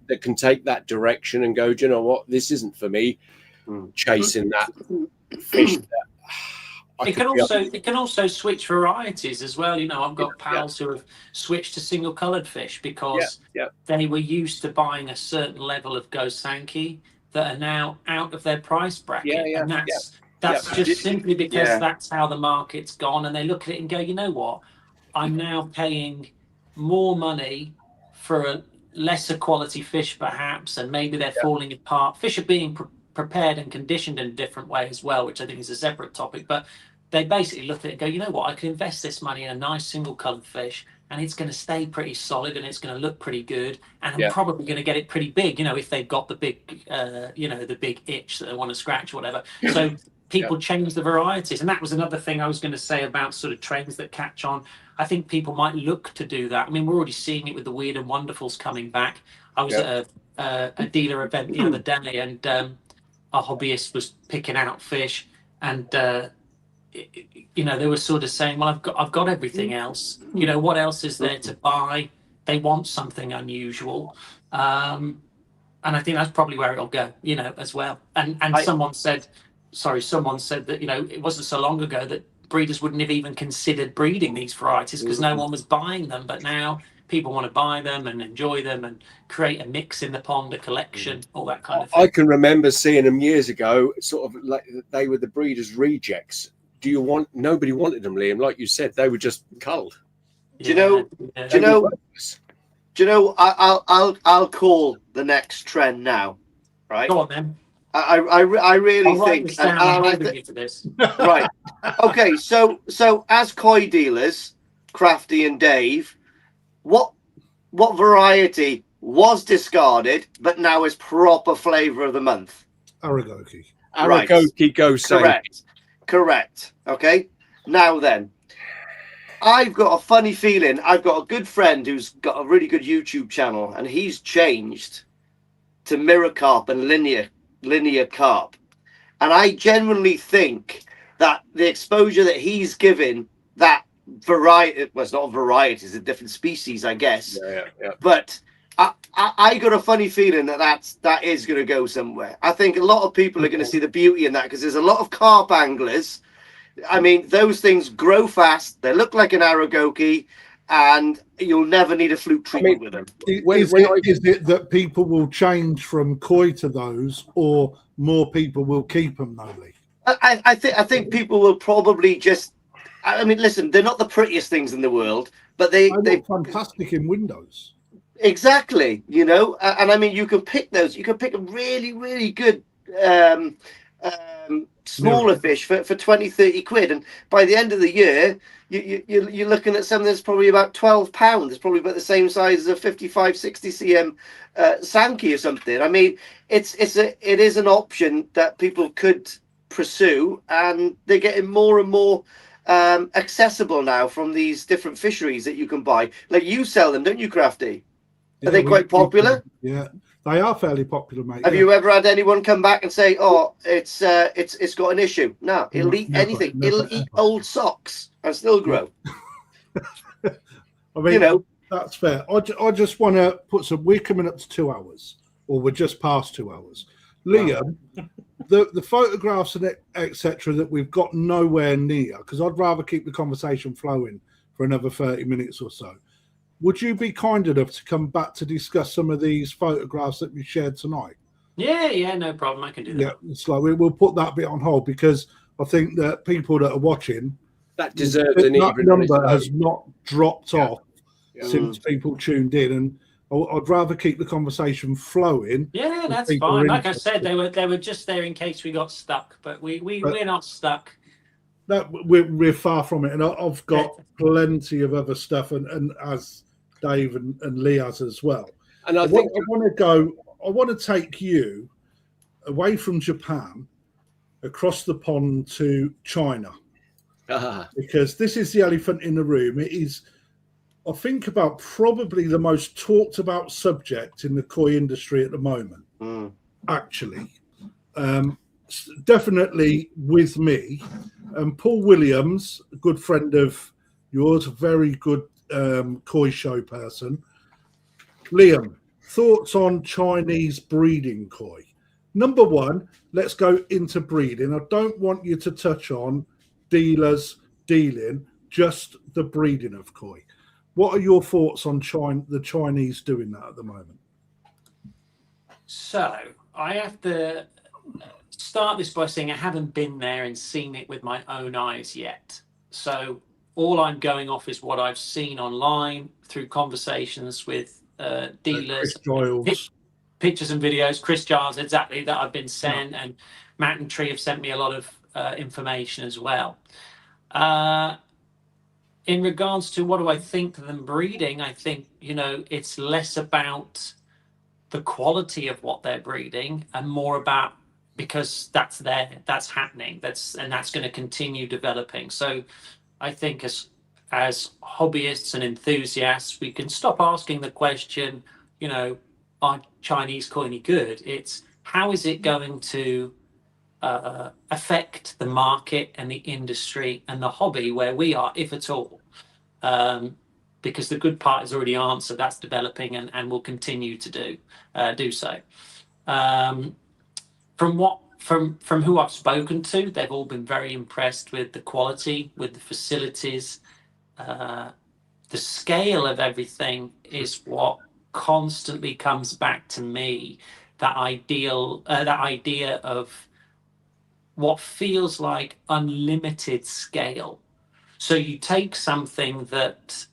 that can take that direction and go, do you know what, this isn't for me, chasing that fish. It can also switch varieties as well. You know, I've got pals who have switched to single coloured fish because they were used to buying a certain level of Gosanki that are now out of their price bracket. And that's just simply because that's how the market's gone. And they look at it and go, you know what, I'm now paying more money for a lesser quality fish perhaps, and maybe they're falling apart. Fish are being prepared and conditioned in a different way as well, which I think is a separate topic. But they basically look at it and go, you know what, I can invest this money in a nice single coloured fish and it's going to stay pretty solid and it's going to look pretty good, and I'm probably going to get it pretty big, you know, if they've got the big, you know, the big itch that they want to scratch or whatever. So people change the varieties. And that was another thing I was going to say about sort of trends that catch on. I think people might look to do that. I mean, we're already seeing it with the Weird and Wonderfuls coming back. I was at a dealer event the other day, and a hobbyist was picking out fish, and you know, they were sort of saying, well, I've got everything else, you know, what else is there to buy? They want something unusual, and I think that's probably where it'll go, you know, as well. And someone said that, you know, it wasn't so long ago that breeders wouldn't have even considered breeding these varieties because no one was buying them. But now people want to buy them and enjoy them and create a mix in the pond, a collection, all that kind of thing. I can remember seeing them years ago, sort of like they were the breeders' rejects. Nobody wanted them, Liam. Like you said, they were just culled. Do you know? I'll call the next trend now, right? Go on then. I really think. I'm holding you to this. Right. Okay. So as koi dealers, Crafty and Dave, what variety was discarded but now is proper flavour of the month? Aragoki. Aragoki goes Correct. Okay. Now then, I've got a funny feeling. I've got a good friend who's got a really good YouTube channel, and he's changed to mirror carp and linear carp. And I genuinely think that the exposure that he's given that variety, well, it's not a variety, it's a different species, I guess. Yeah. But I got a funny feeling that is going to go somewhere. I think a lot of people are going to see the beauty in that because there's a lot of carp anglers. I mean, those things grow fast. They look like an Aragoki, and you'll never need a flute treatment with them. Is it that people will change from koi to those, or more people will keep them, though, Lee? I think people will probably just. I mean, listen, they're not the prettiest things in the world, but they're fantastic in windows. Exactly, and I mean, you can pick those. You can pick a really, really good smaller fish for 20, 30 quid, and by the end of the year, you're looking at something that's probably about 12 pounds. It's probably about the same size as a 55, 60 cm Sankey or something. I mean, it is an option that people could pursue, and they're getting more and more accessible now from these different fisheries that you can buy. Like, you sell them, don't you, Crafty? Are they quite popular? Yeah, they are fairly popular, mate. Have you ever had anyone come back and say, "Oh, it's got an issue"? No, it'll eat anything. It'll eat old socks and still grow. I mean, that's fair. I just want to put some. We're coming up to 2 hours, or we're just past 2 hours. Liam, the photographs and etc. that we've got nowhere near, because I'd rather keep the conversation flowing for another 30 minutes or so. Would you be kind enough to come back to discuss some of these photographs that we shared tonight? Yeah, no problem. I can do that. Yeah, it's like we'll put that bit on hold, because I think that people that are watching, that deserves an that number has not dropped off since people tuned in, and I'd rather keep the conversation flowing. Yeah, that's fine. Like I said, they were just there in case we got stuck, but we're not stuck. No, we're far from it, and I've got plenty of other stuff, and as Dave and Lee has as well. And I think I want to take you away from Japan across the pond to China, because this is the elephant in the room. It is, I think, about probably the most talked about subject in the koi industry at the moment. Actually, definitely with me. Paul Williams, a good friend of yours, a very good koi show person. Liam, thoughts on Chinese breeding koi? Number one, let's go into breeding. I don't want you to touch on dealers dealing, just the breeding of koi. What are your thoughts on the Chinese doing that at the moment? So I have to start this by saying I haven't been there and seen it with my own eyes yet. So all I'm going off is what I've seen online through conversations with dealers, pictures and videos. Chris Giles, exactly, that I've been sent, and Matt and Tree have sent me a lot of information as well. In regards to what do I think of them breeding, I think, it's less about the quality of what they're breeding and more about, because that's happening, that's going to continue developing. So I think as hobbyists and enthusiasts, we can stop asking the question, are Chinese koi any good? It's how is it going to affect the market and the industry and the hobby where we are, if at all? Because the good part is already answered. That's developing and will continue to do so. From from who I've spoken to, they've all been very impressed with the quality, with the facilities. The scale of everything is what constantly comes back to me. That idea of what feels like unlimited scale. So you take something that,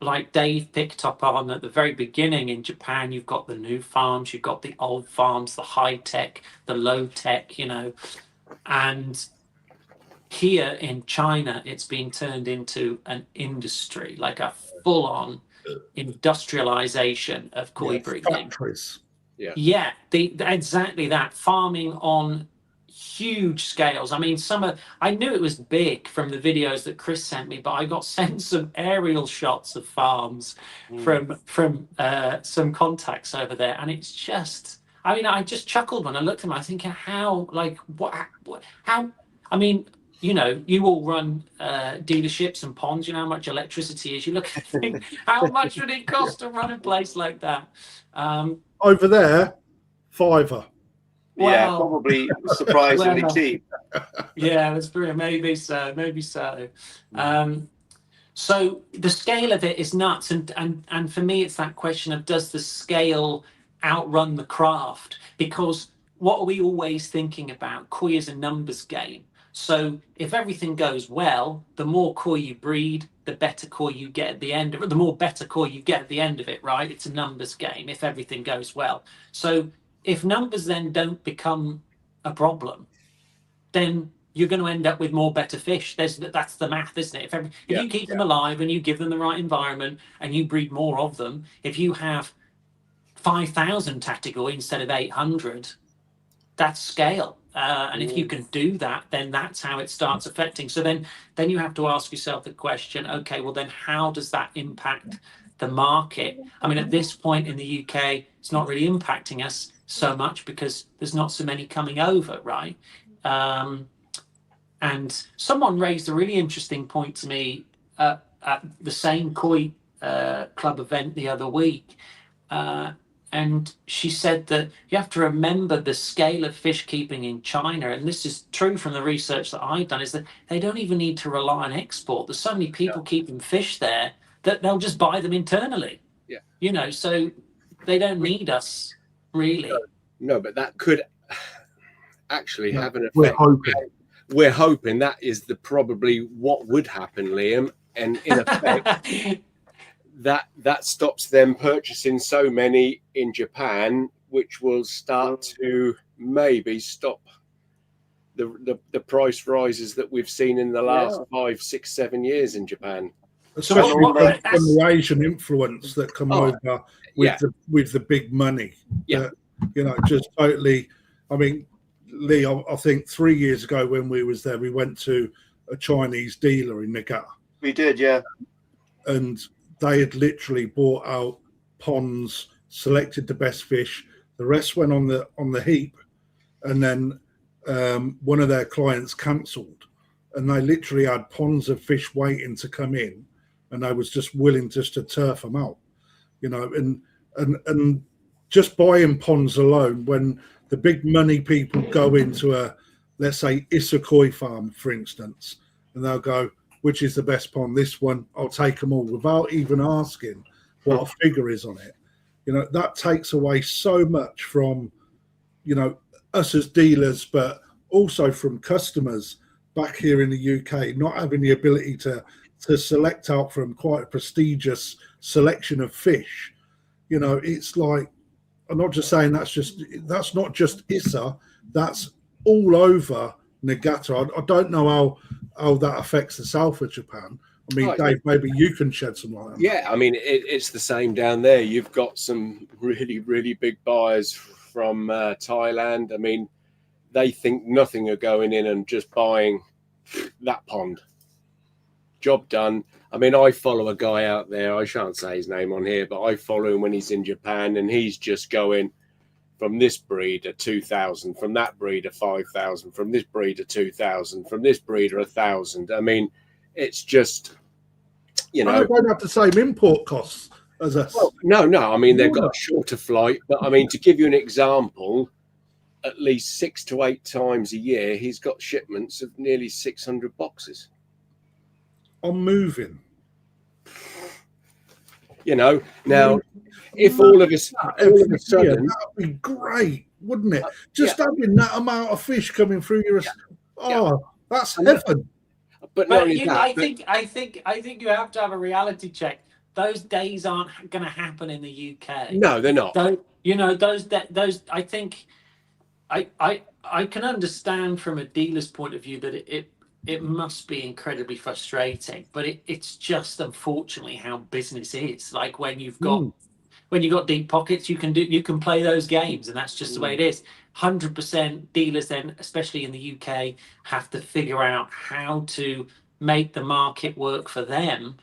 like Dave picked up on at the very beginning, in Japan, you've got the new farms, you've got the old farms, the high tech, the low tech, and here in China, it's been turned into an industry, like a full-on industrialization of koi breeding. Factories. Yeah, exactly that. Farming on huge scales. I mean, I knew it was big from the videos that Chris sent me, but I got sent some aerial shots of farms from some contacts over there, and it's just. I mean, I just chuckled when I looked at them. I think, how, like, how? I mean, you all run dealerships and ponds. You know how much electricity is. You look at it, think, how much would it cost to run a place like that? Over there, $5. Yeah, Well, probably surprisingly cheap. Yeah, that's brilliant. Maybe so. So the scale of it is nuts, and for me, it's that question of, does the scale outrun the craft? Because what are we always thinking about? Koi is a numbers game. So if everything goes well, the more koi you breed, the better koi you get at the end of it. The more better koi you get at the end of it, right? It's a numbers game if everything goes well. So if numbers then don't become a problem, then you're going to end up with more better fish. That's the math, isn't it? If you keep them alive and you give them the right environment and you breed more of them, if you have 5,000 tatigoi instead of 800, that's scale. And if you can do that, then that's how it starts affecting. So then you have to ask yourself the question, okay, well then how does that impact the market? I mean, at this point in the UK, it's not really impacting us so much because there's not so many coming over, right? And someone raised a really interesting point to me at the same koi club event the other week. And she said that you have to remember the scale of fish keeping in China, and this is true from the research that I've done, is that they don't even need to rely on export. There's so many people keeping fish there that they'll just buy them internally. Yeah. So they don't need us, really. No, but that could actually have an effect. We're hoping. We're hoping that is probably what would happen, Liam, and in effect that stops them purchasing so many in Japan, which will start to maybe stop the price rises that we've seen in the last 5, 6, 7 years in Japan. Especially from the Asian influence that come over with the big money. Just totally. I mean, Lee, I think 3 years ago when we was there, we went to a Chinese dealer in Niigata. We did, yeah. And they had literally bought out ponds, selected the best fish. The rest went on the heap, and then one of their clients cancelled, and they literally had ponds of fish waiting to come in, and they was just willing just to turf them out, and just buying ponds alone. When the big money people go into a, let's say, Nisihikigoi farm, for instance, and they'll go, which is the best pond? This one, I'll take them all, without even asking what a figure is on it. That takes away so much from, us as dealers, but also from customers back here in the UK, not having the ability to select out from quite a prestigious selection of fish. It's like, I'm not just saying that's not just Issa, that's all over Niigata. I don't know how that affects the south of Japan. I mean, Dave, maybe you can shed some light on that. Yeah, I mean, it's the same down there. You've got some really, really big buyers from Thailand. I mean, they think nothing of going in and just buying that pond. Job done. I mean, I follow a guy out there. I shan't say his name on here, but I follow him when he's in Japan, and he's just going from this breeder 2,000, from that breeder 5,000, from this breeder 2,000, from this breeder 1,000. I mean, it's just, They don't have the same import costs as us. Well, no. I mean, they've got a shorter flight, but I mean, to give you an example, at least 6 to 8 times a year, he's got shipments of nearly 600 boxes. I'm moving. You know, now if all of a sudden, that would be great, wouldn't it? Just having that amount of fish coming through your, that's heaven. But not only that, I think you have to have a reality check. Those days aren't going to happen in the UK. No, they're not. So, you know, those. I think I can understand from a dealer's point of view that it must be incredibly frustrating, but it's just unfortunately how business is. Like when you've got deep pockets, you can play those games, and that's just the way it is. 100% dealers then, especially in the UK, have to figure out how to make the market work for them.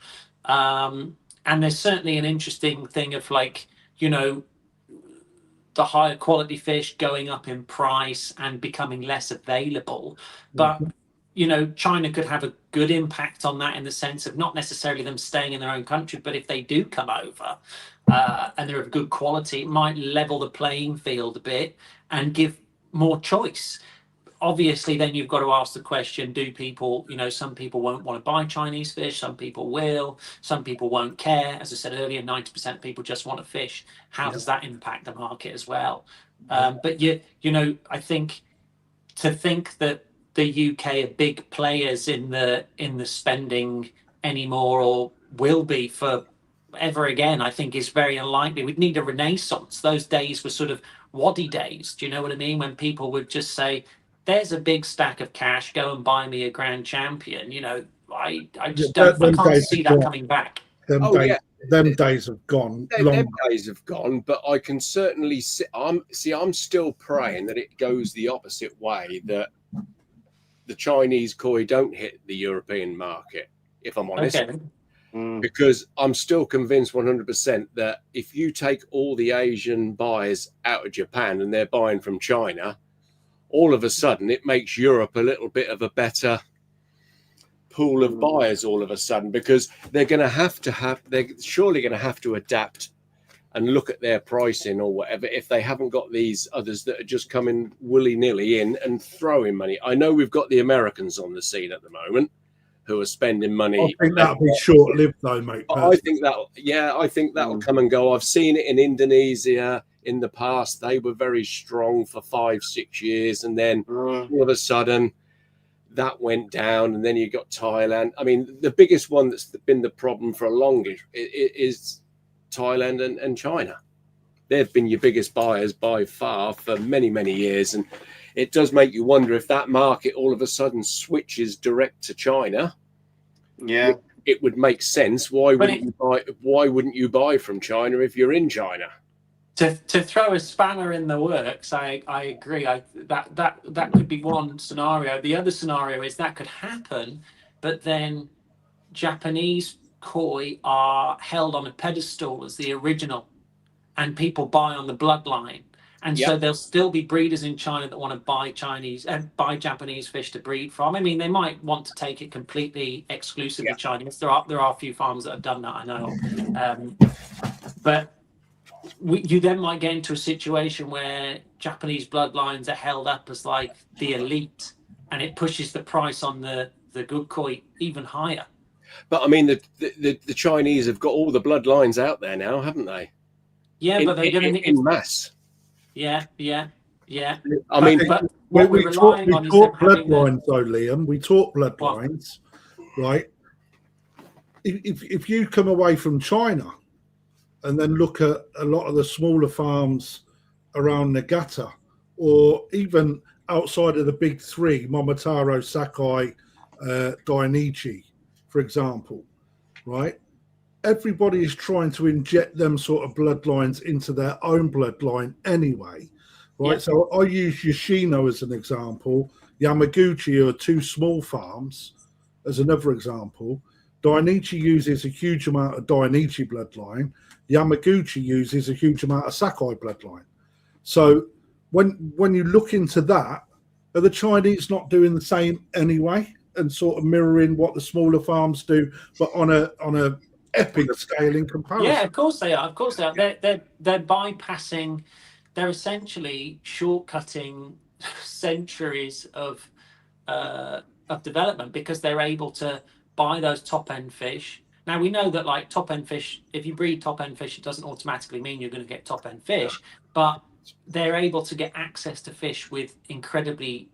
And there's certainly an interesting thing of, like, you know, the higher quality fish going up in price and becoming less available. But, you know, China could have a good impact on that in the sense of not necessarily them staying in their own country, but if they do come over and they're of good quality, it might level the playing field a bit and give more choice. Obviously, then you've got to ask the question, do people, you know, some people won't want to buy Chinese fish, some people will, some people won't care. As I said earlier, 90% of people just want to fish. How does that impact the market as well? But you know, I think to think that the UK are big players in the spending anymore, or will be for ever again, I think is very unlikely. We'd need a renaissance. Those days were sort of waddy days. Do you know what I mean? When people would just say, there's a big stack of cash, go and buy me a grand champion. You know, I just I can't see that coming back. Them days have gone. Them days have gone, but I can certainly see. I'm still praying that it goes the opposite way, that the Chinese koi don't hit the European market, if I'm honest. Okay. Because I'm still convinced 100% that if you take all the Asian buyers out of Japan and they're buying from China, all of a sudden it makes Europe a little bit of a better pool of buyers all of a sudden, because they're surely going to have to adapt and look at their pricing or whatever if they haven't got these others that are just coming willy-nilly in and throwing money. I know we've got the Americans on the scene at the moment who are spending money. I think that'll be short-lived though, mate. I think that'll come and go. I've seen it in Indonesia in the past. They were very strong for 5-6 years, and then all of a sudden that went down, and then you got Thailand. I mean, the biggest one that's been the problem for a longest is Thailand and China. They've been your biggest buyers by far for many, many years, and it does make you wonder if that market all of a sudden switches direct to China. Yeah, it would make sense. Why wouldn't you buy from China if you're in China? To throw a spanner in the works, I agree. That could be one scenario. The other scenario is that could happen, but then Japanese koi are held on a pedestal as the original, and people buy on the bloodline. And so there'll still be breeders in China that want to buy Japanese fish to breed from. I mean, they might want to take it completely exclusively Chinese. There are a few farms that have done that, I know. But you then might get into a situation where Japanese bloodlines are held up as like the elite, and it pushes the price on the good koi even higher. But I mean, the Chinese have got all the bloodlines out there now, haven't they? Yeah, but they're going to in mass. Yeah. I mean, but we talk bloodlines, though, Liam. We talk bloodlines, right? If you come away from China and then look at a lot of the smaller farms around Nagata, or even outside of the big three, Momotaro, Sakai, Dainichi, for example, right? Everybody is trying to inject them sort of bloodlines into their own bloodline anyway, right? Yeah. So I use Yoshino as an example. Yamaguchi are two small farms as another example. Dainichi uses a huge amount of Dainichi bloodline. Yamaguchi uses a huge amount of Sakai bloodline. So when you look into that, are the Chinese not doing the same anyway and sort of mirroring what the smaller farms do, but on a epic scale in comparison? Yeah, of course they are. They're bypassing they're essentially shortcutting centuries of development, because they're able to buy those top end fish. Now we know that like top end fish, if you breed top end fish, it doesn't automatically mean you're going to get top end fish, but they're able to get access to fish with incredibly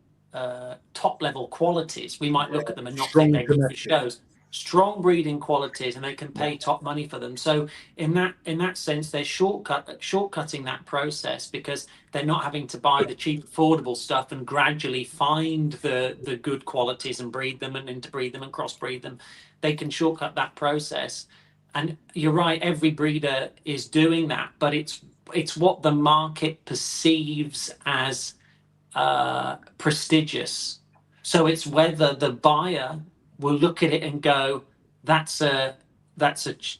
top level qualities. We might look at them and not think they're good for shows. Strong breeding qualities, and they can pay top money for them. So in that sense, they're shortcutting that process, because they're not having to buy the cheap, affordable stuff and gradually find the good qualities and breed them and interbreed them and crossbreed them. They can shortcut that process. And you're right, every breeder is doing that, but it's what the market perceives as prestigious. So it's whether the buyer will look at it and go, that's a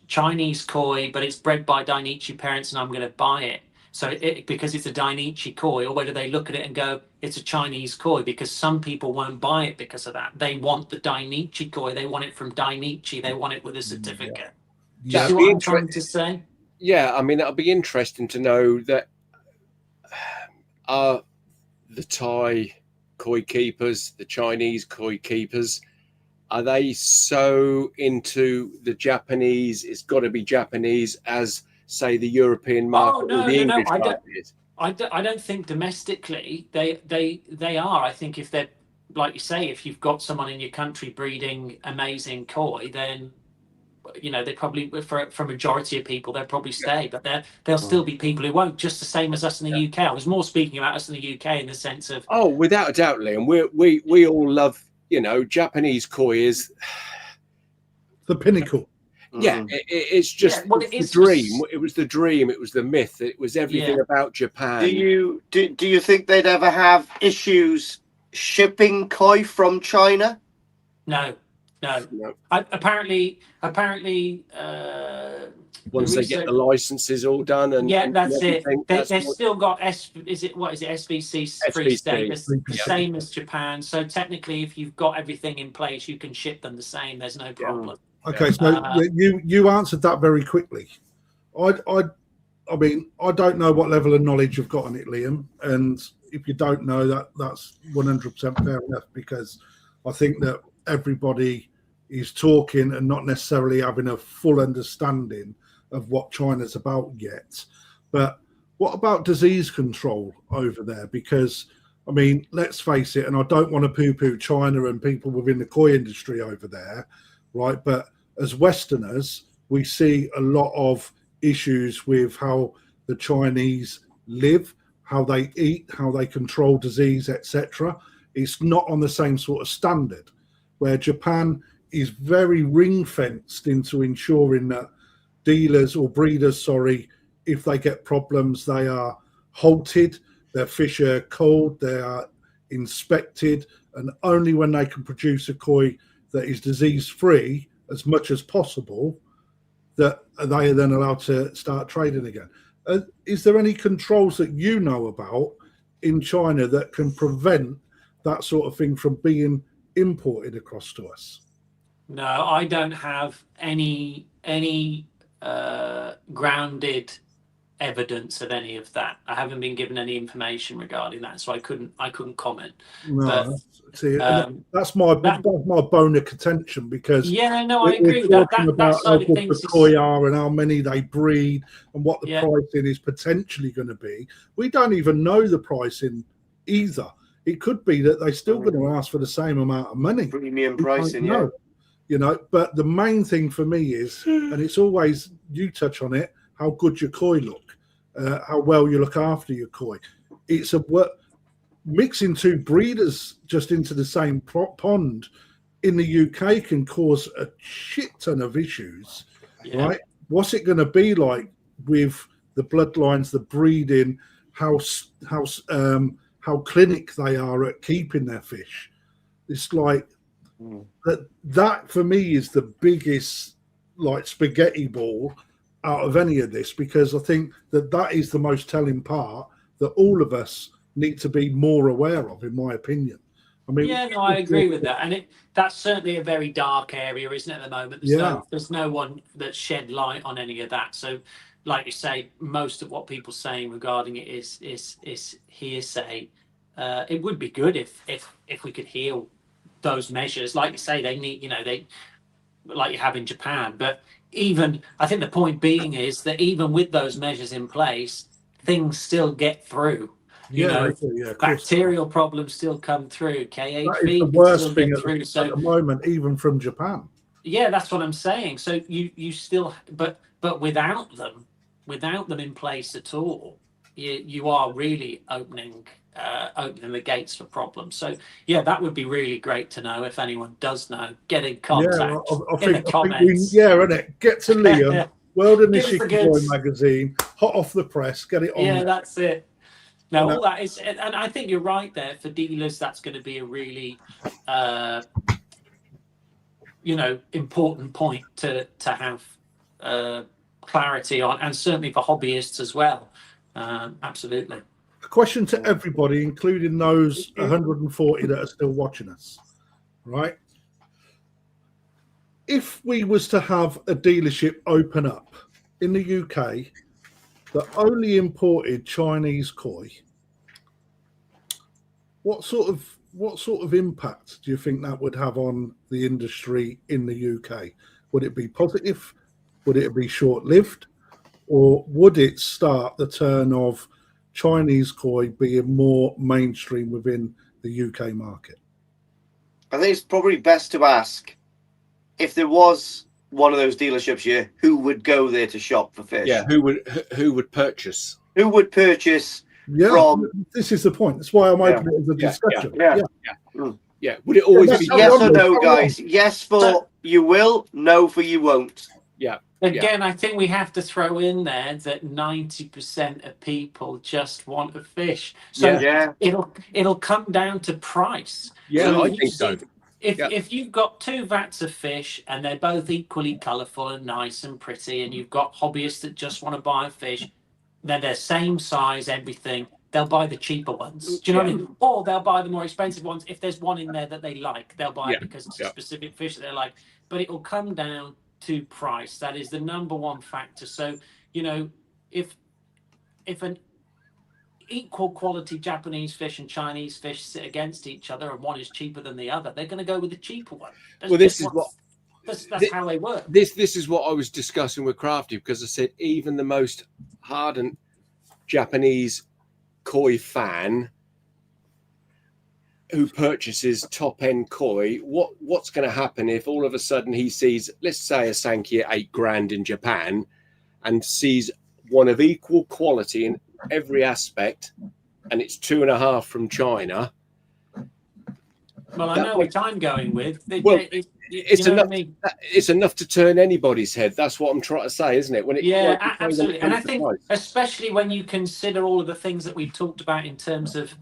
Chinese koi, but it's bred by Dainichi parents, and I'm going to buy it. So because it's a Dainichi koi, or whether they look at it and go, it's a Chinese koi, because some people won't buy it because of that. They want the Dainichi koi. They want it from Dainichi. They want it with a certificate. Do you see what I'm trying to say? Yeah, I mean, it'll be interesting to know that the Thai koi keepers, the Chinese koi keepers, are they so into the Japanese, it's got to be Japanese, as say the European market or the English market? I don't think domestically they are. I think if they're, like you say, if you've got someone in your country breeding amazing koi, then they probably, for a majority of people, they'll probably stay. But there'll still be people who won't, just the same as us in the UK. I was more speaking about us in the UK in the sense of, without a doubt, Liam, we all love, Japanese koi is the pinnacle. Yeah, it's just the dream. It was the dream. It was the myth. It was everything about Japan. Do you think they'd ever have issues shipping koi from China? No. Apparently, once they get the licenses all done, and that's it. They've still got SVC free status, the same as Japan. So technically, if you've got everything in place, you can ship them the same. There's no problem. Okay, so you answered that very quickly. I mean, I don't know what level of knowledge you've got on it, Liam, and if you don't know that's 100% fair enough, because I think that everybody is talking and not necessarily having a full understanding of what China's about yet. But what about disease control over there? Because, I mean, let's face it, and I don't want to poo-poo China and people within the koi industry over there, right? But as Westerners, we see a lot of issues with how the Chinese live, how they eat, how they control disease, etc. It's not on the same sort of standard, where Japan is very ring-fenced into ensuring that dealers or breeders, if they get problems, they are halted, their fish are culled, they are inspected, and only when they can produce a koi that is disease-free as much as possible, that they are then allowed to start trading again. Is there any controls that you know about in China that can prevent that sort of thing from being imported across to us? No, I don't have any grounded evidence of any of that. I haven't been given any information regarding that, so I couldn't comment. No, that's my bone of contention, because I agree with that. That side of things, the koi are and how many they breed and what the pricing is potentially going to be. We don't even know the pricing either. It could be that they're still going to ask for the same amount of money. Premium pricing, But the main thing for me is, and it's always, you touch on it, how good your koi look, how well you look after your koi. It's mixing two breeders just into the same pond in the UK can cause a shit ton of issues, right? What's it going to be like with the bloodlines, the breeding, how clinic they are at keeping their fish? It's like that for me is the biggest spaghetti ball out of any of this, because I think that is the most telling part that all of us need to be more aware of, in my opinion. I mean, Yeah, no, I agree with that, and that's certainly a very dark area, isn't it? At the moment, there's no one that's shed light on any of that. So, like you say, most of what people are saying regarding it is hearsay. It would be good if we could heal those measures. Like you say, they need, they like you have in Japan. But even I think the point being is that even with those measures in place, things still get through. Bacterial problems still come through. That is the KHV can worst still thing get at through. the moment, even from Japan. Yeah, that's what I'm saying. So you still, but without them in place at all, you are really opening the gates for problems. So yeah, that would be really great to know. If anyone does know, get in contact in the comments. Innit? Get to Liam, World of Give us the Nishikigoi goods. Magazine, hot off the press, get it on. Yeah, there. that's it. Now, all that is, and I think you're right there. For dealers, that's going to be a really, important point to have clarity on, and certainly for hobbyists as well. Absolutely. A question to everybody, including those 140 that are still watching us, right? If we was to have a dealership open up in the UK that only imported Chinese koi, what sort of impact do you think that would have on the industry in the UK? Would it be positive? Would it be short-lived? Or would it start the turn of Chinese koi being more mainstream within the UK market? I think it's probably best to ask, if there was one of those dealerships here, who would go there to shop for fish? Yeah, who would purchase? Who would purchase from? This is the point. That's why I'm opening it as a discussion. Yeah. Would it always be yes or no, guys? Yes for you will, no for you won't. Yeah. Again, I think we have to throw in there that 90% of people just want a fish. So it'll come down to price. Yeah, so I think so. If you've got two vats of fish and they're both equally colourful and nice and pretty, and you've got hobbyists that just want to buy a fish, then they're same size, everything, they'll buy the cheaper ones. Do you know what I mean? Or they'll buy the more expensive ones. If there's one in there that they like, they'll buy it because it's a specific fish that they like. But it will come down to price. That is the number one factor. So, if an equal quality Japanese fish and Chinese fish sit against each other and one is cheaper than the other, they're going to go with the cheaper one. That's how they work. This is what I was discussing with Crafty, because I said even the most hardened Japanese koi fan who purchases top-end koi, what's going to happen if all of a sudden he sees, let's say, a Sankey at $8,000 in Japan, and sees one of equal quality in every aspect, and it's 2.5 from China? Well, I know which I'm going with. It's enough to turn anybody's head. That's what I'm trying to say, isn't it? Absolutely. And I think, especially when you consider all of the things that we've talked about in terms of,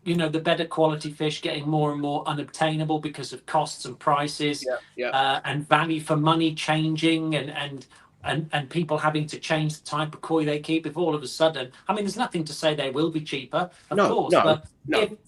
the better quality fish getting more and more unobtainable because of costs and prices, and value for money changing, and people having to change the type of koi they keep. If all of a sudden, I mean, there's nothing to say they will be cheaper, of course. But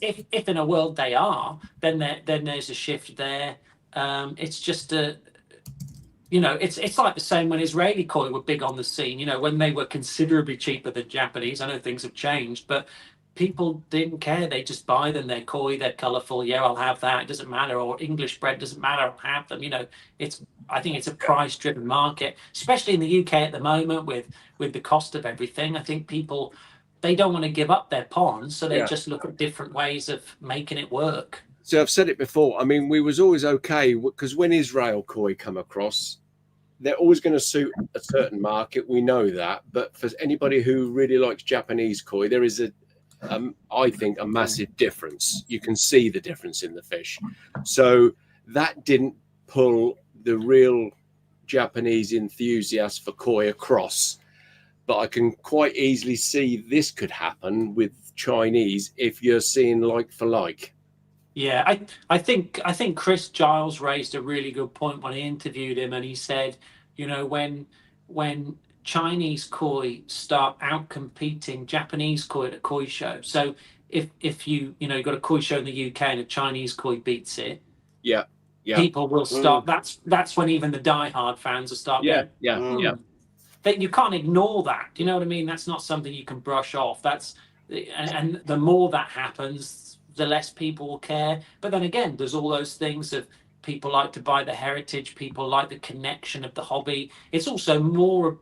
if in a world they are, then there's a shift there. It's just it's like the same when Israeli koi were big on the scene. When they were considerably cheaper than Japanese. I know things have changed, but people didn't care. They just buy them. They're koi, they're colourful. Yeah, I'll have that. It doesn't matter. Or English bread, doesn't matter. I'll have them. I think it's a price-driven market, especially in the UK at the moment with the cost of everything. I think people, they don't want to give up their ponds, so they just look at different ways of making it work. So I've said it before. I mean, we was always okay because when Israel koi come across, they're always going to suit a certain market. We know that. But for anybody who really likes Japanese koi, there is I think a massive difference. You can see the difference in the fish. So that didn't pull the real Japanese enthusiasts for koi across. But I can quite easily see this could happen with Chinese if you're seeing like for like. Yeah, I think Chris Giles raised a really good point when I interviewed him, and he said, when Chinese koi start out competing Japanese koi at a koi show. So if you you've got a koi show in the UK and a Chinese koi beats it, Yeah. people will start. That's when even the diehard fans will start going. Yeah. That you can't ignore that. Do you know what I mean? That's not something you can brush off. And the more that happens, the less people will care. But then again, there's all those things of people like to buy the heritage, people like the connection of the hobby. It's also more,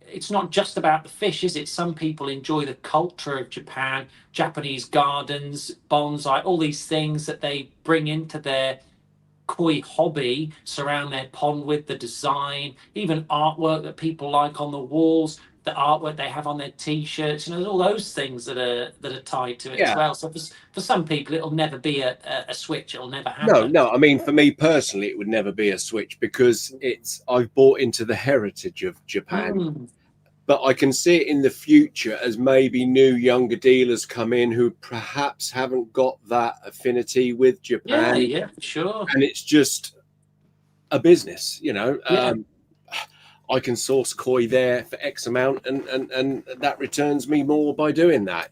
it's not just about the fish, is it? Some people enjoy the culture of Japan, Japanese gardens, bonsai, all these things that they bring into their koi hobby, surround their pond with, the design, even artwork that people like on the walls, the artwork they have on their t-shirts, all those things that are tied to it as well. So for some people it'll never be a switch, it'll never happen. No, I mean, for me personally it would never be a switch, because I've bought into the heritage of Japan. But I can see it in the future as maybe new younger dealers come in who perhaps haven't got that affinity with Japan. Yeah, sure. And it's just a business, I can source koi there for X amount, and that returns me more by doing that.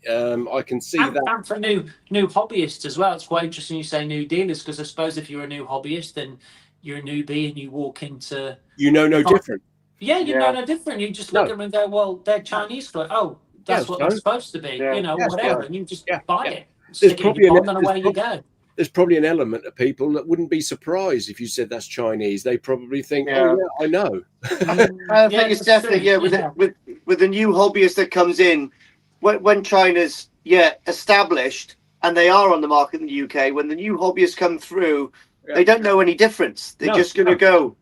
I can see that. And for new hobbyists as well, it's quite interesting you say new dealers, because I suppose if you're a new hobbyist, then you're a newbie and you walk into... no different. Yeah, know no different. You just look at them and go, well, they're Chinese koi. Oh, that's what they're supposed to be, whatever. And you just buy it. Stick it in your pond and away you go. There's probably an element of people that wouldn't be surprised if you said that's Chinese. They probably think, oh, yeah, I know. I think it's definitely, with the new hobbyist that comes in, when China's, established, and they are on the market in the UK, when the new hobbyists come through, they don't know any difference. They're just going to go,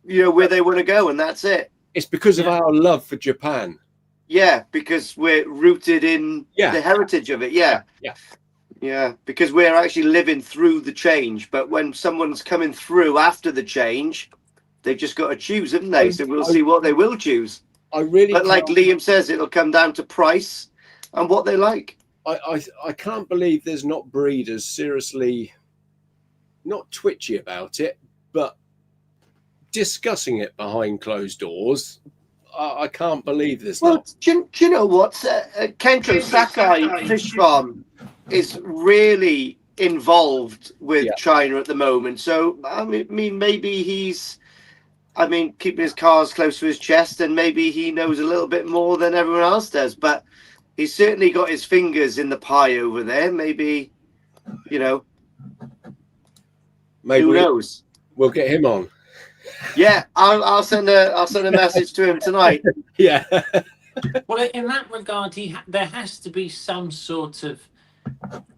where they want to go, and that's it. It's because of our love for Japan. Yeah, because we're rooted in the heritage of it. Yeah, because we're actually living through the change. But when someone's coming through after the change, they've just got to choose, haven't they? So we'll see what they will choose. But like Liam says, it'll come down to price and what they like. I can't believe there's not breeders seriously not twitchy about it, but discussing it behind closed doors. I can't believe this. Well, do you know what? Kento Sakai Fish Farm is really involved with China at the moment. So, I mean, maybe he's, keeping his cards close to his chest, and maybe he knows a little bit more than everyone else does. But he's certainly got his fingers in the pie over there. Maybe, maybe who knows? We'll get him on. Yeah, I'll send a message to him tonight. Yeah. Well, in that regard, there has to be some sort of.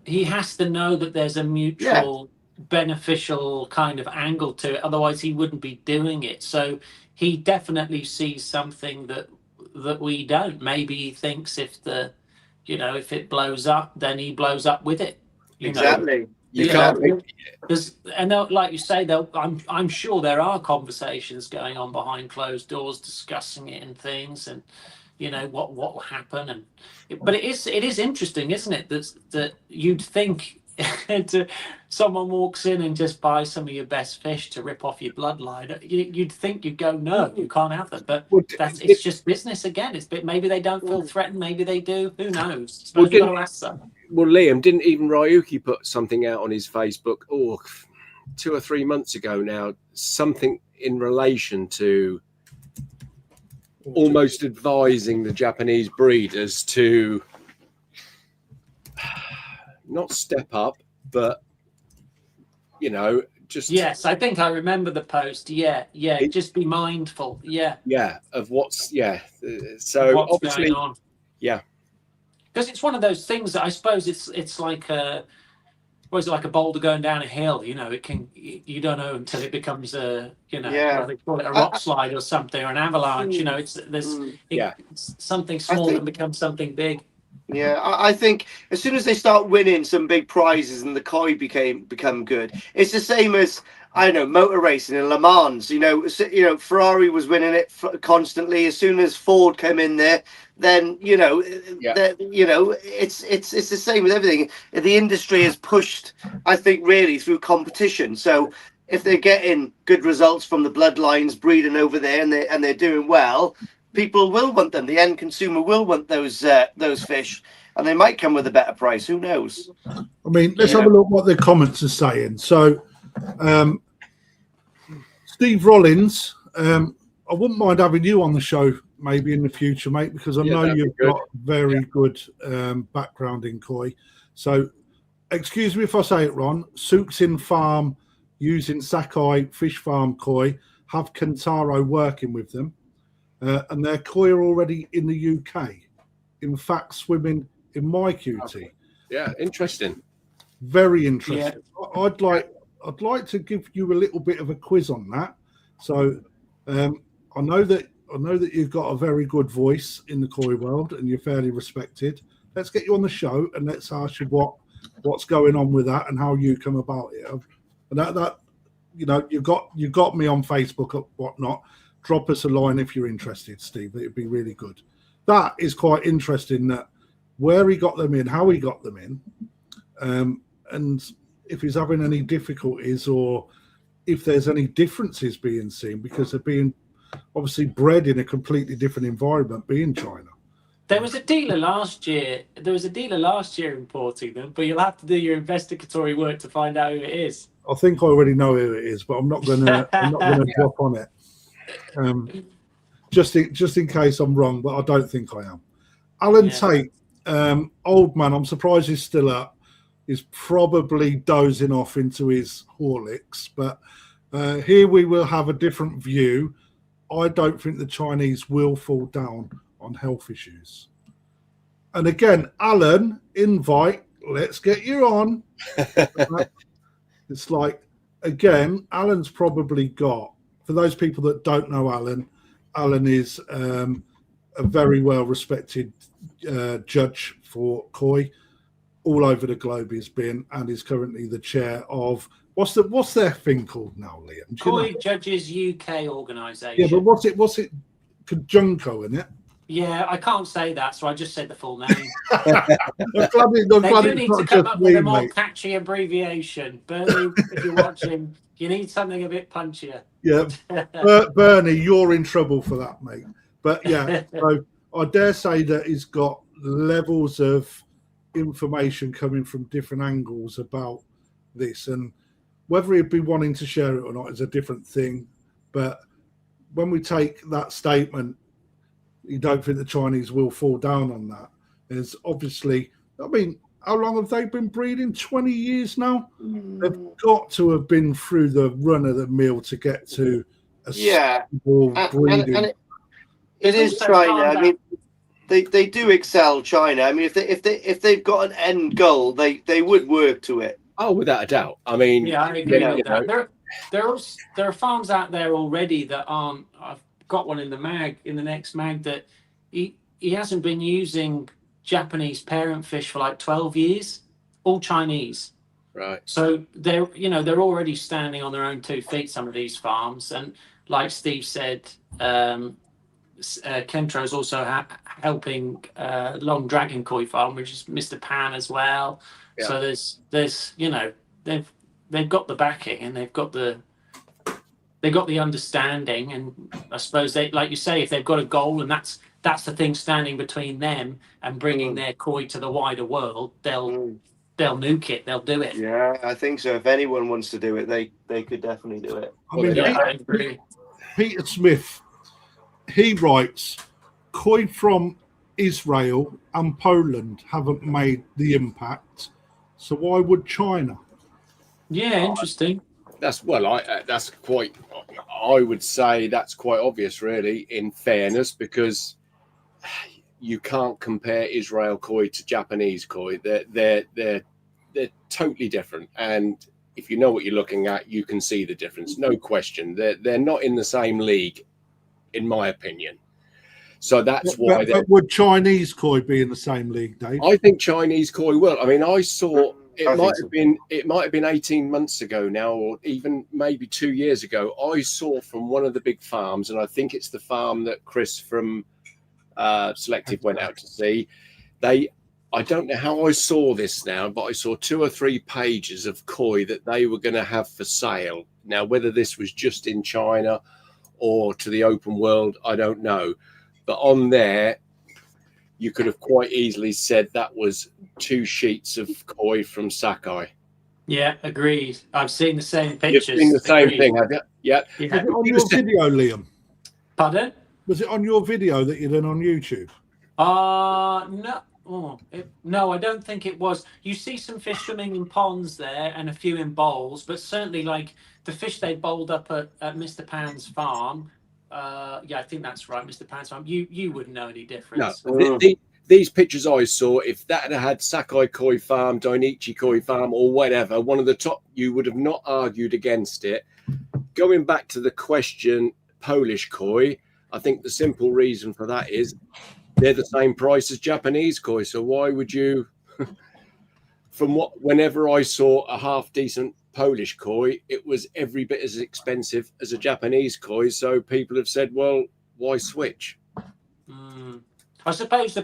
He has to know that there's a mutual beneficial kind of angle to it. Otherwise, he wouldn't be doing it. So he definitely sees something that we don't. Maybe he thinks if it blows up, then he blows up with it. Exactly. You can't. And like you say, though, I'm sure there are conversations going on behind closed doors discussing it and things, and what will happen. But it is interesting, isn't it? That you'd think someone walks in and just buys some of your best fish to rip off your bloodline. You'd think you'd go, no, you can't have them. But it's just business again. Maybe they don't feel threatened. Maybe they do. Who knows? Suppose you've got to ask them. Well, Liam, didn't even Ryuki put something out on his Facebook 2 or 3 months ago now, something in relation to almost advising the Japanese breeders to not step up, but just... Yes, I think I remember the post. Just be mindful. Of what's so what's obviously going on. Because it's one of those things that I suppose it's like like a boulder going down a hill. It can, you don't know until it becomes they call it a rock slide or something, or an avalanche. It's something small and becomes something big. Yeah, I think as soon as they start winning some big prizes and the koi become good, it's the same as, I don't know, motor racing in Le Mans. Ferrari was winning it constantly. As soon as Ford came in there, then it's the same with everything. The industry has pushed, I think, really through competition. So if they're getting good results from the bloodlines breeding over there and they're doing well, people will want them. The end consumer will want those fish. and they might come with a better price. Who knows? I mean, let's have a look what the comments are saying. So, Steve Rollins, I wouldn't mind having you on the show maybe in the future, mate, because I know you've got very good background in koi. So, excuse me if I say it wrong. Sooksin Farm using Sakai Fish Farm koi have Kentaro working with them, and their koi are already in the UK. In fact, swimming in my QT. Yeah, interesting. Very interesting. Yeah. I'd like to give you a little bit of a quiz on that. So I know that you've got a very good voice in the koi world and you're fairly respected. Let's get you on the show and let's ask you what's going on with that and how you come about it. And that you got me on Facebook or whatnot. Drop us a line if you're interested, Steve. It'd be really good. That is quite interesting. That where he got them in, how he got them in, and if he's having any difficulties or if there's any differences being seen because they're being obviously bred in a completely different environment, being China. There was a dealer last year. Importing them, but you'll have to do your investigatory work to find out who it is. I think I already know who it is, but I'm not gonna drop on it. Just in case I'm wrong, but I don't think I am. Alan Tate, old man, I'm surprised he's still up. He's probably dozing off into his Horlicks, but here we will have a different view. I don't think the Chinese will fall down on health issues. And again, Alan, invite, let's get you on. It's like, again, Alan's probably got, for those people that don't know Alan is a very well-respected judge for koi. All over the globe he's been, and is currently the chair of what's their thing called now, Liam? Koi Judges UK organisation. Yeah, but what's it? Conjunco, isn't it? Yeah, I can't say that, so I just said the full name. They do need to come up with a more catchy abbreviation. Bernie, if you're watching, you need something a bit punchier. Yeah, Bernie, you're in trouble for that, mate. But yeah, so I dare say that he's got levels of information coming from different angles about this, and whether he'd be wanting to share it or not is a different thing. But when we take that statement, you don't think the Chinese will fall down on that. There's obviously, I mean, how long have they been breeding? 20 years now? They've got to have been through the run of the mill to get to a stable breeding. And it is China. I mean, they do excel China. I mean, if they've got an end goal, they would work to it. Oh, without a doubt. I mean, yeah, I agree with that. There are farms out there already that aren't. I've got one in the next mag that he hasn't been using Japanese parent fish for like 12 years, all Chinese. Right. So they're already standing on their own 2 feet, some of these farms, and like Steve said, Kentro is also helping Long Dragon Koi Farm, which is Mr. Pan as well. Yeah. So there's they've got the backing and they've got the understanding, and I suppose they, like you say, if they've got a goal and that's the thing standing between them and bringing their koi to the wider world, they'll nuke it. They'll do it. Yeah, I think so. If anyone wants to do it, they could definitely do it. I mean, Peter Smith, he writes, koi from Israel and Poland haven't made the impact, so why would China? Yeah, interesting. I would say that's quite obvious, really, in fairness, because you can't compare Israel koi to Japanese koi. They're totally different, and if you know what you're looking at, you can see the difference. No question. They're not in the same league, in my opinion. So that's why. But would Chinese koi be in the same league, Dave? I think Chinese koi will. I mean, I saw. It might have been 18 months ago now, or even maybe 2 years ago. I saw from one of the big farms, and I think it's the farm that Chris from Selective went out to see. I don't know how I saw this now, but I saw 2 or 3 pages of koi that they were going to have for sale. Now, whether this was just in China or to the open world, I don't know. But on there, you could have quite easily said that was 2 sheets of koi from Sakai. Yeah, agreed. I've seen the same You've pictures. seen the same Agreed. thing, have you? Yeah. Yeah. Was it on your video, Liam? Pardon? Was it on your video that you done on YouTube? No. No, I don't think it was. You see some fish swimming in ponds there and a few in bowls, but certainly like the fish they bowled up at Mr. Pan's farm. Yeah, I think that's right, Mr. Pan's farm. You wouldn't know any difference. No, these pictures I saw, if that had Sakai Koi Farm, Dainichi Koi Farm, or whatever, one of the top, you would have not argued against it. Going back to the question, Polish koi, I think the simple reason for that is they're the same price as Japanese koi. So why would you? Whenever I saw a half decent Polish koi, it was every bit as expensive as a Japanese koi. So people have said, well, why switch? I suppose the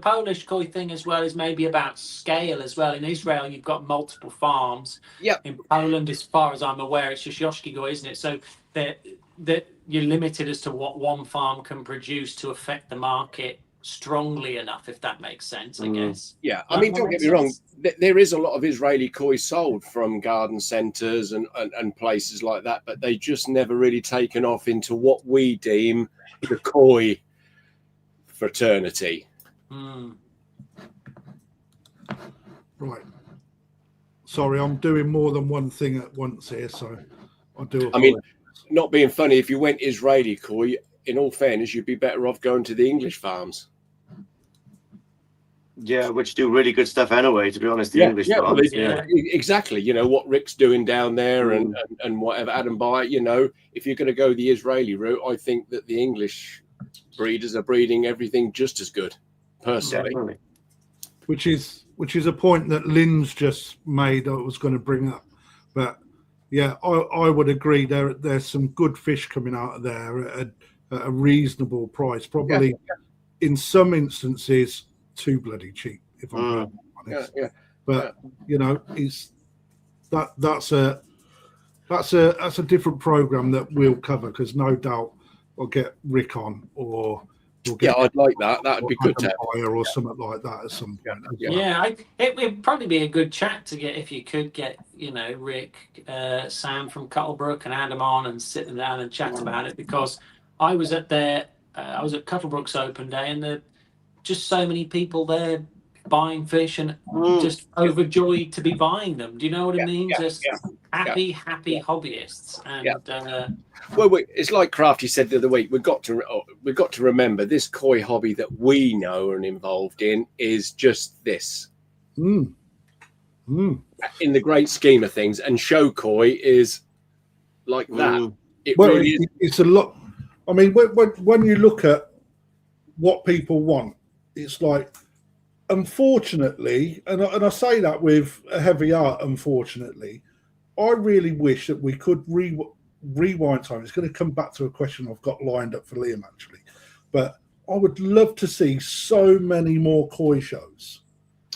Polish koi thing as well is maybe about scale as well. In Israel, you've got multiple farms. Yeah. In Poland, as far as I'm aware, it's just Yoshikigoi, isn't it? So that you're limited as to what one farm can produce to affect the market strongly enough, if that makes sense, I guess. Yeah, I mean, don't get me wrong. There is a lot of Israeli koi sold from garden centres and places like that, but they just never really taken off into what we deem the koi fraternity. Right. Sorry, I'm doing more than one thing at once here, so I do. I mean, not being funny, if you went Israeli koi, in all fairness, you'd be better off going to the English farms. Yeah, which do really good stuff anyway, to be honest. The English farms. Yeah, exactly. You know what Rick's doing down there, and whatever Adam By. You know, if you're going to go the Israeli route, I think that the English breeders are breeding everything just as good, personally. Definitely. Which is a point that Lynn's just made. I was going to bring up, but yeah, I would agree. There's some good fish coming out of there at a reasonable price. Probably in some instances too bloody cheap, if I'm honest. But you know, that's a different program that we'll cover, because no doubt I'll get Rick on, or we'll get I'd like that. That'd be good to or something like that at some point. It would probably be a good chat to get, if you could get, you know, Rick, Sam from Cuttlebrook and Adam on and sit them down and chat about it, because I was at Cuttlebrook's open day, and there just so many people there buying fish and just overjoyed to be buying them. Do you know what I mean? Happy hobbyists. And well, it's like Crafty said the other week. We've got to remember this koi hobby that we know and involved in is just this. In the great scheme of things, and show koi is like that. It's a lot. I mean, when you look at what people want, it's like, unfortunately, and I say that with a heavy heart, unfortunately, I really wish that we could rewind time. It's going to come back to a question I've got lined up for Liam, actually. But I would love to see so many more koi shows.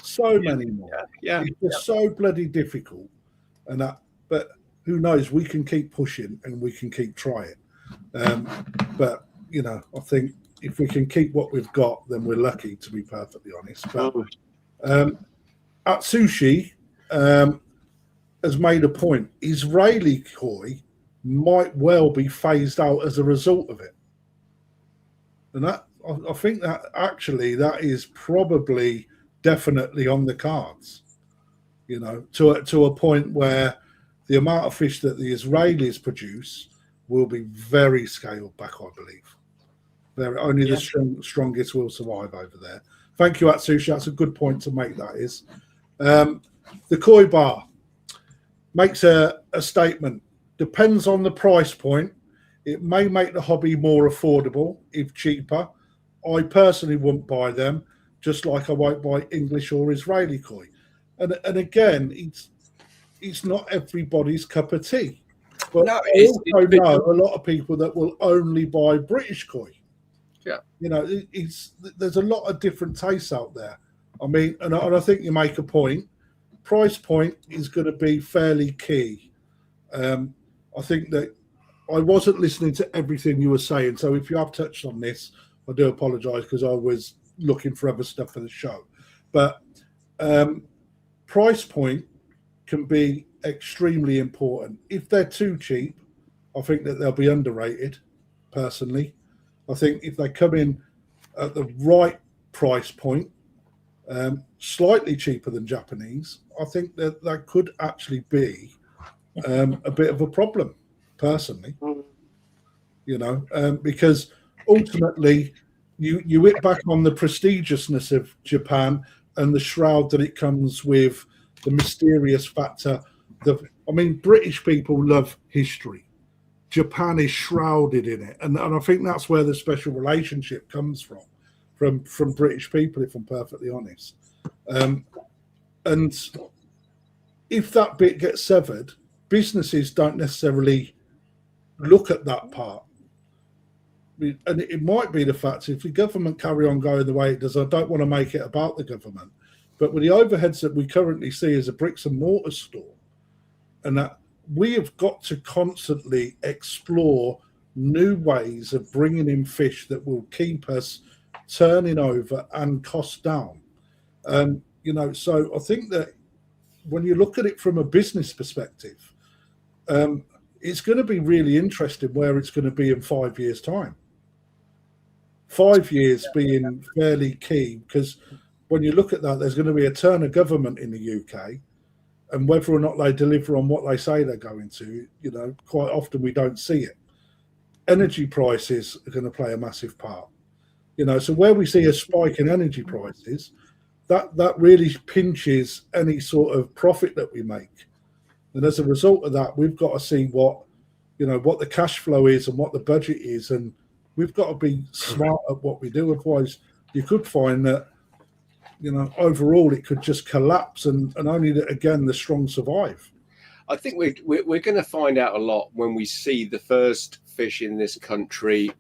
So many more. It's just so bloody difficult. But who knows? We can keep pushing and we can keep trying. But, you know, I think if we can keep what we've got, then we're lucky, to be perfectly honest. But Atsushi has made a point. Israeli koi might well be phased out as a result of it. And that, I think that actually that is probably definitely on the cards, you know, to a point where the amount of fish that the Israelis produce will be very scaled back, I believe. Only the strongest will survive over there. Thank you, Atsushi. That's a good point to make, that is. The koi bar makes a statement. Depends on the price point. It may make the hobby more affordable, if cheaper. I personally wouldn't buy them, just like I won't buy English or Israeli koi. And again, it's not everybody's cup of tea. But I also know a lot of people that will only buy British koi. Yeah, you know, there's a lot of different tastes out there. I mean, and I think you make a point. Price point is going to be fairly key. I think that I wasn't listening to everything you were saying, so if you have touched on this, I do apologise, because I was looking for other stuff for the show. But price point can be extremely important. If they're too cheap, I think that they'll be underrated, personally. I think if they come in at the right price point, slightly cheaper than Japanese, I think that could actually be a bit of a problem, personally. You know, because ultimately you hit back on the prestigiousness of Japan and the shroud that it comes with, the mysterious factor. I mean, British people love history. Japan is shrouded in it, and I think that's where the special relationship comes from British people, if I'm perfectly honest. And if that bit gets severed, businesses don't necessarily look at that part. And it might be the fact, if the government carry on going the way it does, I don't want to make it about the government, but with the overheads that we currently see as a bricks and mortar store, and that we have got to constantly explore new ways of bringing in fish that will keep us turning over and cost down. You know, so I think that when you look at it from a business perspective, it's going to be really interesting where it's going to be in 5 years' time. 5 years being fairly key, because when you look at that, there's going to be a turn of government in the UK, and whether or not they deliver on what they say they're going to, you know, quite often we don't see it. Energy prices are going to play a massive part. You know, so where we see a spike in energy prices, that really pinches any sort of profit that we make. And as a result of that, we've got to see what the cash flow is and what the budget is, and we've got to be smart at what we do. Otherwise, you could find that, you know, overall it could just collapse, and only that, again, the strong survive. I think we're going to find out a lot when we see the first fish in this country.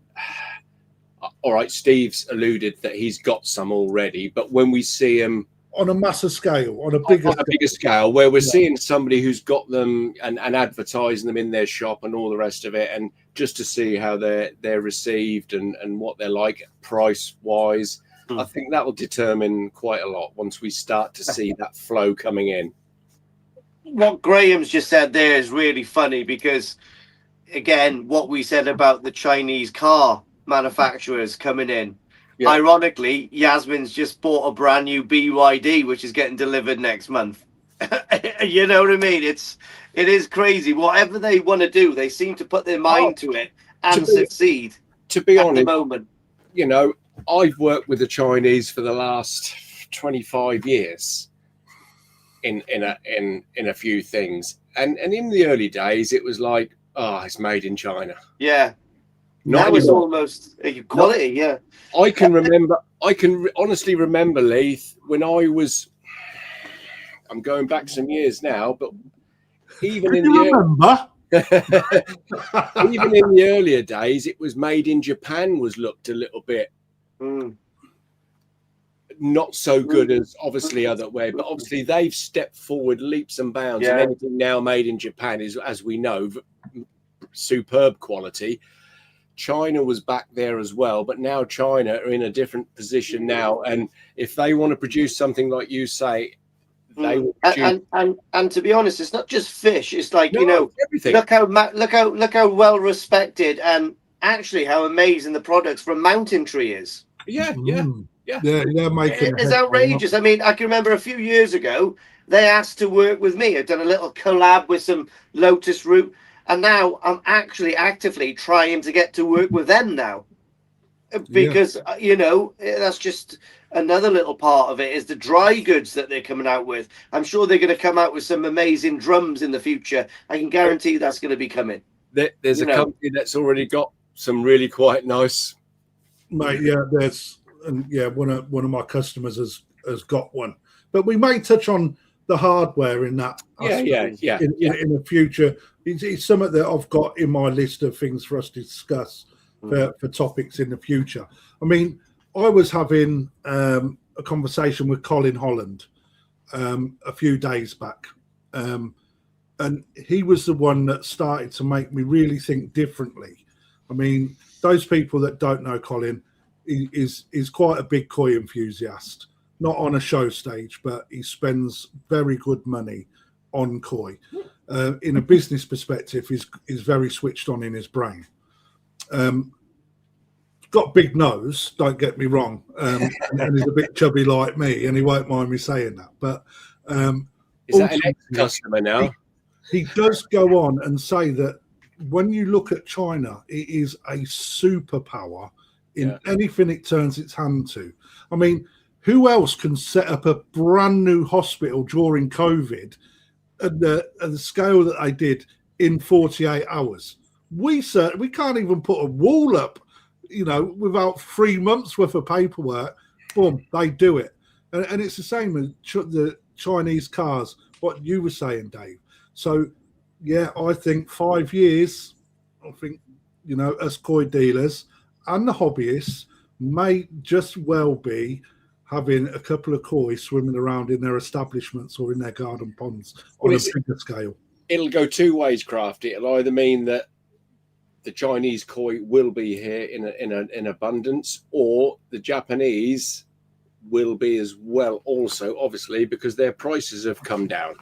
All right, Steve's alluded that he's got some already, but when we see him on a massive scale, on a bigger scale, where we're seeing somebody who's got them and advertising them in their shop and all the rest of it, and just to see how they're received and what they're like price wise, I think that will determine quite a lot once we start to see that flow coming in. What Graham's just said there is really funny, because again, what we said about the Chinese car manufacturers coming in. Yeah. Ironically, Yasmin's just bought a brand new BYD, which is getting delivered next month. You know what I mean? It is crazy. Whatever they want to do, they seem to put their mind to it and succeed. To be honest, at the moment, you know, I've worked with the Chinese for the last 25 years in a few things, and in the early days, it was like, oh, it's made in China. Yeah. Now it's almost quality, yeah. I can honestly remember, Leith, when I'm going back some years now, but even in the earlier days, it was made in Japan was looked a little bit not so good as obviously other way, but obviously they've stepped forward leaps and bounds, and anything now made in Japan is, as we know, superb quality. China was back there as well, but now China are in a different position now, and if they want to produce something like you say, they will produce. And to be honest, it's not just fish. It's like, you know, everything. Look how well respected and actually how amazing the products from Mountain Tree is. Yeah. They're making it's outrageous. I mean, I can remember a few years ago they asked to work with me. I'd done a little collab with some lotus root. And now I'm actually actively trying to get to work with them now, because, you know, that's just another little part of it is the dry goods that they're coming out with. I'm sure they're going to come out with some amazing drums in the future. I can guarantee that's going to be coming. There's a company that's already got some really quite nice. Mate, one of my customers has got one. But we may touch on the hardware in that in the future. It's something that I've got in my list of things for us to discuss for topics in the future. I mean, I was having a conversation with Colin Holland a few days back, and he was the one that started to make me really think differently. I mean, those people that don't know Colin, is quite a big koi enthusiast. Not on a show stage, but he spends very good money on koi. In a business perspective, he's very switched on in his brain. Got a big nose, don't get me wrong, and he's a bit chubby like me, and he won't mind me saying that. But is that an ex-customer now? He does go on and say that when you look at China, it is a superpower in anything it turns its hand to. I mean, who else can set up a brand new hospital during COVID at the scale that they did in 48 hours? We can't even put a wall up, without 3 months worth of paperwork. Boom, they do it. And it's the same with the Chinese cars, what you were saying, Dave. So, yeah, I think 5 years, us koi dealers and the hobbyists may just well be having a couple of koi swimming around in their establishments or in their garden ponds on a bigger scale. It'll go two ways, Crafty. It'll either mean that the Chinese koi will be here in abundance, or the Japanese will be as well also, obviously, because their prices have come down.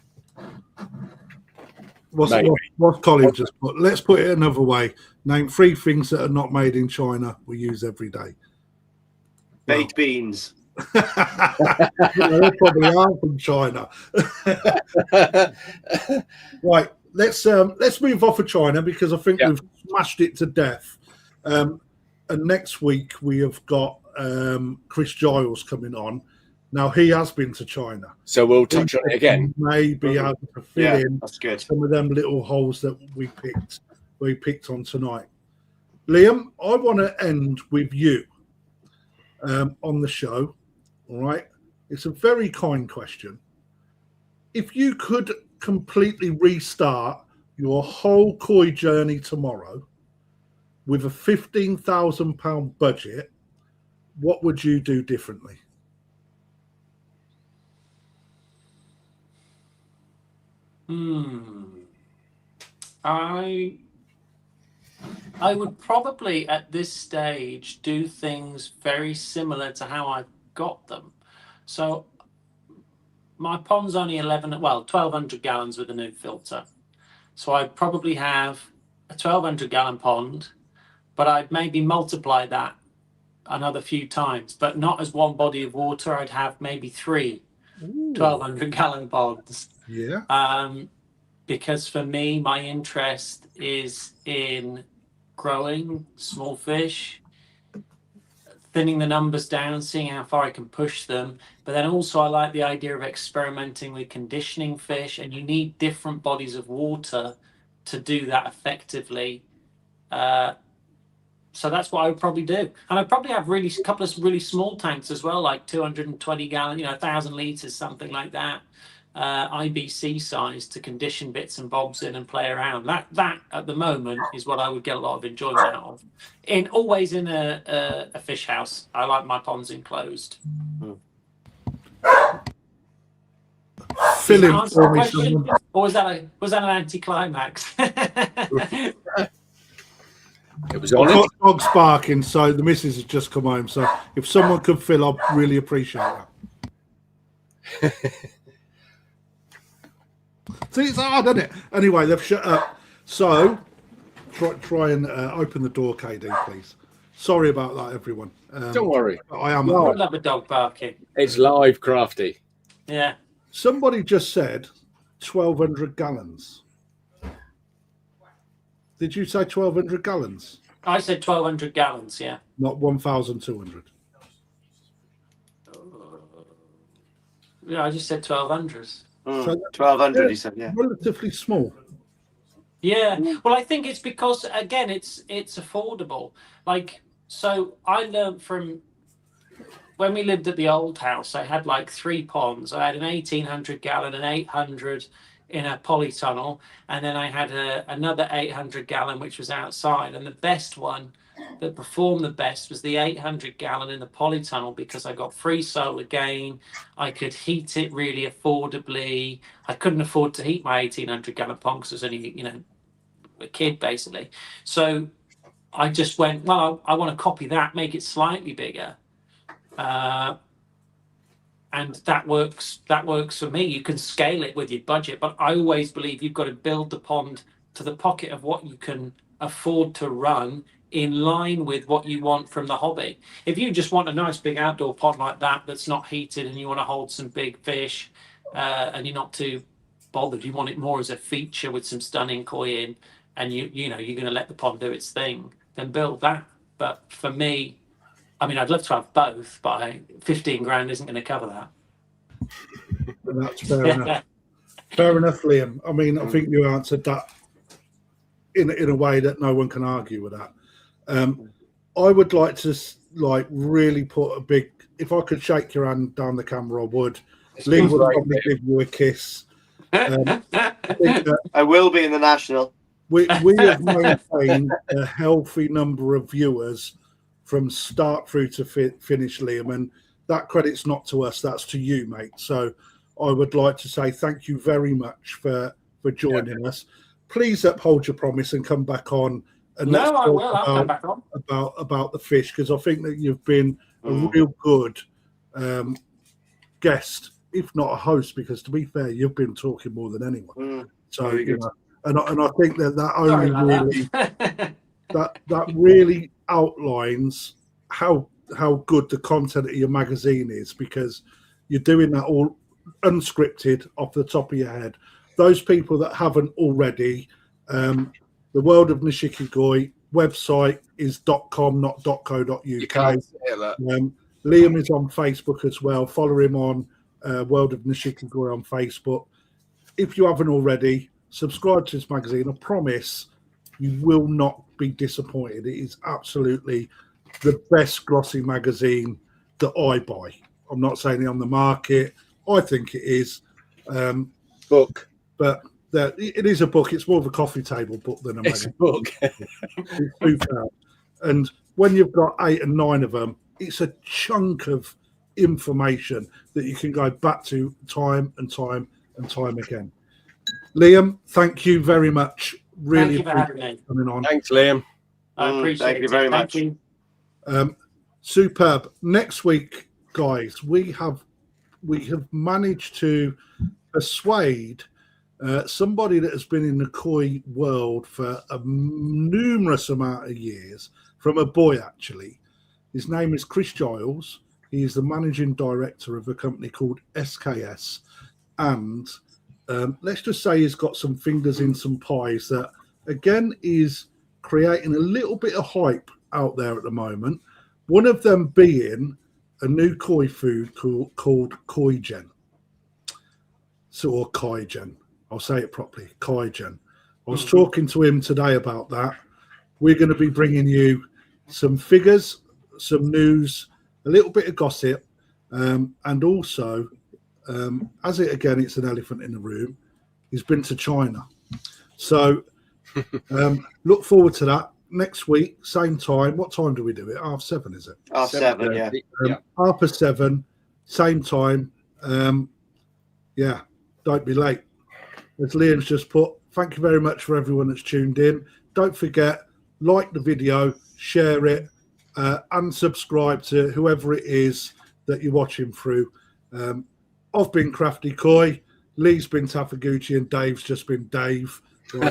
What Colin just put. Let's put it another way. Name 3 things that are not made in China we use every day. Baked beans. They probably are from China. Right. Let's move off of China, because I think we've smashed it to death. And next week we have got Chris Giles coming on. Now, he has been to China, so we'll touch on it again. Maybe able to fill in that's good. some of them little holes that we picked on tonight. Liam, I want to end with you on the show. All right, it's a very kind question. If you could completely restart your whole koi journey tomorrow with a £15,000 budget, what would you do differently? I would probably at this stage do things very similar to how I got them. So my pond's only 1,200 gallons with a new filter. So I'd probably have a 1,200 gallon pond, but I'd maybe multiply that another few times, but not as one body of water. I'd have maybe 3 1,200 gallon ponds. Yeah. Because for me, my interest is in growing small fish, thinning the numbers down, seeing how far I can push them. But then also I like the idea of experimenting with conditioning fish, and you need different bodies of water to do that effectively. So that's what I would probably do. And I'd probably have a couple of really small tanks as well, like 220 gallon, 1,000 litres, something like that. IBC size to condition bits and bobs in and play around. That at the moment is what I would get a lot of enjoyment out of. Always in a fish house. I like my ponds enclosed. Fill in for me, someone. Or was that an anticlimax? It was on it. Dog's barking, so the missus has just come home. So if someone could fill, I'd really appreciate that. See, it's hard, isn't it? Anyway, they've shut up. So try and open the door, KD, please. Sorry about that, everyone. Don't worry. I am. I love a dog barking. It's live, Crafty. Yeah. Somebody just said 1,200 gallons. Did you say 1,200 gallons? I said 1,200 gallons, yeah. Not 1,200. Yeah, I just said 1,200. So 1,200, he said, yeah. Relatively small. Yeah, well, I think it's because, again, it's affordable. Like, so I learned from when we lived at the old house, I had like 3 ponds. I had an 1,800 gallon, an 800 in a polytunnel, and then I had another 800 gallon, which was outside. And the best one that performed the best was the 800 gallon in the polytunnel, because I got free solar gain. I could heat it really affordably. I couldn't afford to heat my 1,800 gallon pond because I was only, a kid basically. So I just went, well, I want to copy that, make it slightly bigger. And that works for me. You can scale it with your budget, but I always believe you've got to build the pond to the pocket of what you can afford to run in line with what you want from the hobby. If you just want a nice big outdoor pond like that that's not heated and you want to hold some big fish and you're not too bothered, you want it more as a feature with some stunning koi in, and you know you're going to let the pond do its thing, then build that. But for me, I mean, I'd love to have both, but 15 grand isn't going to cover that. And that's fair enough. Fair enough, Liam. I mean, I think you answered that in a way that no one can argue with that. I would like to really put a big. If I could shake your hand down the camera, I would. Liam would probably give you a kiss. I will be in the national. We have maintained a healthy number of viewers from start through to finish, Liam, and that credit's not to us, that's to you, mate. So I would like to say thank you very much for joining us. Please uphold your promise and come back on. And I will. I'll come back on. About the fish, because I think that you've been a real good guest, if not a host, because to be fair, you've been talking more than anyone. So you know, and I think that only really that really outlines how good the content of your magazine is, because you're doing that all unscripted off the top of your head. Those people that haven't already, the World of Nishikigoi website is .com, not .co.uk. Liam is on Facebook as well. Follow him on World of Nishikigoi on Facebook. If you haven't already, subscribe to this magazine. I promise you will not be disappointed. It is absolutely the best glossy magazine that I buy. I'm not saying it on the market. I think it is. Book. But it is a book. It's more of a coffee table book than a magazine. It's a book. It's super. And when you've got 8 and 9 of them, it's a chunk of information that you can go back to time and time and time again. Liam, thank you very much. Really Thank you for having me. Coming on. Thanks, Liam. I appreciate it. Thank you very much. You. Superb. Next week, guys, we have managed to persuade somebody that has been in the koi world for a numerous amount of years, from a boy actually. His name is Chris Giles. He is the managing director of a company called SKS, and let's just say he's got some fingers in some pies that, again, is creating a little bit of hype out there at the moment. One of them being a new koi food called Koigen. Or Kaigen. I'll say it properly, Kaigen. I was talking to him today about that. We're going to be bringing you some figures, some news, a little bit of gossip, and also, it's an elephant in the room, he's been to China. So look forward to that next week, same time. What time do we do it? 7:30, is it? 7, yeah. 7:30, same time. Don't be late. As Liam's just put, thank you very much for everyone that's tuned in. Don't forget, like the video, share it, and subscribe to whoever it is that you're watching through. I've been Crafty Koi, Lee's been Tafaguchi, and Dave's just been Dave. And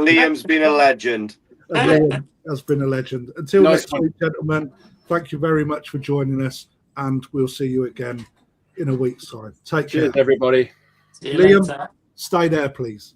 Liam's been a legend. And Liam has been a legend. Until next week, gentlemen, thank you very much for joining us, and we'll see you again in a week's time. Take care. Cheers, everybody. Liam, stay there, please.